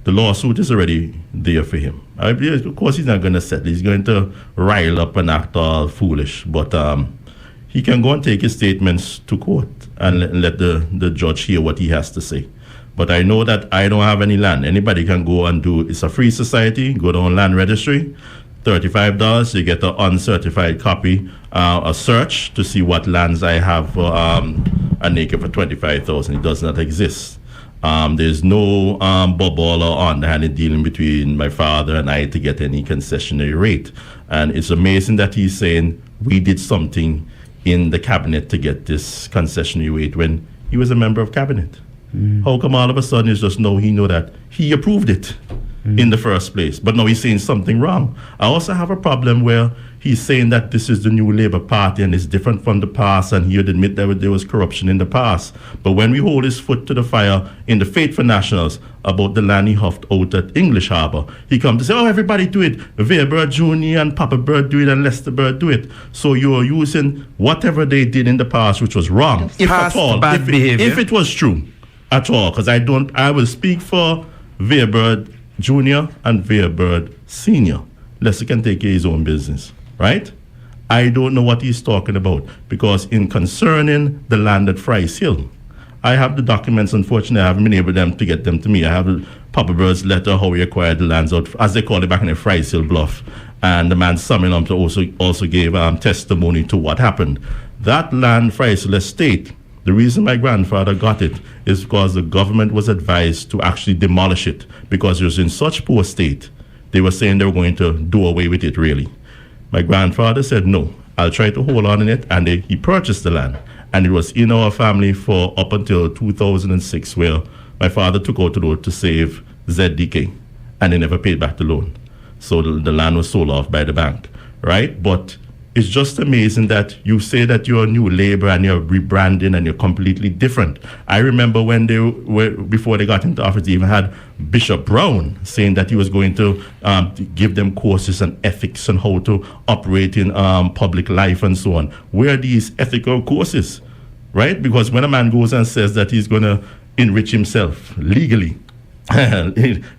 the lawsuit is already there for him. Of course, he's not going to settle. He's going to rile up and act all foolish. But he can go and take his statements to court and let the judge hear what he has to say. But I know that I don't have any land. Anybody can go and do. It's a free society. Go down land registry. $35, you get an uncertified copy, a search to see what lands I have for an acre for $25,000. It does not exist. There's no bubble or underhanded dealing between my father and I to get any concessionary rate. And it's amazing that he's saying we did something in the cabinet to get this concessionary rate when he was a member of cabinet. How come all of a sudden it's just he know that he approved it in the first place, but now he's saying something wrong? I also have a problem where he's saying that this is the new Labour Party and it's different from the past, and he would admit that there was corruption in the past. But when we hold his foot to the fire in the Faith for Nationals about the land he huffed out at English Harbour, he comes to say, everybody do it. Vere Bird Jr. and Papa Bird do it and Lester Bird do it. So you're using whatever they did in the past, which was wrong, if at all, if it was true at all, because I will speak for Vere Bird Jr. and Vere Bird Sr. Lester can take his own business, right? I don't know what he's talking about, because in concerning the land at Fry's Hill, I have the documents. Unfortunately, I haven't been able to get them to me. I have Papa Bird's letter, how he acquired the lands out, as they call it back in the Fry's Hill Bluff. And the man summoned him to also gave testimony to what happened. That land, Fry's Hill Estate, the reason my grandfather got it is because the government was advised to actually demolish it because it was in such poor state. They were saying they were going to do away with it, really. My grandfather said, no, I'll try to hold on in it, and he purchased the land. And it was in our family for up until 2006, where my father took out the loan to save ZDK, and they never paid back the loan. So the land was sold off by the bank, right? But it's just amazing that you say that you're a new Labour and you're rebranding and you're completely different. I remember when before they got into office, they even had Bishop Browne saying that he was going to give them courses on ethics and how to operate in public life and so on. Where are these ethical courses, right? Because when a man goes and says that he's going to enrich himself legally,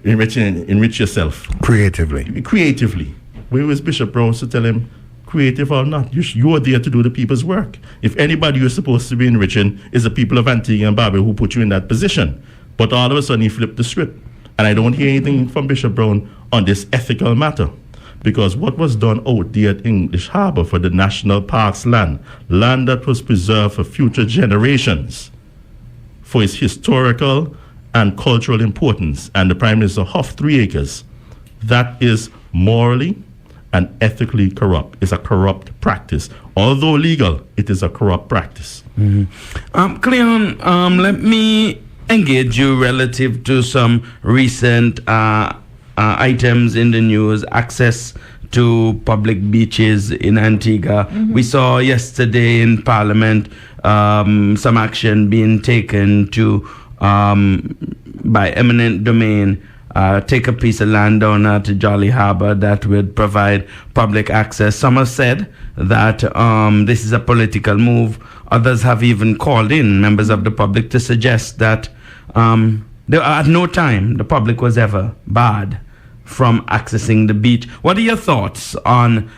enrich yourself creatively, where was Bishop Browne to tell him, creative or not, you are there to do the people's work? If anybody you're supposed to be enriching is the people of Antigua and Barbuda who put you in that position. But all of a sudden he flipped the script. And I don't hear anything from Bishop Browne on this ethical matter. Because what was done out there at English Harbour for the National Parks land that was preserved for future generations, for its historical and cultural importance, and the Prime Minister of 3 acres, that is morally and ethically corrupt. It's a corrupt practice. Although legal, it is a corrupt practice. Cleon, let me engage you relative to some recent items in the news, access to public beaches in Antigua. We saw yesterday in Parliament some action being taken to, by eminent domain, take a piece of land down at Jolly Harbour that would provide public access. Some have said that this is a political move. Others have even called in members of the public to suggest that at no time the public was ever barred from accessing the beach. What are your thoughts on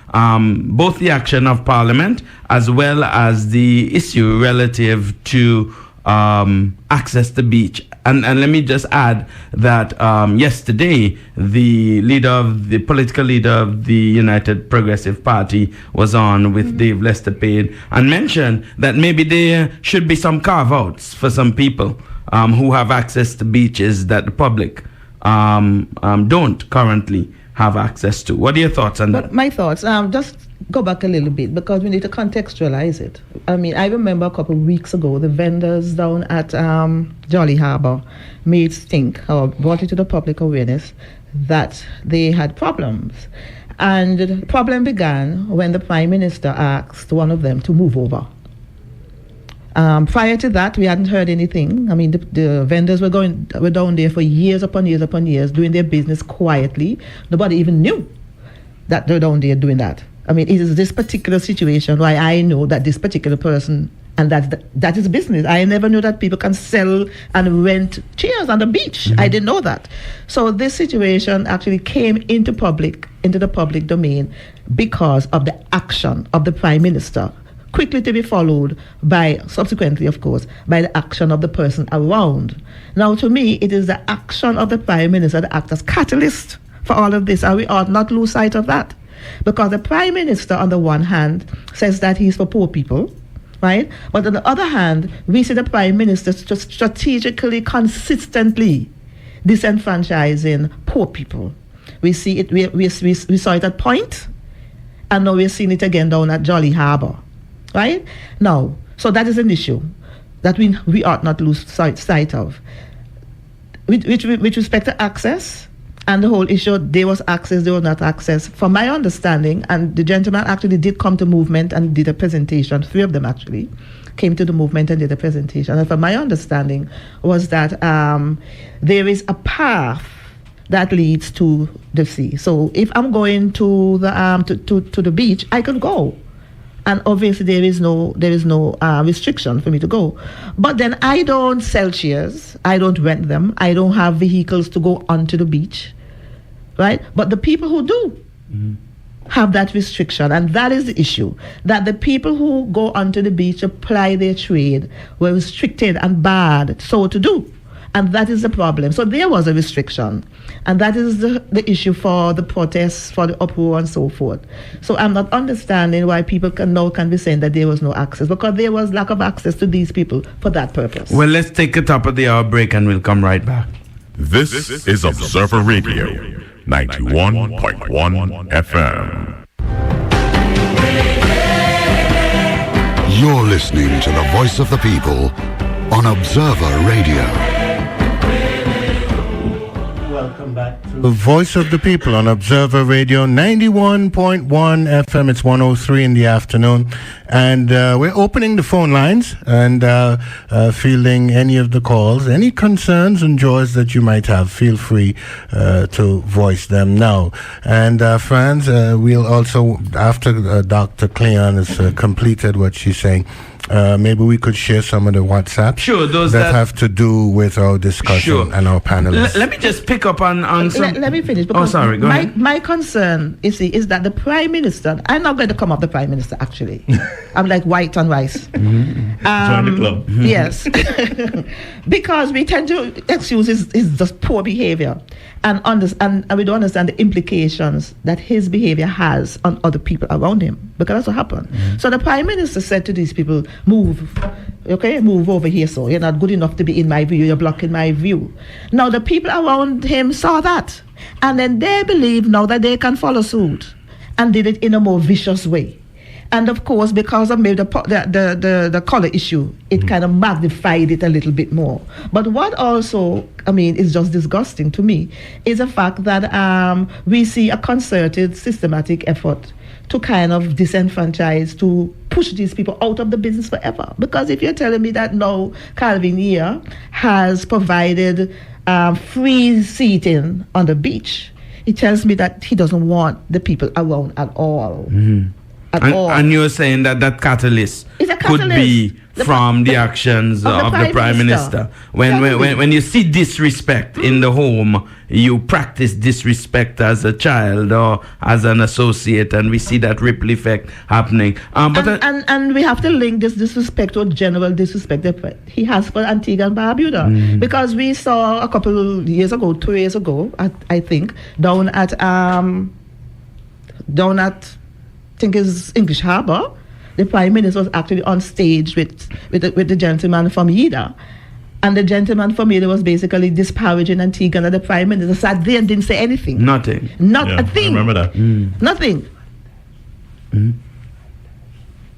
both the action of Parliament as well as the issue relative to access the beach? And let me just add that yesterday the political leader of the United Progressive Party was on with Dave Lester Payne and mentioned that maybe there should be some carve-outs for some people who have access to beaches that the public don't currently have access to. What are your thoughts on that? My thoughts, just go back a little bit because we need to contextualize it. I mean, I remember a couple of weeks ago, the vendors down at Jolly Harbour made think or brought it to the public awareness that they had problems. And the problem began when the Prime Minister asked one of them to move over. Prior to that, we hadn't heard anything. I mean, the vendors were down there for years upon years upon years, doing their business quietly. Nobody even knew that they're down there doing that. I mean, it is this particular situation why I know that this particular person, and that is business. I never knew that people can sell and rent chairs on the beach. I didn't know that. So this situation actually came into the public domain because of the action of the Prime Minister, quickly to be followed by, subsequently, of course, by the action of the person around. Now, to me, it is the action of the Prime Minister that acts as catalyst for all of this, and we ought not lose sight of that. Because the Prime Minister, on the one hand, says that he's for poor people, right? But on the other hand, we see the Prime Minister strategically, consistently disenfranchising poor people. We see it. We saw it at Point, and now we're seeing it again down at Jolly Harbour. Right? Now, so that is an issue that we ought not lose sight of. With respect to access and the whole issue, there was access, there was not access. From my understanding, and the gentleman actually did come to movement and did a presentation, 3 of them actually came to the movement and did a presentation. And from my understanding was that there is a path that leads to the sea. So if I'm going to the beach, I can go. And obviously there is no restriction for me to go. But then I don't sell chairs. I don't rent them. I don't have vehicles to go onto the beach, right? But the people who do have that restriction, and that is the issue, that the people who go onto the beach, apply their trade, were restricted and barred so to do. And that is the problem. So there was a restriction. And that is the issue for the protests, for the uproar and so forth. So I'm not understanding why people can be saying that there was no access, because there was lack of access to these people for that purpose. Well, let's take a top of the hour break and we'll come right back. This is Observer Radio, 91.1 FM. You're listening to the voice of the people on Observer Radio. Welcome back to the voice of the people on Observer Radio 91.1 FM. It's 1:03 in the afternoon, and we're opening the phone lines and fielding any of the calls. Any concerns and joys that you might have, feel free to voice them now. And friends, we'll also, after Dr. Cleon has completed what she's saying, maybe we could share some of the WhatsApp those that have to do with our discussion and our panelists. Let me just pick up on some... Let me finish. Oh, sorry, go ahead. My concern, you see, is that the Prime Minister... I'm not going to come up the Prime Minister, actually. I'm like white on rice. Join the club. Yes. Because we tend to excuse his just poor behavior. And we don't understand the implications that his behavior has on other people around him. because that's what happened. So the Prime Minister said to these people, move over here, so you're not good enough to be in my view, you're blocking my view. Now the people around him saw that, and then they believe now that they can follow suit, and did it in a more vicious way. And of course, because of maybe the color issue, it kind of magnified it a little bit more. But what also, is just disgusting to me, is the fact that we see a concerted, systematic effort to kind of disenfranchise, to push these people out of the business forever. Because if you're telling me that now Calvin here has provided free seating on the beach, it tells me that he doesn't want the people around at all. And you're saying that catalyst could be from the actions of the Prime Minister. When you see disrespect in the home, you practice disrespect as a child or as an associate, and we see that ripple effect happening. And we have to link this disrespect to general disrespect that he has for Antigua and Barbuda, because we saw a couple of years ago, 2 years ago, I think, down at I think is English Harbour, the Prime Minister was actually on stage with the gentleman from Yida. And the gentleman from Yida was basically disparaging Antigua, and the Prime Minister sat there and didn't say anything. Nothing. Not a thing. I remember that. Nothing.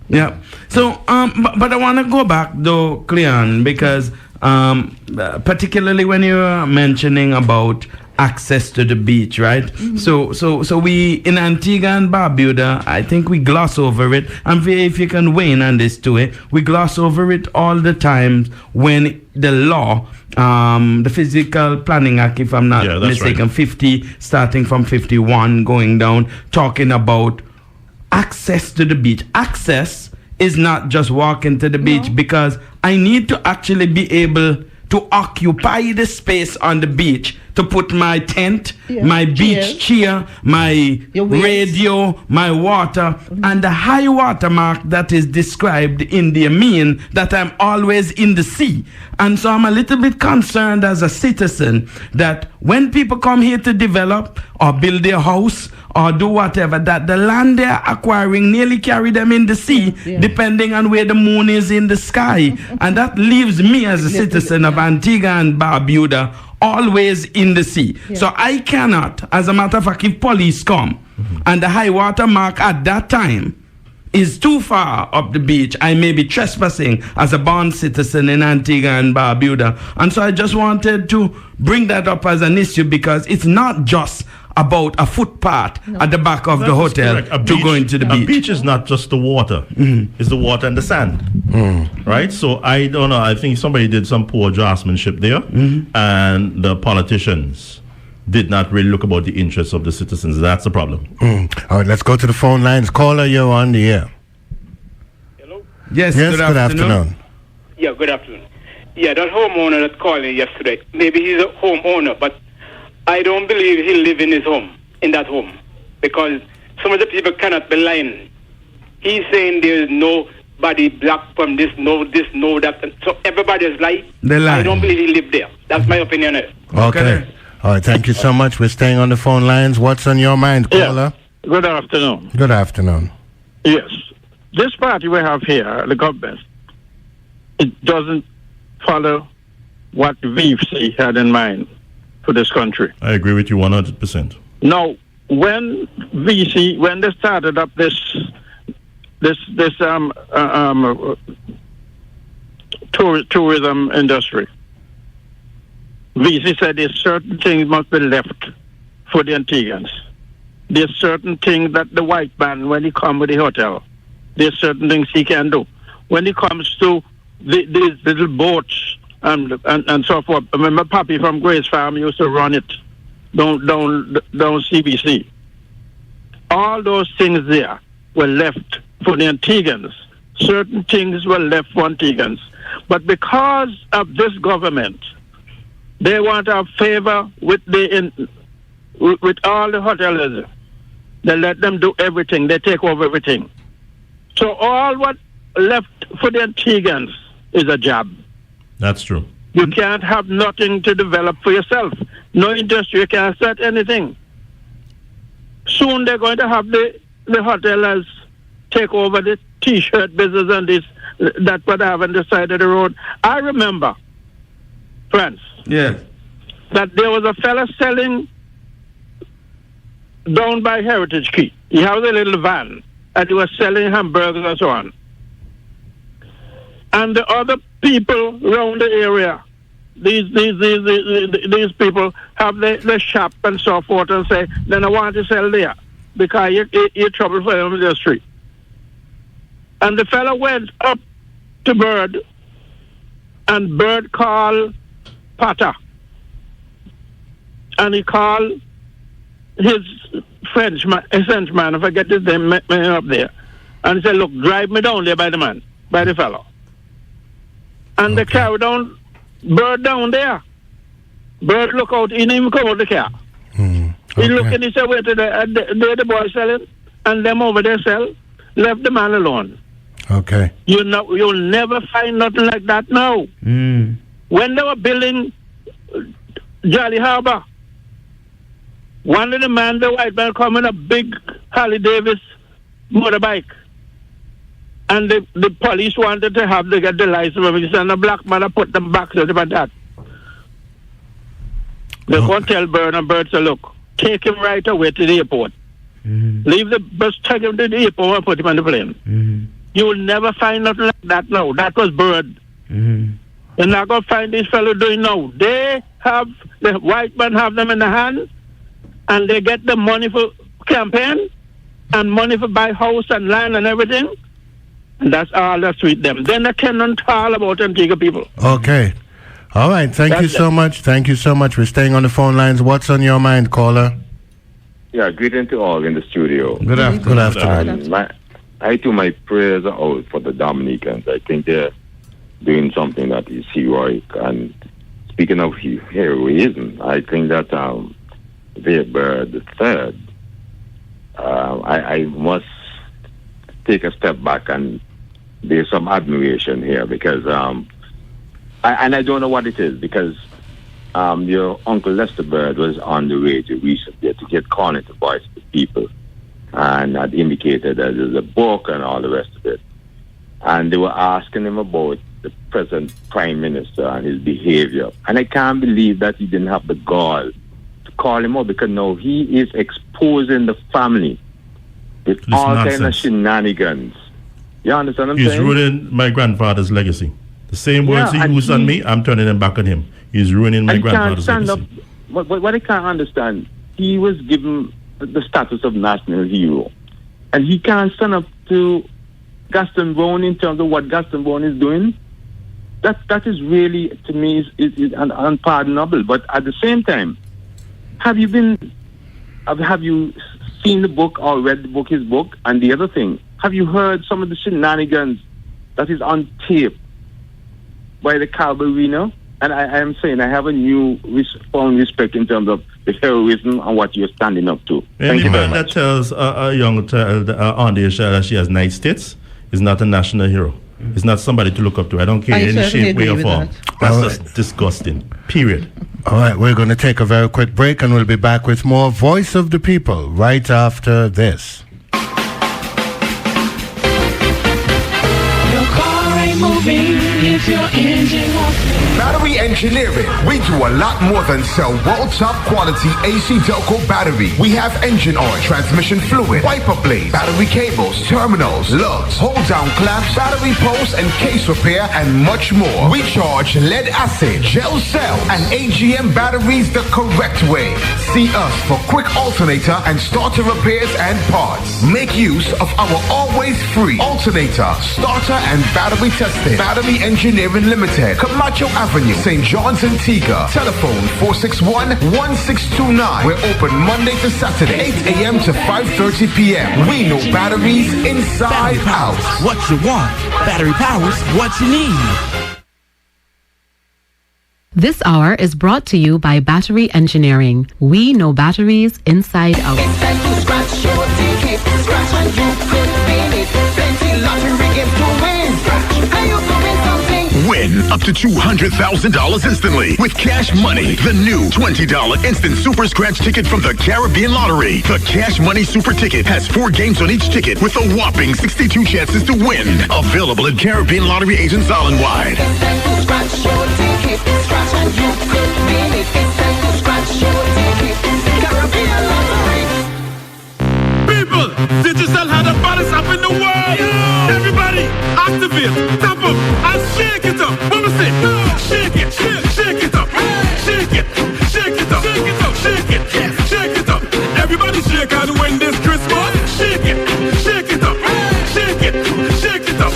Yeah. So, but I want to go back though, Cleon, because particularly when you're mentioning about access to the beach, right? So we in Antigua and Barbuda, I think we gloss over it. And if you can weigh in on this too, we gloss over it all the time when the law, the Physical Planning Act, if I'm not mistaken, right. 50, starting from 51, going down, talking about access to the beach. Access is not just walking to the beach, because I need to actually be able to occupy the space on the beach, to put my tent, my beach chair, my radio, my water, and the high water mark that is described in the mean that I'm always in the sea. And so I'm a little bit concerned as a citizen that when people come here to develop or build their house or do whatever, that the land they're acquiring nearly carry them in the sea, depending on where the moon is in the sky. And that leaves me as a citizen of Antigua and Barbuda always in the sea. So I cannot, as a matter of fact, if police come and the high water mark at that time is too far up the beach, I may be trespassing as a born citizen in Antigua and Barbuda. And so I just wanted to bring that up as an issue, because it's not just about a footpath at the back of the hotel to go into the beach. A beach is not just the water. It's the water and the sand. Right? So I don't know. I think somebody did some poor draftsmanship there. And the politicians did not really look about the interests of the citizens. That's the problem. All right, let's go to the phone lines. Caller, you're on the air. Hello? Yes, good afternoon. Yeah, good afternoon. Yeah, that homeowner that called me yesterday, maybe he's a homeowner, but I don't believe he'll live in his home, in that home, because some of the people cannot be lying. He's saying there's nobody black from this, no that. So everybody is lying. I don't believe he lived there. That's my opinion. Okay. All right, thank you so much. We're staying on the phone lines. What's on your mind, caller? Good afternoon. Good afternoon. Yes. This party we have here, the government, it doesn't follow what VC had in mind for this country. I agree with you 100%. Now, when they started up this tourism industry, VC said there's certain things must be left for the Antiguans. There's certain things that the white man, when he comes with the hotel, there's certain things he can do. When it comes to these little boats and so forth, I remember Papi from Grace Farm used to run it down CBC. All those things there were left for the Antiguans. Certain things were left for Antiguans. But because of this government, they want to have favor with all the hoteliers. They let them do everything. They take over everything. So all what left for the Antiguans is a job. That's true. You can't have nothing to develop for yourself. No industry, you can't start anything. Soon they're going to have the hoteliers take over the T-shirt business and this, that what I have on the side of the road. I remember, friends, Yes. that there was a fella selling down by Heritage Key. He had a little van, and he was selling hamburgers and so on. And the other people around the area, these people have the shop and so forth and say, then I want to sell there because you're trouble for them in the street. And the fellow went up to Bird, and Bird called Potter. And he called his Frenchman, I forget his name, met me up there. And he said, look, drive me down there by the fellow. And the car down, Bird down there. Bird look out, he didn't even come out the car. He looked and he said, wait, the boy selling, and them over there sell, left the man alone. Okay. You'll never find nothing like that now. When they were building Jolly Harbor, one of the men, the white man, come in a big Harley Davis motorbike. And the police wanted to have to get the license of it. And the black man put them back to that. They won't tell Bird, and Bird said, look, take him right away to the airport. Leave the bus, take him to the airport and put him on the plane. You will never find nothing like that now. That was Bird. You're not going to find these fellows doing now. They have, the white man have them in the hand, and they get the money for campaign, and money for buy house and land and everything. And that's all that's with them. Then they cannot talk about Antigua people. Okay. All right. Thank you so much. Thank you so much. We're staying on the phone lines. What's on your mind, caller? Yeah, greeting to all in the studio. Good afternoon. And my prayers are out for the Dominicans. I think they're doing something that is heroic. And speaking of heroism, I think that Vere the third, I must take a step back, and there's some admiration here because I don't know what it is, because your Uncle Lester Bird was on the radio recently to get calling to voice the people, and had indicated that there's a book and all the rest of it. And they were asking him about the present Prime Minister and his behavior. And I can't believe that he didn't have the gall to call him out, because now he is exposing the family with all kinds of shenanigans. You understand what I'm saying? He's ruining my grandfather's legacy. The same words he used on me, I'm turning them back on him. He's ruining my grandfather's legacy. What I can't understand, he was given the status of national hero, and he can't stand up to Gaston Browne in terms of what Gaston Browne is doing. That is really, to me, is unpardonable. But at the same time, have you seen the book or read the book, his book? And the other thing, have you heard some of the shenanigans that is on tape by the Carbarino? And I am saying I have a new found respect in terms of the heroism and what you're standing up to. Thank you very much. That tells a young child on the child that she has nice tits is not a national hero. It's not somebody to look up to. I don't care any shape, way, or form. That's just disgusting. Period. All right, we're going to take a very quick break, and we'll be back with more Voice of the People right after this. Your car ain't moving if your engine won't. Battery engineering. We do a lot more than sell world top quality AC Delco battery. We have engine oil, transmission fluid, wiper blades, battery cables, terminals, lugs, hold down clamps, battery posts and case repair, and much more. We charge lead acid, gel cell, and AGM batteries the correct way. See us for quick alternator and starter repairs and parts. Make use of our always free alternator, starter, and battery testing. Battery Engineering Limited, Camacho Avenue, St. John's, Antigua. Telephone 461-1629. We're open Monday to Saturday, 8 a.m. to 5:30 p.m. We know batteries inside out. What you want, battery powers what you need. This hour is brought to you by Battery Engineering. We know batteries inside out. It's time to scratch your ticket. Scratch and you could win it. Plenty lottery games to win. Scratch and you could win something. Win Win up to $200,000 instantly with cash money. The new $20 instant super scratch ticket from the Caribbean Lottery. The Cash Money Super Ticket has 4 games on each ticket with a whopping 62 chances to win. Available at Caribbean Lottery agents island-wide. Scratch your ticket, scratch and you could win it. It's time to scratch your ticket. Caribbean Lottery. People, digital had the baddest app in the world. Everybody, activate, tap up, and shake it up. What we say? Shake it, shake it up, shake it, shake it up, shake it up, shake it, shake it up. Everybody shake and win this Christmas. Shake it up, shake it, shake it up,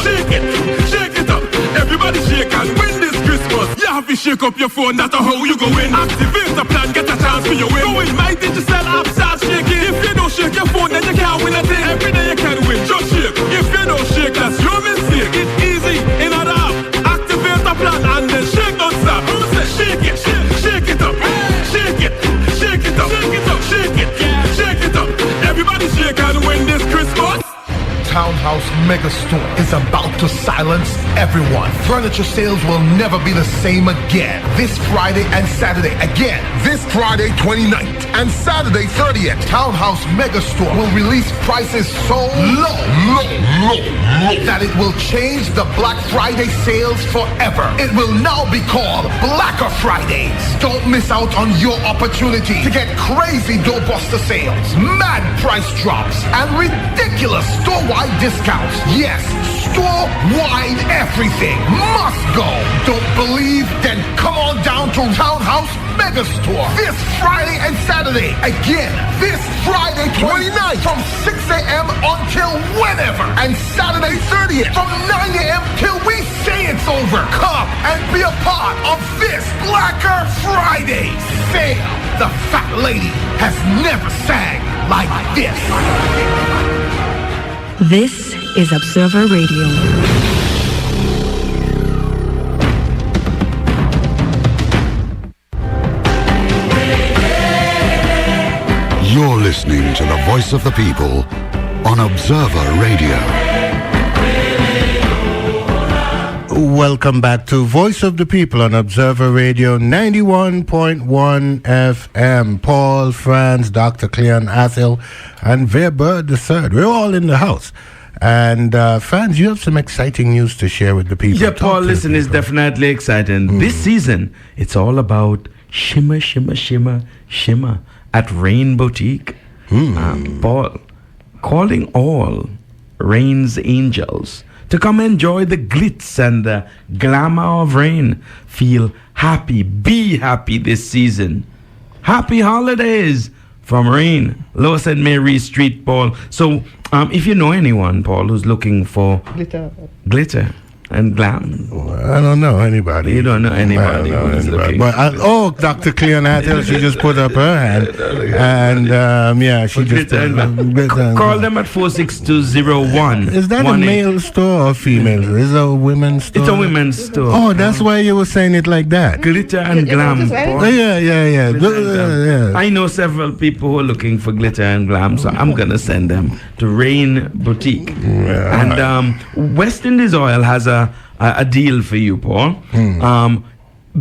shake it, shake it up. Everybody shake and win this Christmas. You have to shake up your phone, that's how you go in. Activate the plan, get a chance for your win. Go in, my digital app, start shaking. If you don't shake your phone, then you can't win a thing. Every day you can win, just shake. If you don't shake, that's your mistake. It's easy, in an app. Activate the plan and then shake don't stop. Shake it, shake it up, shake it, shake it up, shake it up, shake it, shake it up. Everybody shake and win this Christmas. Townhouse Megastore is about to silence everyone. Furniture sales will never be the same again. This Friday and Saturday. Again, this Friday 29th and Saturday 30th. Townhouse Megastore will release prices so low that it will change the Black Friday sales forever. It will now be called Blacker Fridays. Don't miss out on your opportunity to get crazy doorbuster sales, mad price drops, and ridiculous store-wide discounts. Yes, store-wide everything must go. Don't believe? Then come on down to Townhouse Megastore this Friday and Saturday. Again, this Friday 29th from 6 a.m. until whenever. And Saturday 30th from 9 a.m. till we say it's over. Come and be a part of this Blacker Friday sale. The fat lady has never sang like this. This is Observer Radio. You're listening to the voice of the people on Observer Radio. Welcome back to Voice of the People on Observer Radio 91.1 FM. Paul, Franz, Dr. Cleon Athel, and Vere III. We're all in the house. And Franz, you have some exciting news to share with the people. Yeah, Paul, listen, it's definitely exciting. This season, it's all about shimmer, shimmer, shimmer, shimmer at Rain Boutique. Paul, calling all Rain's angels to come enjoy the glitz and the glamour of Rain. Feel happy, be happy this season. Happy holidays from Rain, Lower St. Mary Street, Paul. So, if you know anyone, Paul, who's looking for glitter and glam. I don't know anybody. You don't know anybody who's looking. But Dr. Cleon Athel, she just put up her hand. And, yeah, she just... Call them at 46201. Is that a male store or female? Is it a women's store? It's a women's store. Oh, that's why you were saying it like that. Glitter and glam. Yeah. I know several people who are looking for glitter and glam, so I'm going to send them to Rain Boutique. And West Indies Oil has a deal for you, Paul.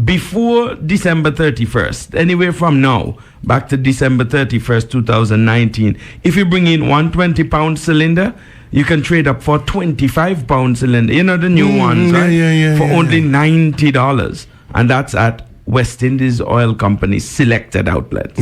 Before December 31st, anywhere from now, back to December 31st, 2019, if you bring in 120-pound cylinder, you can trade up for 25-pound cylinder. You know the new ones, right? For only $90. And that's at West Indies Oil Company selected outlets.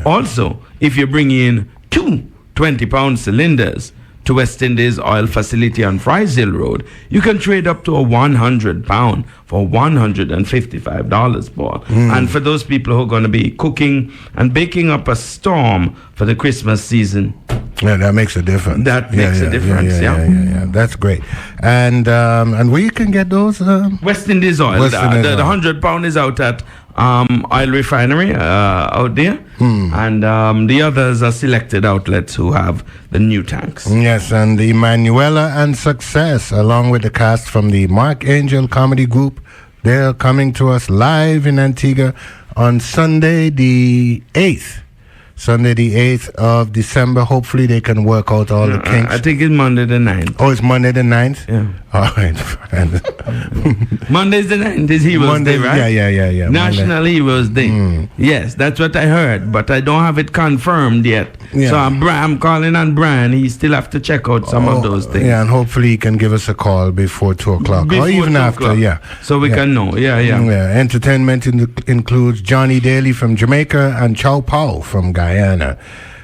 Also, if you bring in 2 20-pound cylinders to West Indies Oil Facility on Fries Hill Road, you can trade up to a 100-pound for $155, Paul. And for those people who are going to be cooking and baking up a storm for the Christmas season, yeah, that makes a difference. That makes a difference. Yeah. That's great. And where you can get those? West Indies Oil. The 100-pound is out at Oil Refinery out there, and the others are selected outlets who have the new tanks. Yes, and the Emanuela and Success, along with the cast from the Mark Angel Comedy Group, they're coming to us live in Antigua on Sunday the 8th. Sunday the 8th of December. Hopefully they can work out all the kinks. I think it's Monday the 9th. Oh, it's Monday the 9th? Yeah. All right, friend. Monday's the 9th is Heroes Day, right? Yeah. National Heroes Day. Yes, that's what I heard, but I don't have it confirmed yet. Yeah. So I'm calling on Brian. He still have to check out some of those things. Yeah, and hopefully he can give us a call before 2 o'clock. Before or even 2 after, o'clock. yeah. So we can know. Yeah. Entertainment includes Johnny Daly from Jamaica and Chow Pao from Guyana.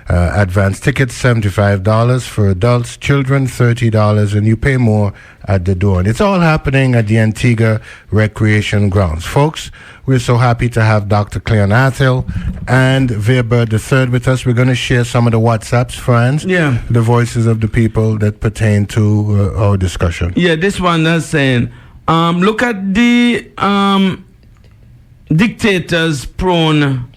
Advance tickets $75 for adults, children $30, and you pay more at the door. And it's all happening at the Antigua Recreation Grounds. Folks, we're so happy to have Dr. Cleon Athel and Vere III with us. We're going to share some of the WhatsApps, friends. Yeah. The voices of the people that pertain to our discussion. Yeah, this one is saying, look at the dictators-prone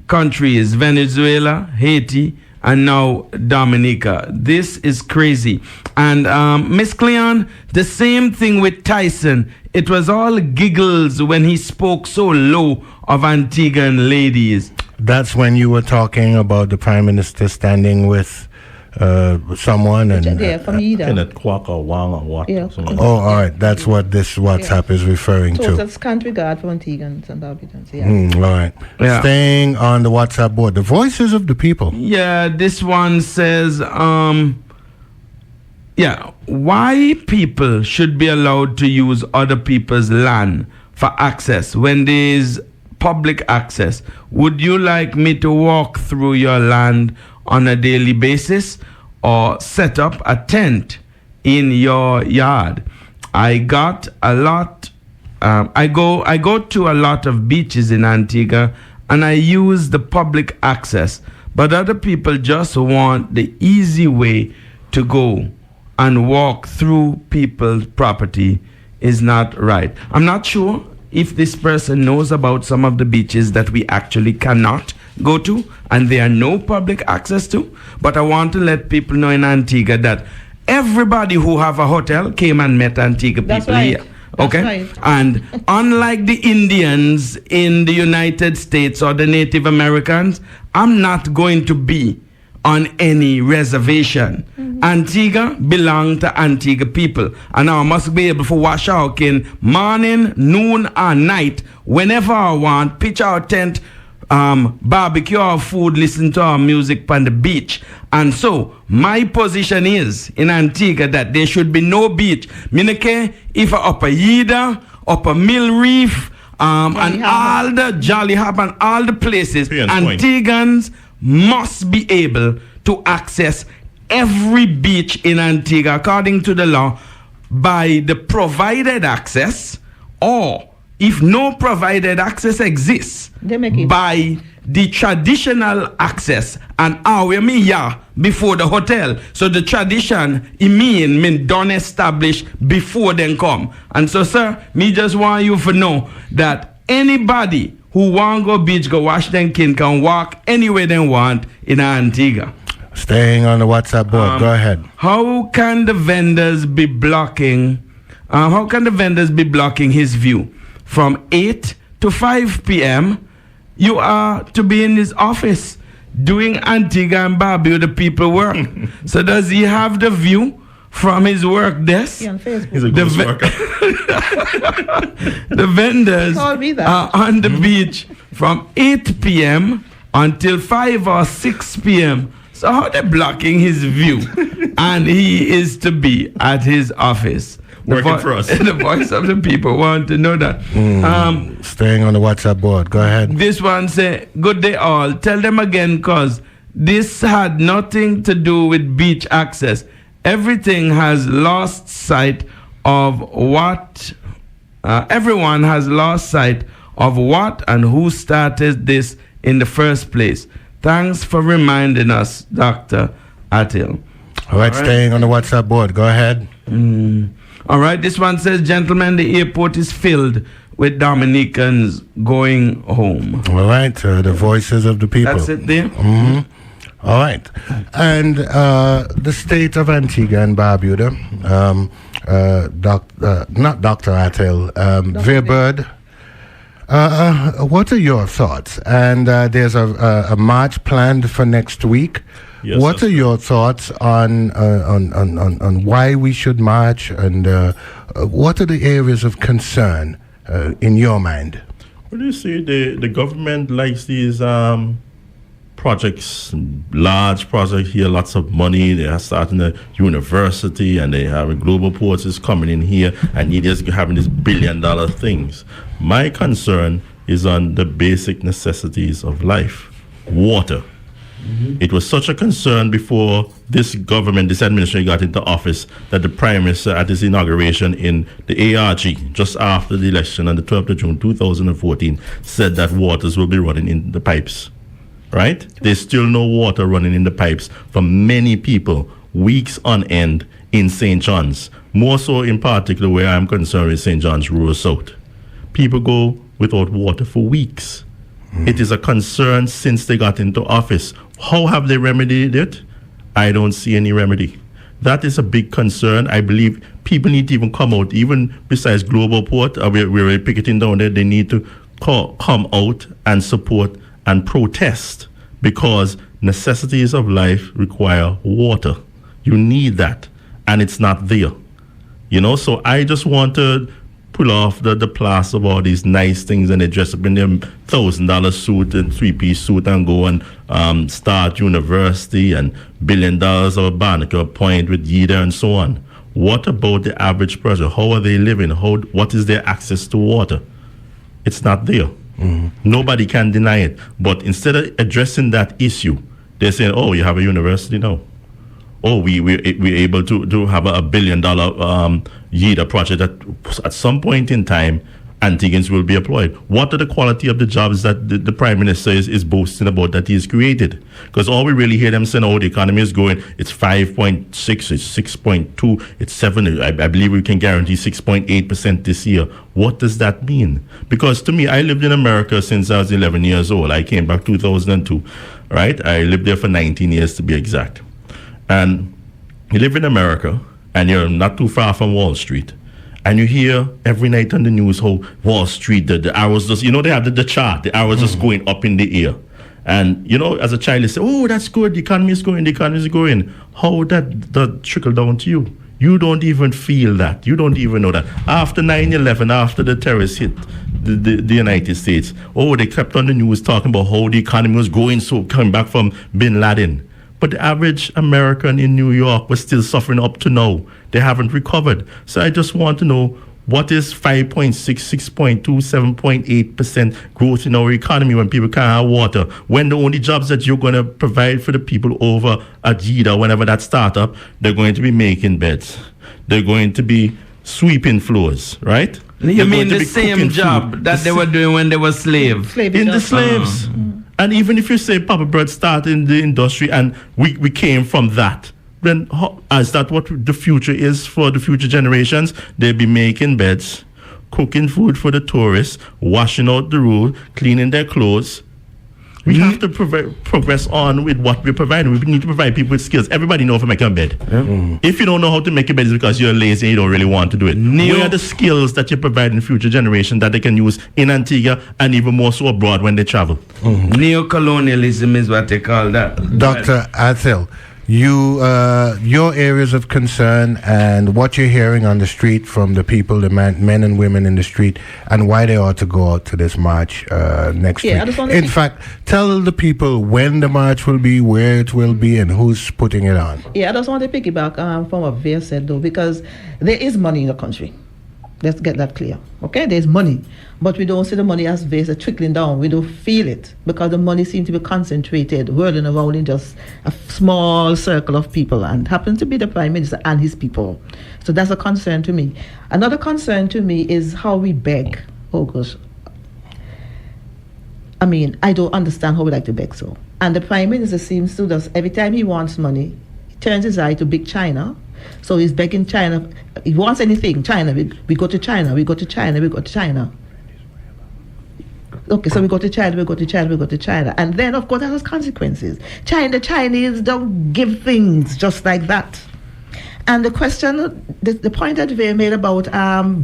countries, Venezuela, Haiti, and now Dominica. This is crazy. And Miss Cleon, the same thing with Tyson. It was all giggles when he spoke so low of Antiguan ladies. That's when you were talking about the Prime Minister standing with someone and from Ida. In a quack or wang or what? Yeah. all right, that's what this WhatsApp is referring to. Total scant regard for Antiguans and Barbadians. Yeah. All right. Yeah. Staying on the WhatsApp board, the voices of the people. Yeah, this one says, why people should be allowed to use other people's land for access when there is public access. Would you like me to walk through your land on a daily basis or set up a tent in your yard? I go to a lot of beaches in Antigua and I use the public access, but other people just want the easy way to go and walk through people's property is not right. I'm not sure if this person knows about some of the beaches that we actually cannot go to and there are no public access to, but I want to let people know in Antigua that everybody who have a hotel came and met Antigua people here. Okay? Right. And unlike the Indians in the United States or the Native Americans, I'm not going to be on any reservation. Antigua belong to Antigua people, and I must be able to wash out in morning, noon, or night whenever I want, pitch our tent, barbecue our food, listen to our music on the beach. And so my position is in Antigua that there should be no beach. Minake, if Upper Yida, Upper Mill Reef, and all the Jolly Harbor and all the places, Antiguans must be able to access every beach in Antigua according to the law by the provided access, or if no provided access exists, by the traditional access and before the hotel. So the tradition mean done establish before then come. And so sir, me just want you to know that anybody who want go beach, go wash them can walk anywhere they want in Antigua. Staying on the WhatsApp board, go ahead. How can the vendors be blocking his view? From 8 to 5 p.m., you are to be in his office doing Antigua and Barbuda people work. So does he have the view from his work desk? Yeah, on Facebook. He's a ghost worker. The vendors are on the beach from 8 p.m. until 5 or 6 p.m. So how they blocking his view? And he is to be at his office. Working for us. The voice of the people want to know that. Staying on the WhatsApp board. Go ahead. This one say, good day all. Tell them again, because this had nothing to do with beach access. Everything has lost sight of what... everyone has lost sight of what and who started this in the first place. Thanks for reminding us, Dr. Atil. All right, staying on the WhatsApp board. Go ahead. All right, this one says, gentlemen, the airport is filled with Dominicans going home. All right, the voices of the people. That's it there. All right. And the state of Antigua and Barbuda, not Dr. Atel, Vere Bird, What are your thoughts? And there's a march planned for next week. Yes, what are your thoughts on why we should march, and what are the areas of concern in your mind? Well, you see, the government likes these projects, large projects here, lots of money. They are starting a university, and they have global ports is coming in here, and you're just having these billion-dollar things. My concern is on the basic necessities of life. Water. It was such a concern before this government, this administration got into office, that the Prime Minister at his inauguration in the ARG, just after the election on the 12th of June 2014, said that waters will be running in the pipes. Right? There's still no water running in the pipes for many people, weeks on end in St. John's. More so in particular where I'm concerned with St. John's Rural South. People go without water for weeks. It is a concern since they got into office. How have they remedied it? I don't see any remedy. That is a big concern. I believe people need to even come out, even besides Global Port, we're picketing down there, they need to come out and support and protest, because necessities of life require water. You need that, and it's not there. So I just want to pull off the plaster of all these nice things, and they dress up in their $1,000 suit and 3-piece suit and go and start university and $1 billion of Barnacle Point with Yida and so on. What about the average person? How are they living? What is their access to water? It's not there. Nobody can deny it. But instead of addressing that issue, they're saying, oh, you have a university now. Oh, we're able to have a $1 billion YIDA project that at some point in time, Antiguans will be employed. What are the quality of the jobs that the Prime Minister is boasting about that he's created? Because all we really hear them saying, oh, the economy is growing, it's 5.6, it's 6.2, it's 7, I believe we can guarantee 6.8% this year. What does that mean? Because to me, I lived in America since I was 11 years old. I came back 2002, right? I lived there for 19 years to be exact. And you live in America, and you're not too far from Wall Street. And you hear every night on the news how Wall Street, the arrows just, they have the chart, the arrows just going up in the air. And, as a child, you say, oh, that's good, the economy is growing, How that trickle down to you? You don't even feel that. You don't even know that. After 9/11, after the terrorists hit the United States, they kept on the news talking about how the economy was growing, so coming back from Bin Laden. But the average American in New York was still suffering up to now. They haven't recovered. So I just want to know, what is 5.6, 6.2, 7.8% growth in our economy when people can't have water? When the only jobs that you're going to provide for the people over at JIDA, whenever that startup, they're going to be making beds. They're going to be sweeping floors, right? You mean the same job that they were doing when they were slaves? In the slaves. And even if you say Papa Bread started in the industry and we came from that, then is that what the future is for the future generations? They'll be making beds, cooking food for the tourists, washing out the road, cleaning their clothes. We have to progress on with what we're providing. We need to provide people with skills. Everybody knows how to make a bed. If you don't know how to make a bed, it's because you're lazy and you don't really want to do it. Where are the skills that you're providing future generations that they can use in Antigua and even more so abroad when they travel? Neocolonialism is what they call that. Dr. Athil, your areas of concern and what you're hearing on the street from the people, the men and women in the street, and why they ought to go out to this march next week. In fact, tell the people when the march will be, where it will be, and who's putting it on. Yeah, I just want to piggyback from what Vere said, though, because there is money in the country. Let's get that clear. Okay, there's money, but we don't see the money as Vere said trickling down. We don't feel it because the money seems to be concentrated, whirling around in just a small circle of people, and happens to be the Prime Minister and his people. So that's a concern to me. Another concern to me is how we beg. Oh gosh. I mean, I don't understand how we like to beg so. And the Prime Minister seems to just, every time he wants money, he turns his eye to big China. So he's begging China. He wants anything, China. We go to China. We go to China. We go to China. Okay, so we go to China. We go to China. We go to China. And then, of course, that has consequences. The Chinese don't give things just like that. And the question, the point that Vere made about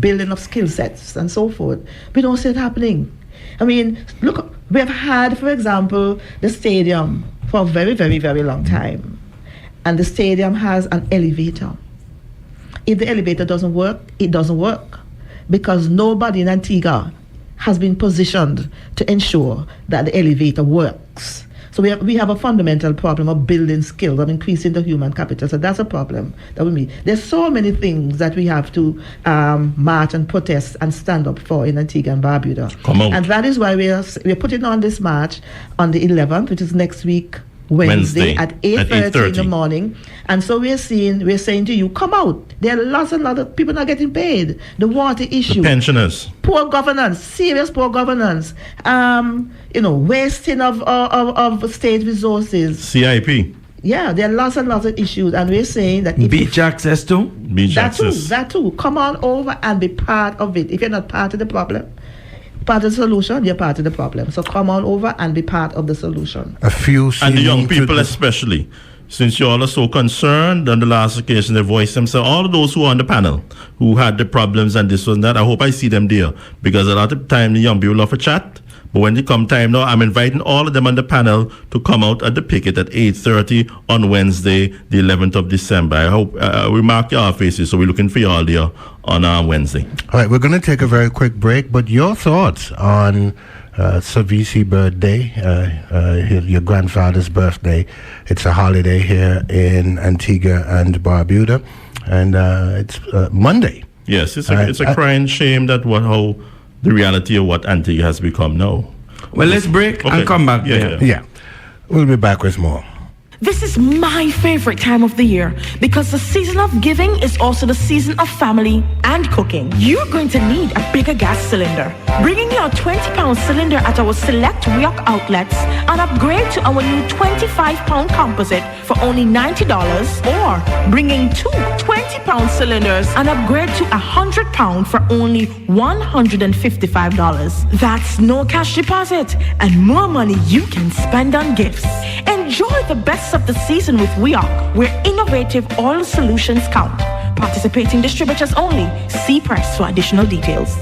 building of skill sets and so forth, we don't see it happening. I mean, look, we have had, for example, the stadium for a very, very, very long time. And the stadium has an elevator. If the elevator doesn't work, it doesn't work. Because nobody in Antigua has been positioned to ensure that the elevator works. So we have a fundamental problem of building skills, of increasing the human capital. So that's a problem that we meet. There's so many things that we have to march and protest and stand up for in Antigua and Barbuda. Come on. And that is why we're putting on this march on the 11th, which is next week, Wednesday at 8:30 in the morning. And so we're saying to you, come out. There are lots and lots of people not getting paid. The water issue. The pensioners. Poor governance, serious poor governance. Wasting of state resources. CIP. Yeah, there are lots and lots of issues. And we're saying that... Beach access too? Beach access. That too. Come on over and be part of it. If you're not part of the problem, part of the solution, you're part of the problem. So come on over and be part of the solution. And the young people especially. Since you all are so concerned, on the last occasion they voiced themselves, all of those who are on the panel, who had the problems and this and that, I hope I see them there. Because a lot of time the young people love a chat. But when it come time now, I'm inviting all of them on the panel to come out at the picket at 8:30 on Wednesday, the 11th of December. I hope we mark your faces, so we're looking for you all there on Wednesday. All right, we're going to take a very quick break, but your thoughts on Savisi birthday, your grandfather's birthday. It's a holiday here in Antigua and Barbuda, and it's Monday. Yes, it's a crying shame that how the reality of what Antigua has become now. Well, let's break and come back. Yeah. We'll be back with more. This is my favorite time of the year because the season of giving is also the season of family and cooking. You're going to need a bigger gas cylinder. Bringing your 20-pound cylinder at our select Wioc outlets and upgrade to our new 25-pound composite for only $90, or bringing two 20-pound cylinders and upgrade to 100-pound for only $155. That's no cash deposit and more money you can spend on gifts. Enjoy the best of the season with Wioc, where innovative oil solutions count. Participating distributors only. See press for additional details.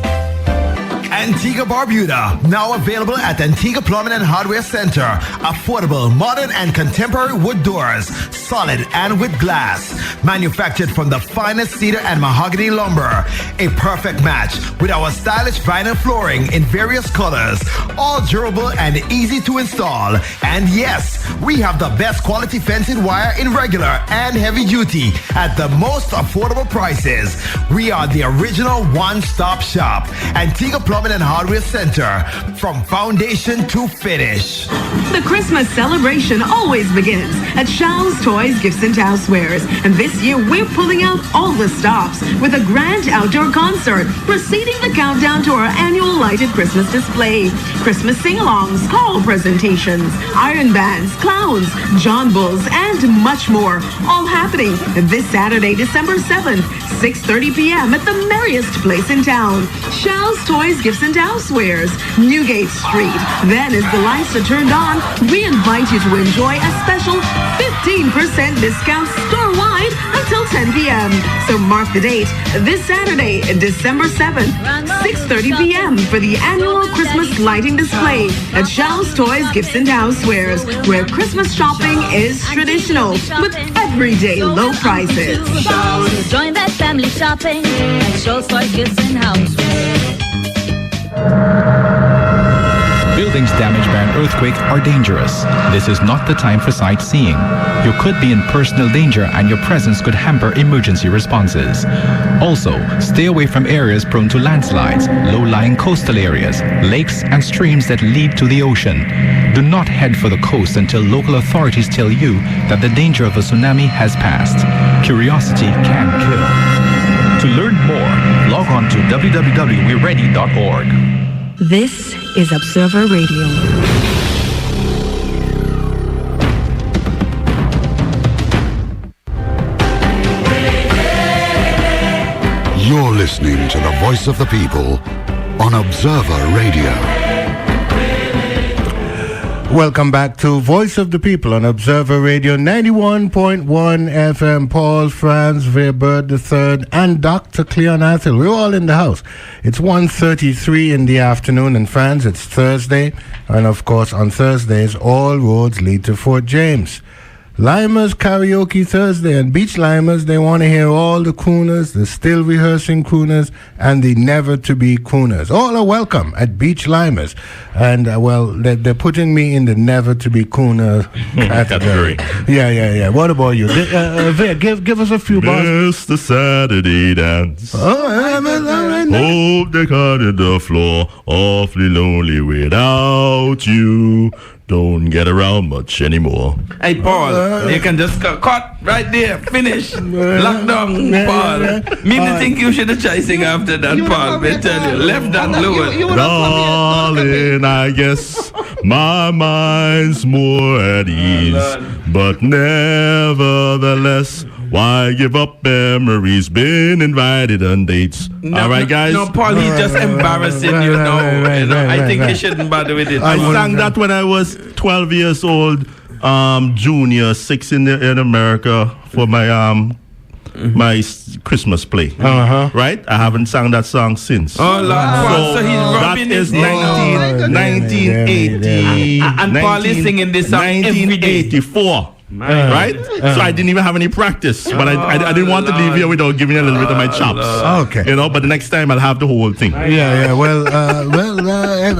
Antigua Barbuda, now available at Antigua Plumbing and Hardware Center. Affordable, modern and contemporary wood doors, solid and with glass. Manufactured from the finest cedar and mahogany lumber. A perfect match with our stylish vinyl flooring in various colors. All durable and easy to install. And yes, we have the best quality fencing wire in regular and heavy duty at the most affordable prices. We are the original one-stop shop. Antigua Plumbing and Hardware Center, from foundation to finish. The Christmas celebration always begins at Charles Toys Gifts and Housewares, and this year we're pulling out all the stops with a grand outdoor concert, preceding the countdown to our annual lighted Christmas display. Christmas sing-alongs, hall presentations, iron bands, clowns, John Bulls, and much more, all happening this Saturday, December 7th, 6:30 p.m. at the merriest place in town, Charles Toys Gifts and Housewares, Newgate Street. Then as the lights are turned on, we invite you to enjoy a special 15% discount store-wide until 10 p.m. So mark the date, this Saturday, December 7th, 6:30 p.m. for the annual Christmas lighting display at Charles Toys Gifts and Housewares, where Christmas shopping is traditional with everyday low prices. Join that family shopping at Charles Toys Gifts and Housewares. Buildings damaged by an earthquake are dangerous. This is not the time for sightseeing. You could be in personal danger and your presence could hamper emergency responses. Also, stay away from areas prone to landslides, low-lying coastal areas, lakes and streams that lead to the ocean. Do not head for the coast until local authorities tell you that the danger of a tsunami has passed. Curiosity can kill. To learn more, log on to www.wereready.org. This is Observer Radio. You're listening to the voice of the people on Observer Radio. Welcome back to Voice of the People on Observer Radio 91.1 FM. Paul, Franz, Vere III, and Dr. Cleon Athel. We're all in the house. It's 1:33 in the afternoon, and Franz, it's Thursday. And of course, on Thursdays, all roads lead to Fort James. Limers Karaoke Thursday, and Beach Limers, they want to hear all the crooners, the still rehearsing crooners, and the never to be crooners. All are welcome at Beach Limers. And, they're putting me in the never to be crooner category. Yeah. What about you? Vere, give us a few bars. Mr. Saturday Dance. Hope they cut at the floor. Awfully lonely without you. Don't get around much anymore. Hey, Paul, you can just cut right there. Finish. Lockdown, Paul. Me think you should have tried sing after that, Paul. I tell you, left that lower. Darling, I guess my mind's more at ease. But nevertheless, why give up memories? Been invited on dates. All right, guys? No, Paul, he's just embarrassing you now. I think you shouldn't bother with it. I sang that when I was 12 years old, junior, 6 in America for my my Christmas play. Right? I haven't sung that song since. Oh, Lord. So he's rubbing that is his 1980. And Paul is singing this song every day. 1984. Right? So I didn't even have any practice. But I didn't want to leave here without giving you a little bit of my chops. Okay. You know, but the next time I'll have the whole thing. Yeah.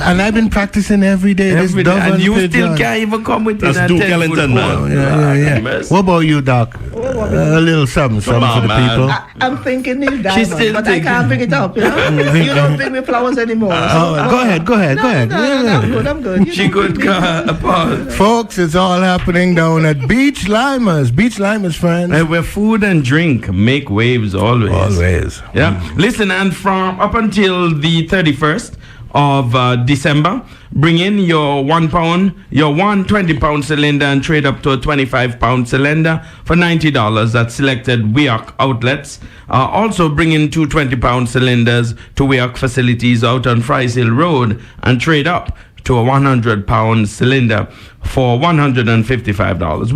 And I've been practicing every day. Every day. And you still can't even come with it. That's Duke Ellington, man. Yeah. What about you, Doc? A little something for the people. I'm thinking Neil She's Diamond, still but thinking. I can't pick it up, you know? You don't bring me flowers anymore. Go ahead. No, I'm good. She could Paul. Folks, it's all happening down at Beach Limers. Beach Limers, friends. Where food and drink make waves always. Always. Yeah. Listen, and from up until the 31st of December, bring in your 1 pound, your 120-pound cylinder and trade up to a 25-pound cylinder for $90 at selected WEOC outlets. Also bring in 2 20-pound cylinders to WEOC facilities out on Fries Hill Road and trade up to a 100-pound cylinder for $155.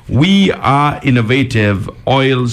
We are innovative oil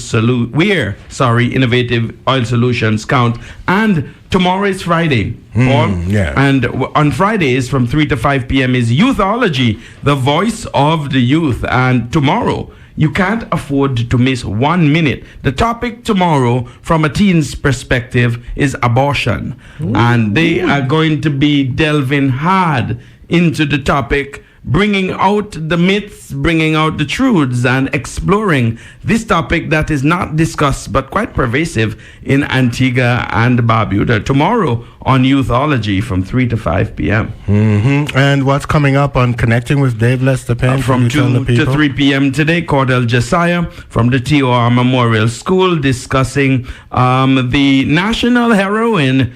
innovative oil solutions count. And tomorrow is Friday, Paul. And on Fridays from 3 to 5 p.m. is Youthology, the voice of the youth. And tomorrow, you can't afford to miss 1 minute. The topic tomorrow, from a teen's perspective, is abortion. And they are going to be delving hard into the topic, bringing out the myths, bringing out the truths, and exploring this topic that is not discussed but quite pervasive in Antigua and Barbuda. Tomorrow on Youthology from 3 to 5 p.m. And what's coming up on Connecting with Dave Lester Payne? From 2 to 3 p.m. today, Cordell Josiah from the TOR Memorial School discussing the national heroine,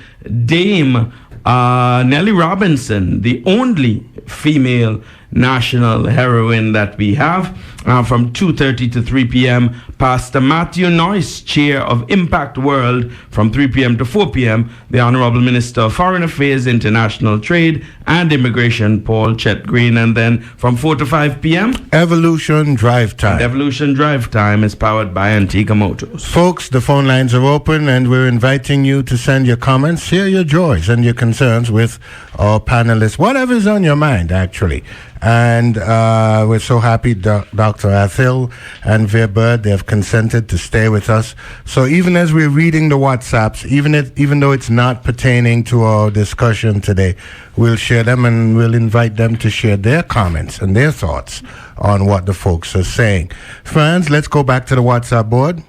Dame Nellie Robinson, the only female national heroine that we have. From 2:30 to 3 p.m., Pastor Matthew Noyce, Chair of Impact World, from 3 p.m. to 4 p.m., the Honorable Minister of Foreign Affairs, International Trade and Immigration, Paul Chet Green. And then from 4 to 5 p.m., Evolution Drive Time. And Evolution Drive Time is powered by Antigua Motors. Folks, the phone lines are open, and we're inviting you to send your comments, share your joys and your concerns with our panelists, whatever's on your mind, actually. And we're so happy Dr. Athil and Vere, they have consented to stay with us. So even as we're reading the WhatsApps, even though it's not pertaining to our discussion today, we'll share them and we'll invite them to share their comments and their thoughts on what the folks are saying. Friends, let's go back to the WhatsApp board.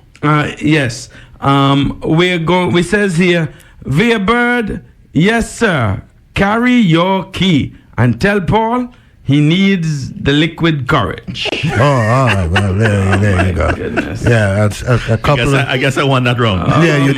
Yes. We says here, Vere, yes, sir, carry your key and tell Paul he needs the liquid courage. Oh, all right. Well, there you go. Goodness. Yeah, that's a couple I guess I won that round. Yeah, you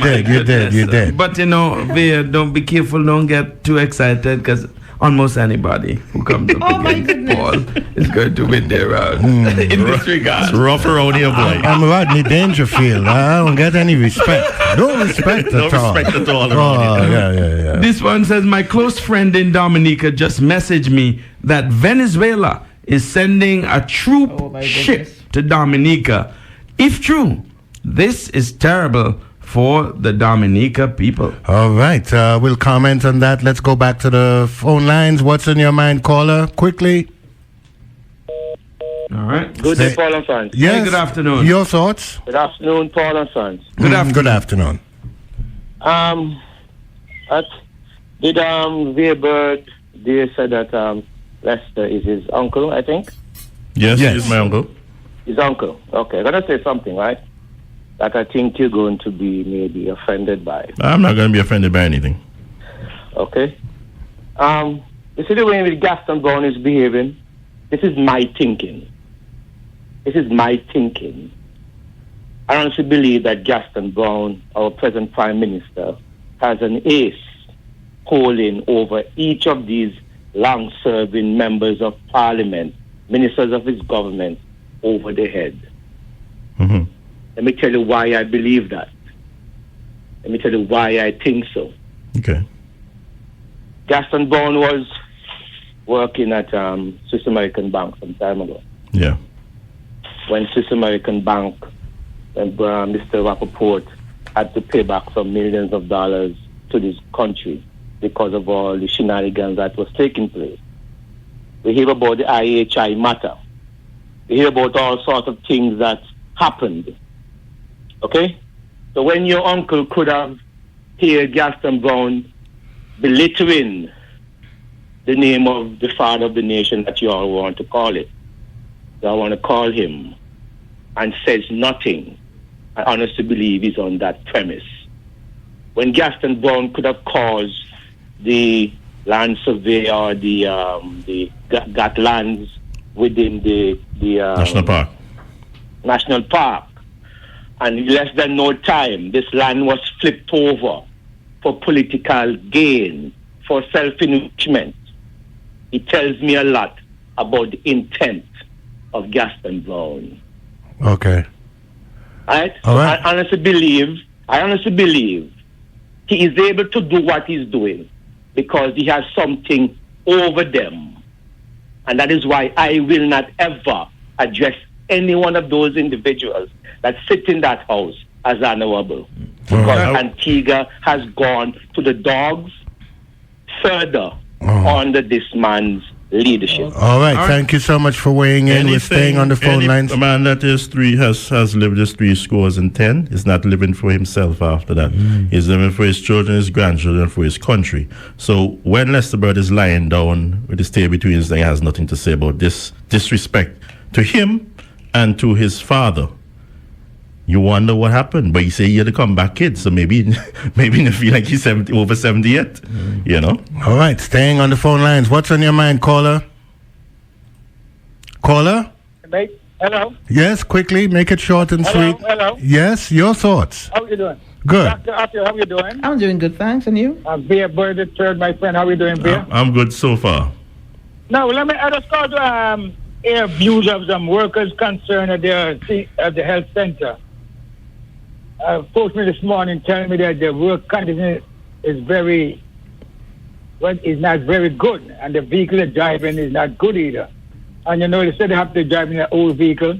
did. But, Vere, don't be careful. Don't get too excited, because almost anybody who comes up against Paul is going to win their round. In this regard. It's rough around here, boy. I'm Rodney Dangerfield. I don't get any respect. No respect No at all. respect at all. Yeah. This one says, my close friend in Dominica just messaged me that Venezuela is sending a troop ship to Dominica. If true, this is terrible for the Dominica people. All right. We'll comment on that. Let's go back to the phone lines. What's in your mind, caller? Quickly. All right. Good day, Paul and Sons. Yes. Hey, good afternoon. Your thoughts? Good afternoon, Paul and Sons. Good afternoon. Good afternoon. Did Vere Bird, they said that Lester is his uncle, I think? Yes, he's my uncle. His uncle. Okay, I'm going to say something, right? That I think you're going to be maybe offended by. I'm not going to be offended by anything. Okay? You see the way with Gaston Browne is behaving? This is my thinking. This is my thinking. I honestly believe that Gaston Browne, our present Prime Minister, has an ace holding over each of these long-serving members of Parliament, ministers of his government, over the head. Mm-hmm. Let me tell you why I believe that. Let me tell you why I think so. Okay. Gaston Browne was working at Swiss American Bank some time ago. Yeah. When Swiss American Bank, when Mr. Rappaport had to pay back some millions of dollars to this country because of all the shenanigans that was taking place. We hear about the IHI matter. We hear about all sorts of things that happened. Okay? So when your uncle could have heard Gaston Browne belittling the name of the father of the nation that you all want to call it, you all want to call him, and says nothing, I honestly believe he's on that premise. When Gaston Browne could have caused the land survey or got lands within the National Park, and in less than no time, this land was flipped over for political gain, for self-enrichment. It tells me a lot about the intent of Gaston Browne. Okay. Right? All right. I honestly believe he is able to do what he's doing because he has something over them. And that is why I will not ever address any one of those individuals that sit in that house as honorable. Because Antigua has gone to the dogs further under this man's leadership. All right. Thank you so much for weighing in. We're staying on the phone lines. A man that is has lived his 3 scores and 10 is not living for himself after that. He's living for his children, his grandchildren, for his country. So when Lester Bird is lying down with his tail between his legs, he has nothing to say about this disrespect to him and to his father. You wonder what happened, but you say you're the comeback kid, so maybe you feel like he's over 70 yet, you know? All right, staying on the phone lines. What's on your mind, caller? Caller? Hello? Yes, quickly, make it short and sweet. Hello? Yes, your thoughts. How are you doing? Good. Dr. Arthur, how are you doing? I'm doing good, thanks. And you? Vere Bird the third, my friend. How are you doing, Vere? I'm good so far. Now, I just called to air views of some workers concerned at the health center. Approached me this morning telling me that the work condition is not very good, and the vehicle they're driving is not good either. And you know, they said they have to drive in an old vehicle,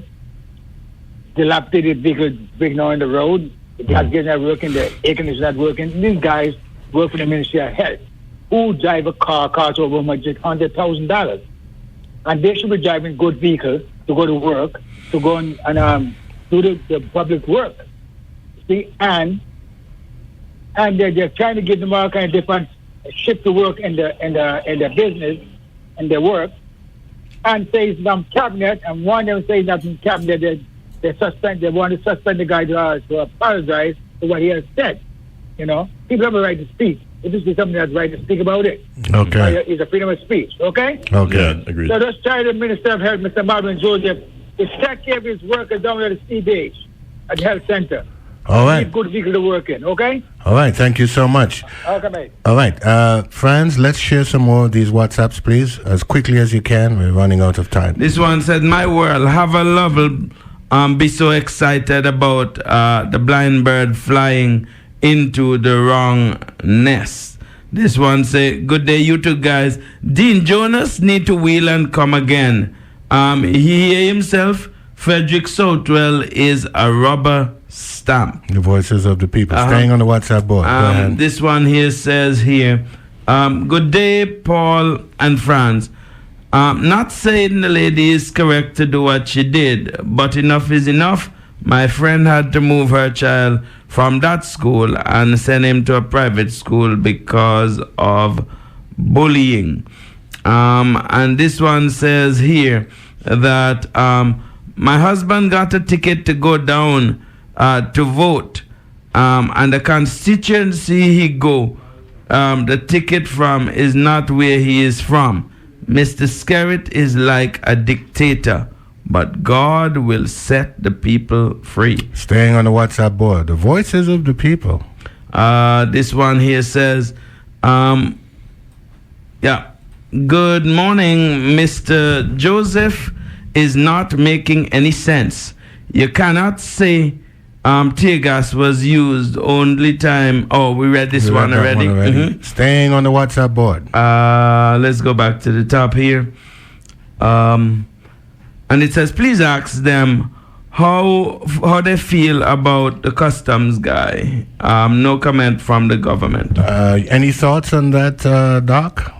dilapidated vehicle, big now on the road. The gas is not working, the air conditioner is not working. These guys work for the Ministry of Health. Who drive a car costs over $100,000, and they should be driving good vehicles to go to work, to go and do the public work. See, and they're trying to give them all kind of different shift to work in the business and their work, and says from cabinet, and one of them says that from cabinet they want to suspend the guy to apologize for what he has said. You know, people have a right to speak. If this is something that's right to speak about it, okay, It's a freedom of speech. Okay. Okay, yeah, agreed. So let's try the Minister of Health, Mr. Marvin Joseph, to take care of his workers down at the CBH at the health center. All right. Good vehicle to work in, okay? All right, thank you so much. Okay, mate. All right, friends, let's share some more of these WhatsApps, please, as quickly as you can. We're running out of time. This one said, "My world, have a level, be so excited about the blind bird flying into the wrong nest." This one say, "Good day, you two guys. Dean Jonas need to wheel and come again. He himself, Frederick Southwell, is a rubber stamp." The voices of the people. Staying on the WhatsApp board. Go ahead. This one here says here, "Good day, Paul and Franz. Not saying the lady is correct to do what she did, but enough is enough. My friend had to move her child from that school and send him to a private school because of bullying." And this one says here that my husband got a ticket to go down to vote, and the constituency he go, the ticket from is not where he is from. Mr. Skerritt is like a dictator, but God will set the people free. Staying on the WhatsApp board. The voices of the people. This one here says, "Good morning, Mr. Joseph is not making any sense. You cannot say tear gas was used only time." Oh, we read this one already. Mm-hmm. Staying on the WhatsApp board. Let's go back to the top here. And it says, "Please ask them how they feel about the customs guy." No comment from the government. Any thoughts on that, Doc?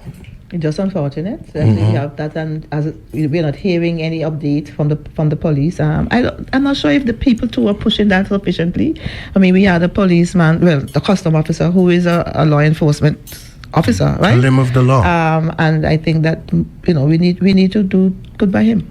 It's just unfortunate that we have that, and as we're not hearing any update from the police. I'm not sure if the people too are pushing that sufficiently. I mean, we had a policeman, the custom officer, who is a law enforcement officer, right? A limb of the law. And I think that we need to do good by him.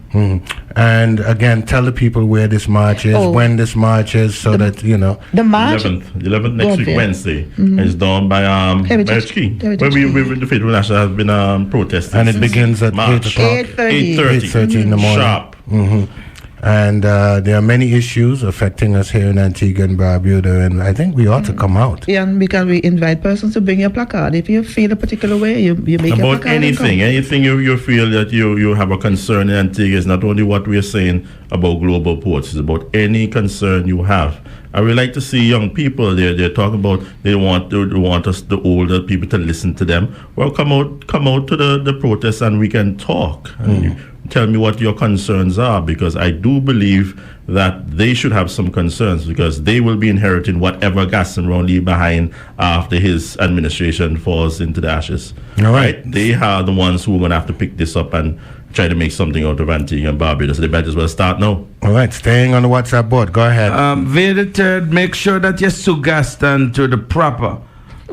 And again, tell the people where this march is, when this march is, so that the march. 11th next week, Wednesday, is done by Heritage Key, where the Federal National has been protesting, and it begins at 8 o'clock. 8:30 in the morning. Sharp. And there are many issues affecting us here in Antigua and Barbuda, and I think we ought to come out. Yeah, and because we invite persons to bring your placard. If you feel a particular way, you make your placard. About anything you feel that you have a concern in Antigua. It's not only what we're saying about global ports, it's about any concern you have. I would like to see young people. They're talking about they want us, the older people, to listen to them. Well, come out to the protest and we can talk. And tell me what your concerns are, because I do believe that they should have some concerns, because they will be inheriting whatever Gaston Browne leave behind after his administration falls into the ashes. All right. They are the ones who are going to have to pick this up and try to make something out of Antigua and Barbuda. So they better as well start now. All right, staying on the WhatsApp board. Go ahead. Vere the Third, make sure that you sue Gaston to the proper.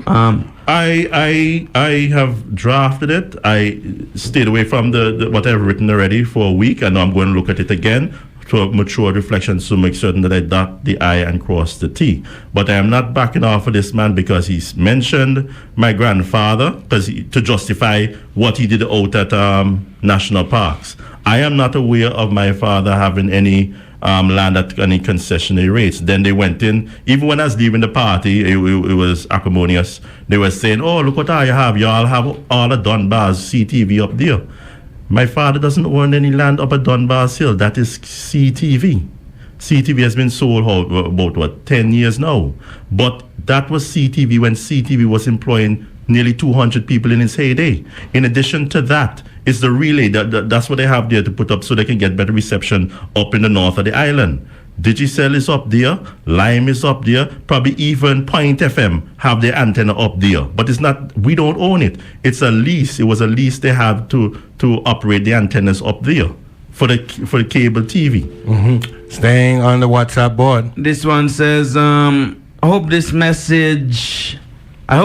I have drafted it. I stayed away from the what I've written already for a week, and now I'm going to look at it again to a mature reflection to make certain that I dot the I and cross the T. But I am not backing off of this man because he's mentioned my grandfather to justify what he did out at national parks. I am not aware of my father having any land at any concessionary rates. Then they went in, even when I was leaving the party, it was acrimonious. They were saying, "Oh, look what I have. Y'all have all the Dunbar's CTV up there." My father doesn't own any land up at Dunbar's Hill. That is CTV. CTV has been sold about 10 years now. But that was CTV when CTV was employing nearly 200 people in its heyday. In addition to that, it's the relay. That's what they have there to put up so they can get better reception up in the north of the island. Digicel is up there, Lime is up there, probably even Point FM have their antenna up there. But it's not, we don't own it. It's a lease. It was a lease they have to operate the antennas up there for the cable TV. Staying on the WhatsApp board. This one says, I hope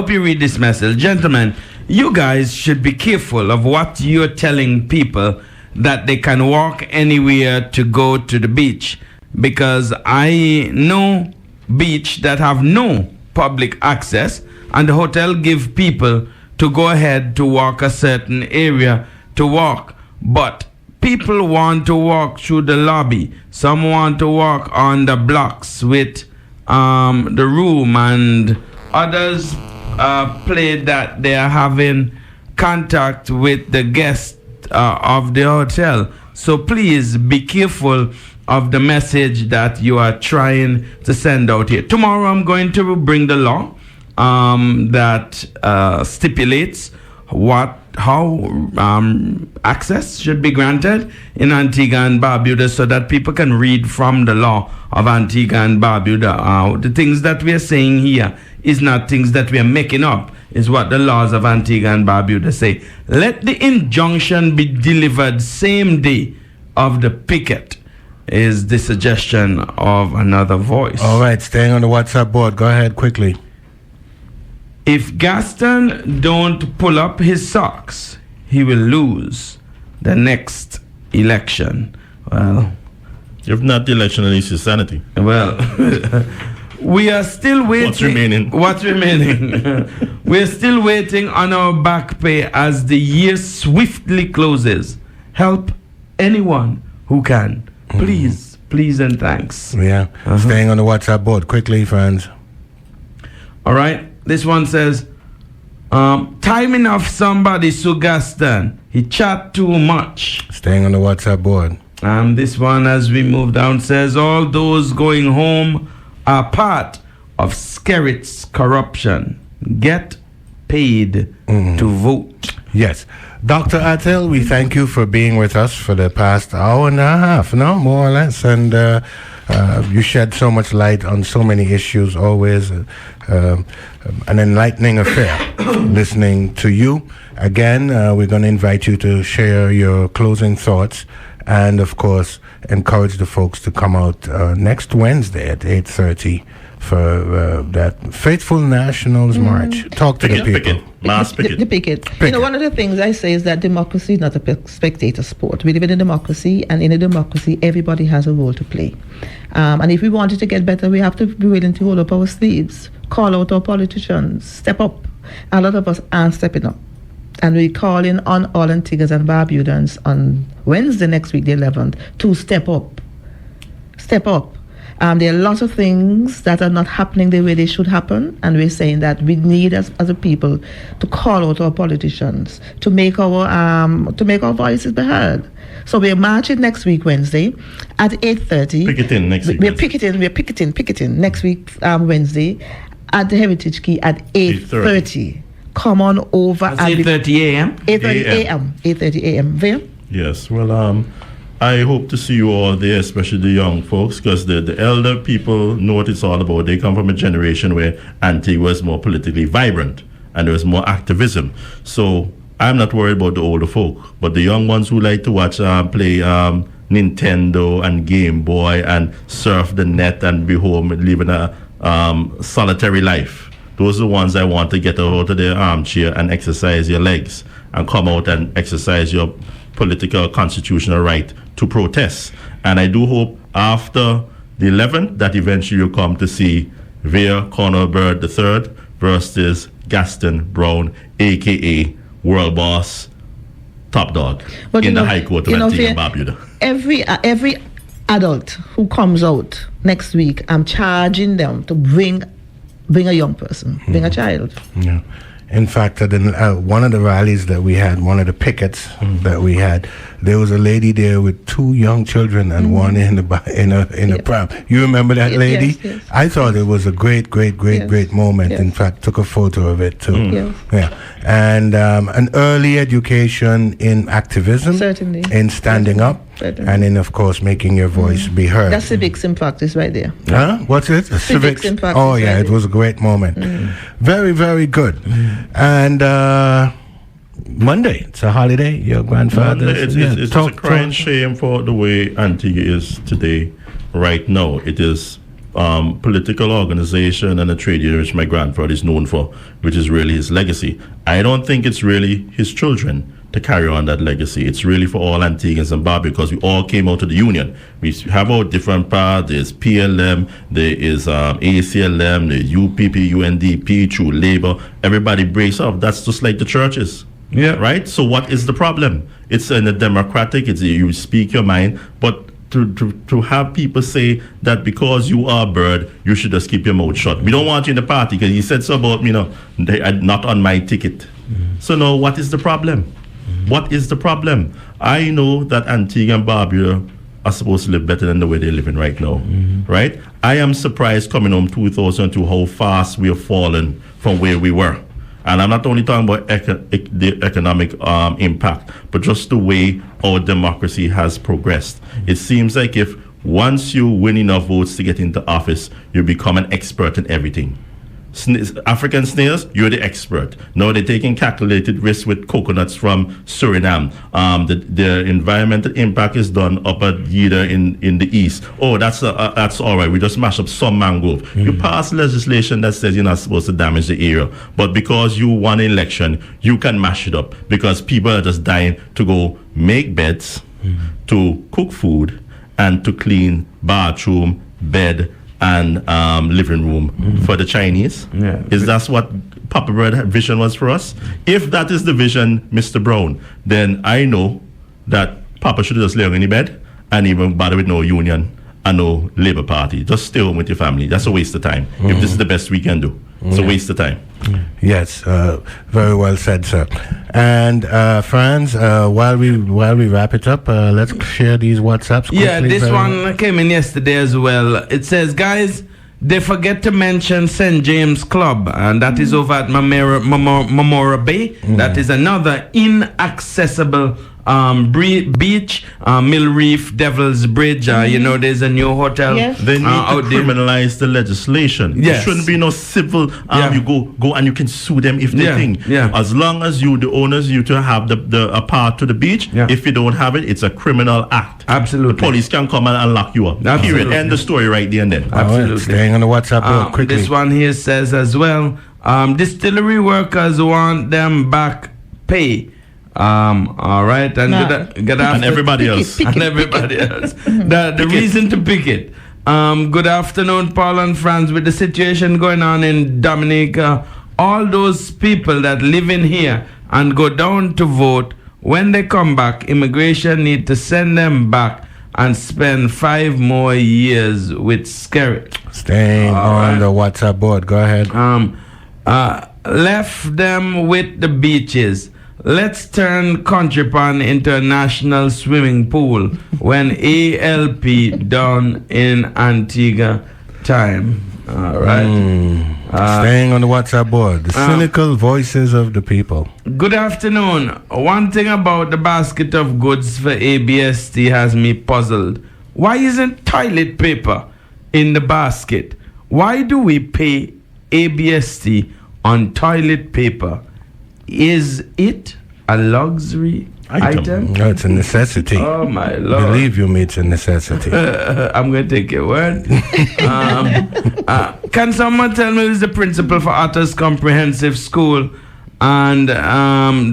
you read this message. Gentlemen, you guys should be careful of what you're telling people that they can walk anywhere to go to the beach. Because I know beach that have no public access, and the hotel give people to go ahead to walk a certain area to walk. But people want to walk through the lobby. Some want to walk on the blocks with the room, and others played that they are having contact with the guest of the hotel. So please be careful of the message that you are trying to send out here. Tomorrow I'm going to bring the law that stipulates how access should be granted in Antigua and Barbuda, so that people can read from the law of Antigua and Barbuda. The things that we are saying here is not things that we are making up, is what the laws of Antigua and Barbuda say. Let the injunction be delivered same day of the picket, is the suggestion of another voice. All right, staying on the WhatsApp board. Go ahead quickly. If Gaston don't pull up his socks, he will lose the next election. Well, if not the election, at least his sanity. Well, we are still waiting. What's remaining? We're still waiting on our back pay as the year swiftly closes. Help anyone who can. Please, please and thanks. Yeah. Staying on the WhatsApp board. Quickly, friends. All right. This one says, time enough somebody sue Gaston. He chat too much. Staying on the WhatsApp board. This one, as we move down, says, all those going home are part of Skerritt's corruption. Get paid to vote. Yes. Dr. Attel, we thank you for being with us for the past hour and a half, no? More or less. And you shed so much light on so many issues, always an enlightening affair listening to you. Again, we're going to invite you to share your closing thoughts and, of course, encourage the folks to come out next Wednesday at 8:30 for that faithful Nationals March. Talk to the people. Mass picket. The picket. You know, one of the things I say is that democracy is not a spectator sport. We live in a democracy, and in a democracy, everybody has a role to play. And if we wanted to get better, we have to be willing to roll up our sleeves, call out our politicians, step up. A lot of us aren't stepping up. And we're calling on all Antiguans and Barbudans on Wednesday next week, the 11th, to step up. Step up. There are lots of things that are not happening the way they should happen, and we're saying that we need, as a people, to call out our politicians to make our voices be heard. So we're marching next week Wednesday at 8:30. Picketing next week. We're picketing next week Wednesday at the Heritage Key at 8:30. Come on over. That's 8:30 a.m. 8:30 a.m. 8:30 a.m. Vere? Yes. Well, I hope to see you all there, especially the young folks, because the elder people know what it's all about. They come from a generation where Antigua was more politically vibrant and there was more activism. So I'm not worried about the older folk, but the young ones who like to watch play Nintendo and Game Boy and surf the net and be home living a solitary life. Those are the ones I want to get out of their armchair and exercise your legs and come out and exercise your political constitutional right to protest. And I do hope after the 11th that eventually you'll come to see Vere Cornell Bird III versus Gaston Browne, a.k.a. World Boss, Top Dog, in the High Court of Antigua and Barbuda. Every adult who comes out next week, I'm charging them to bring a young person, bring a child. Yeah. In fact, at one of the rallies that we had, one of the pickets that we had, there was a lady there with two young children and one in a pram. You remember that lady? Yes, yes. I thought it was a great moment. Yes. In fact, took a photo of it too. Yes. Yeah, and an early education in activism, certainly, in standing up, and in, of course, making your voice be heard. That's civics in practice right there. Huh? What's it? Civics in practice. Oh yeah, right it was a great moment. Very, very good. And Monday, it's a holiday. Your grandfather. It's a crying shame for the way Antigua is today, right now. It is political organization and a trade union which my grandfather is known for, which is really his legacy. I don't think it's really his children to carry on that legacy. It's really for all Antiguans and Barbuda, because we all came out of the union. We have our different parts. There's PLM, there is ACLM, the UPP, UNDP, True Labor. Everybody breaks up. That's just like the churches. Yeah. Right? So what is the problem? It's in a democratic, you speak your mind, but to have people say that because you are a bird, you should just keep your mouth shut. We don't want you in the party because you said so about, they are not on my ticket. So now, what is the problem? What is the problem? I know that Antigua and Barbuda are supposed to live better than the way they're living right now, right? I am surprised coming home 2002 how fast we have fallen from where we were. And I'm not only talking about the economic impact, but just the way our democracy has progressed. It seems like if once you win enough votes to get into office, you become an expert in everything. African snails, you're the expert. Now they're taking calculated risks with coconuts from Suriname. The environmental impact is done up at Yida in the east. Oh, that's all right. We just mash up some mangrove. You pass legislation that says you're not supposed to damage the area, but because you won an election, you can mash it up because people are just dying to go make beds, to cook food, and to clean bathroom, bed, and living room for the Chinese. Is that what Papa Bird vision was for us? If that is the vision, Mr. Brown, then I know that Papa should just lay on any bed and even bother with no union and no Labour Party. Just stay home with your family. That's a waste of time. If this is the best we can do, it's a waste of time. Yes, very well said, sir. And Franz, while we wrap it up, let's share these WhatsApps quickly. Yeah, this one came in yesterday as well. It says, guys, they forget to mention St. James Club, and that is over at Memora Bay. That is another inaccessible beach, Mill Reef, Devil's Bridge. There's a new hotel. Yes. They need to criminalize the legislation. There shouldn't be no civil. You go and you can sue them if they think. As long as you, the owners, you to have a path to the beach. If you don't have it, it's a criminal act. Absolutely. The police can come and lock you up. Absolutely. Period. End the story right there and then. Absolutely. Staying on the WhatsApp board quickly. This one here says as well, distillery workers want them back pay. All right, and good and everybody else. And everybody else. The reason to pick it. Good afternoon, Paul and Franz. With the situation going on in Dominica, all those people that live in here and go down to vote, when they come back, immigration need to send them back and spend 5 more years with Skerrit. Staying on the WhatsApp board. Go ahead. Left them with the beaches. Let's turn Country Pond into a national swimming pool when ALP done in Antigua time. All right. Staying on the WhatsApp board. The cynical voices of the people. Good afternoon. One thing about the basket of goods for ABST has me puzzled. Why isn't toilet paper in the basket? Why do we pay ABST on toilet paper? Is it a luxury item? No, it's a necessity. Oh, my Lord. Believe you me, it's a necessity. I'm going to take your word. Can someone tell me who's the principal for Otters Comprehensive School? And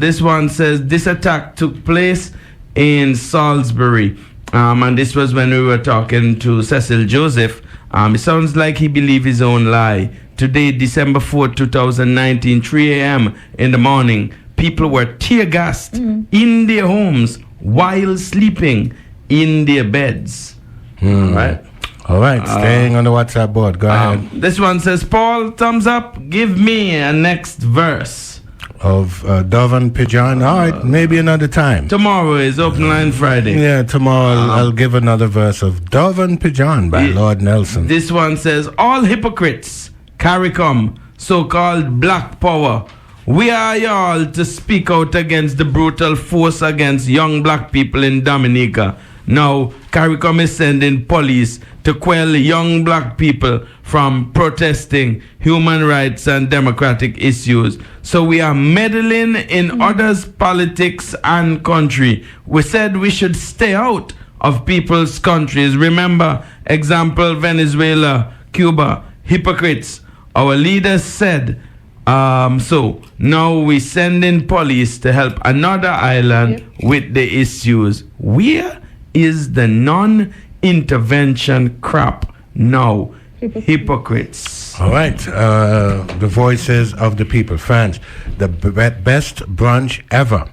this one says, this attack took place in Salisbury. And this was when we were talking to Cecil Joseph. It sounds like he believed his own lie. Today, December 4, 2019, 3 a.m. in the morning, people were tear-gassed in their homes while sleeping in their beds. All right, staying on the WhatsApp board. Go ahead. This one says, Paul, thumbs up. Give me a next verse. Of Dove and Pigeon. All right, maybe another time. Tomorrow is Open Line Friday. Yeah, tomorrow I'll give another verse of Dove and Pigeon by Lord Nelson. This one says, all hypocrites, CARICOM, so-called black power. We are y'all to speak out against the brutal force against young black people in Dominica. Now, CARICOM is sending police to quell young black people from protesting human rights and democratic issues. So we are meddling in others' politics and country. We said we should stay out of people's countries. Remember, example, Venezuela, Cuba, hypocrites. Our leaders said, so now we send in police to help another island with the issues. Where is the non-intervention crap now? Hypocrites. All right, the voices of the people. Friends, the best brunch ever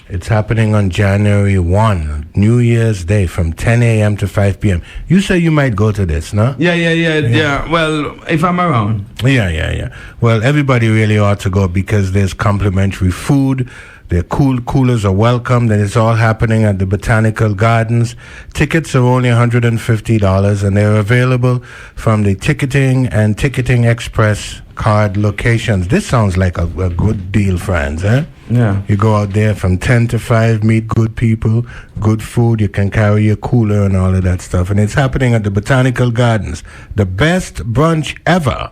It's happening on January 1, New Year's Day, from 10 a.m. to 5 p.m. You say you might go to this, no? Yeah. Well, if I'm around. Yeah. Well, everybody really ought to go because there's complimentary food. Their coolers are welcomed, and it's all happening at the Botanical Gardens. Tickets are only $150, and they're available from the Ticketing and Ticketing Express card locations. This sounds like a good deal, friends, eh? Yeah. You go out there from 10 to 5, meet good people, good food. You can carry your cooler and all of that stuff. And it's happening at the Botanical Gardens. The best brunch ever.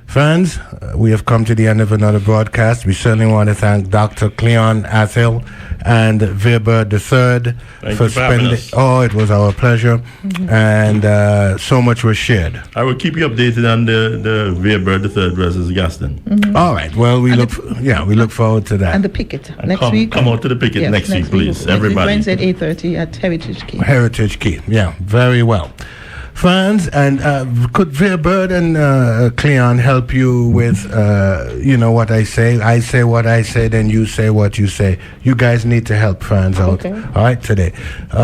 Friends, we have come to the end of another broadcast. We certainly want to thank Dr. Cleon Athill and Vere III for spending. Oh, it was our pleasure, and so much was shared. I will keep you updated on the Vere III versus Gaston. All right. Well, we look forward to that. And the picket next week. Come out to the picket next week, please, everybody. Wednesday at 8:30 at Heritage Key. Heritage Key. Yeah, very well. Friends, and could Vere Bird and Cleon help you with, what I say? I say what I say, then you say what you say. You guys need to help friends out. Okay. All right, today.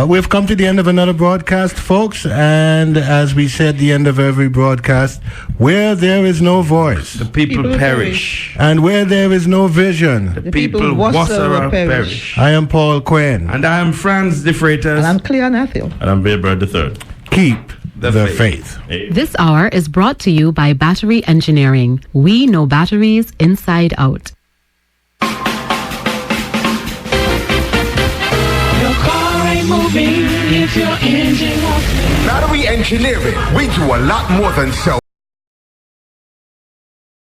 We've come to the end of another broadcast, folks, and as we said, the end of every broadcast, where there is no voice, the people perish. And where there is no vision, the people whatsoever perish. I am Paul Quinn. And I am Franz De Freitas. And I'm Cleon Athill. And I'm Vere Bird III. Keep the faith. This hour is brought to you by Battery Engineering. We know batteries inside out. Your car ain't moving if your engine won't. Battery engineering. We do a lot more than sell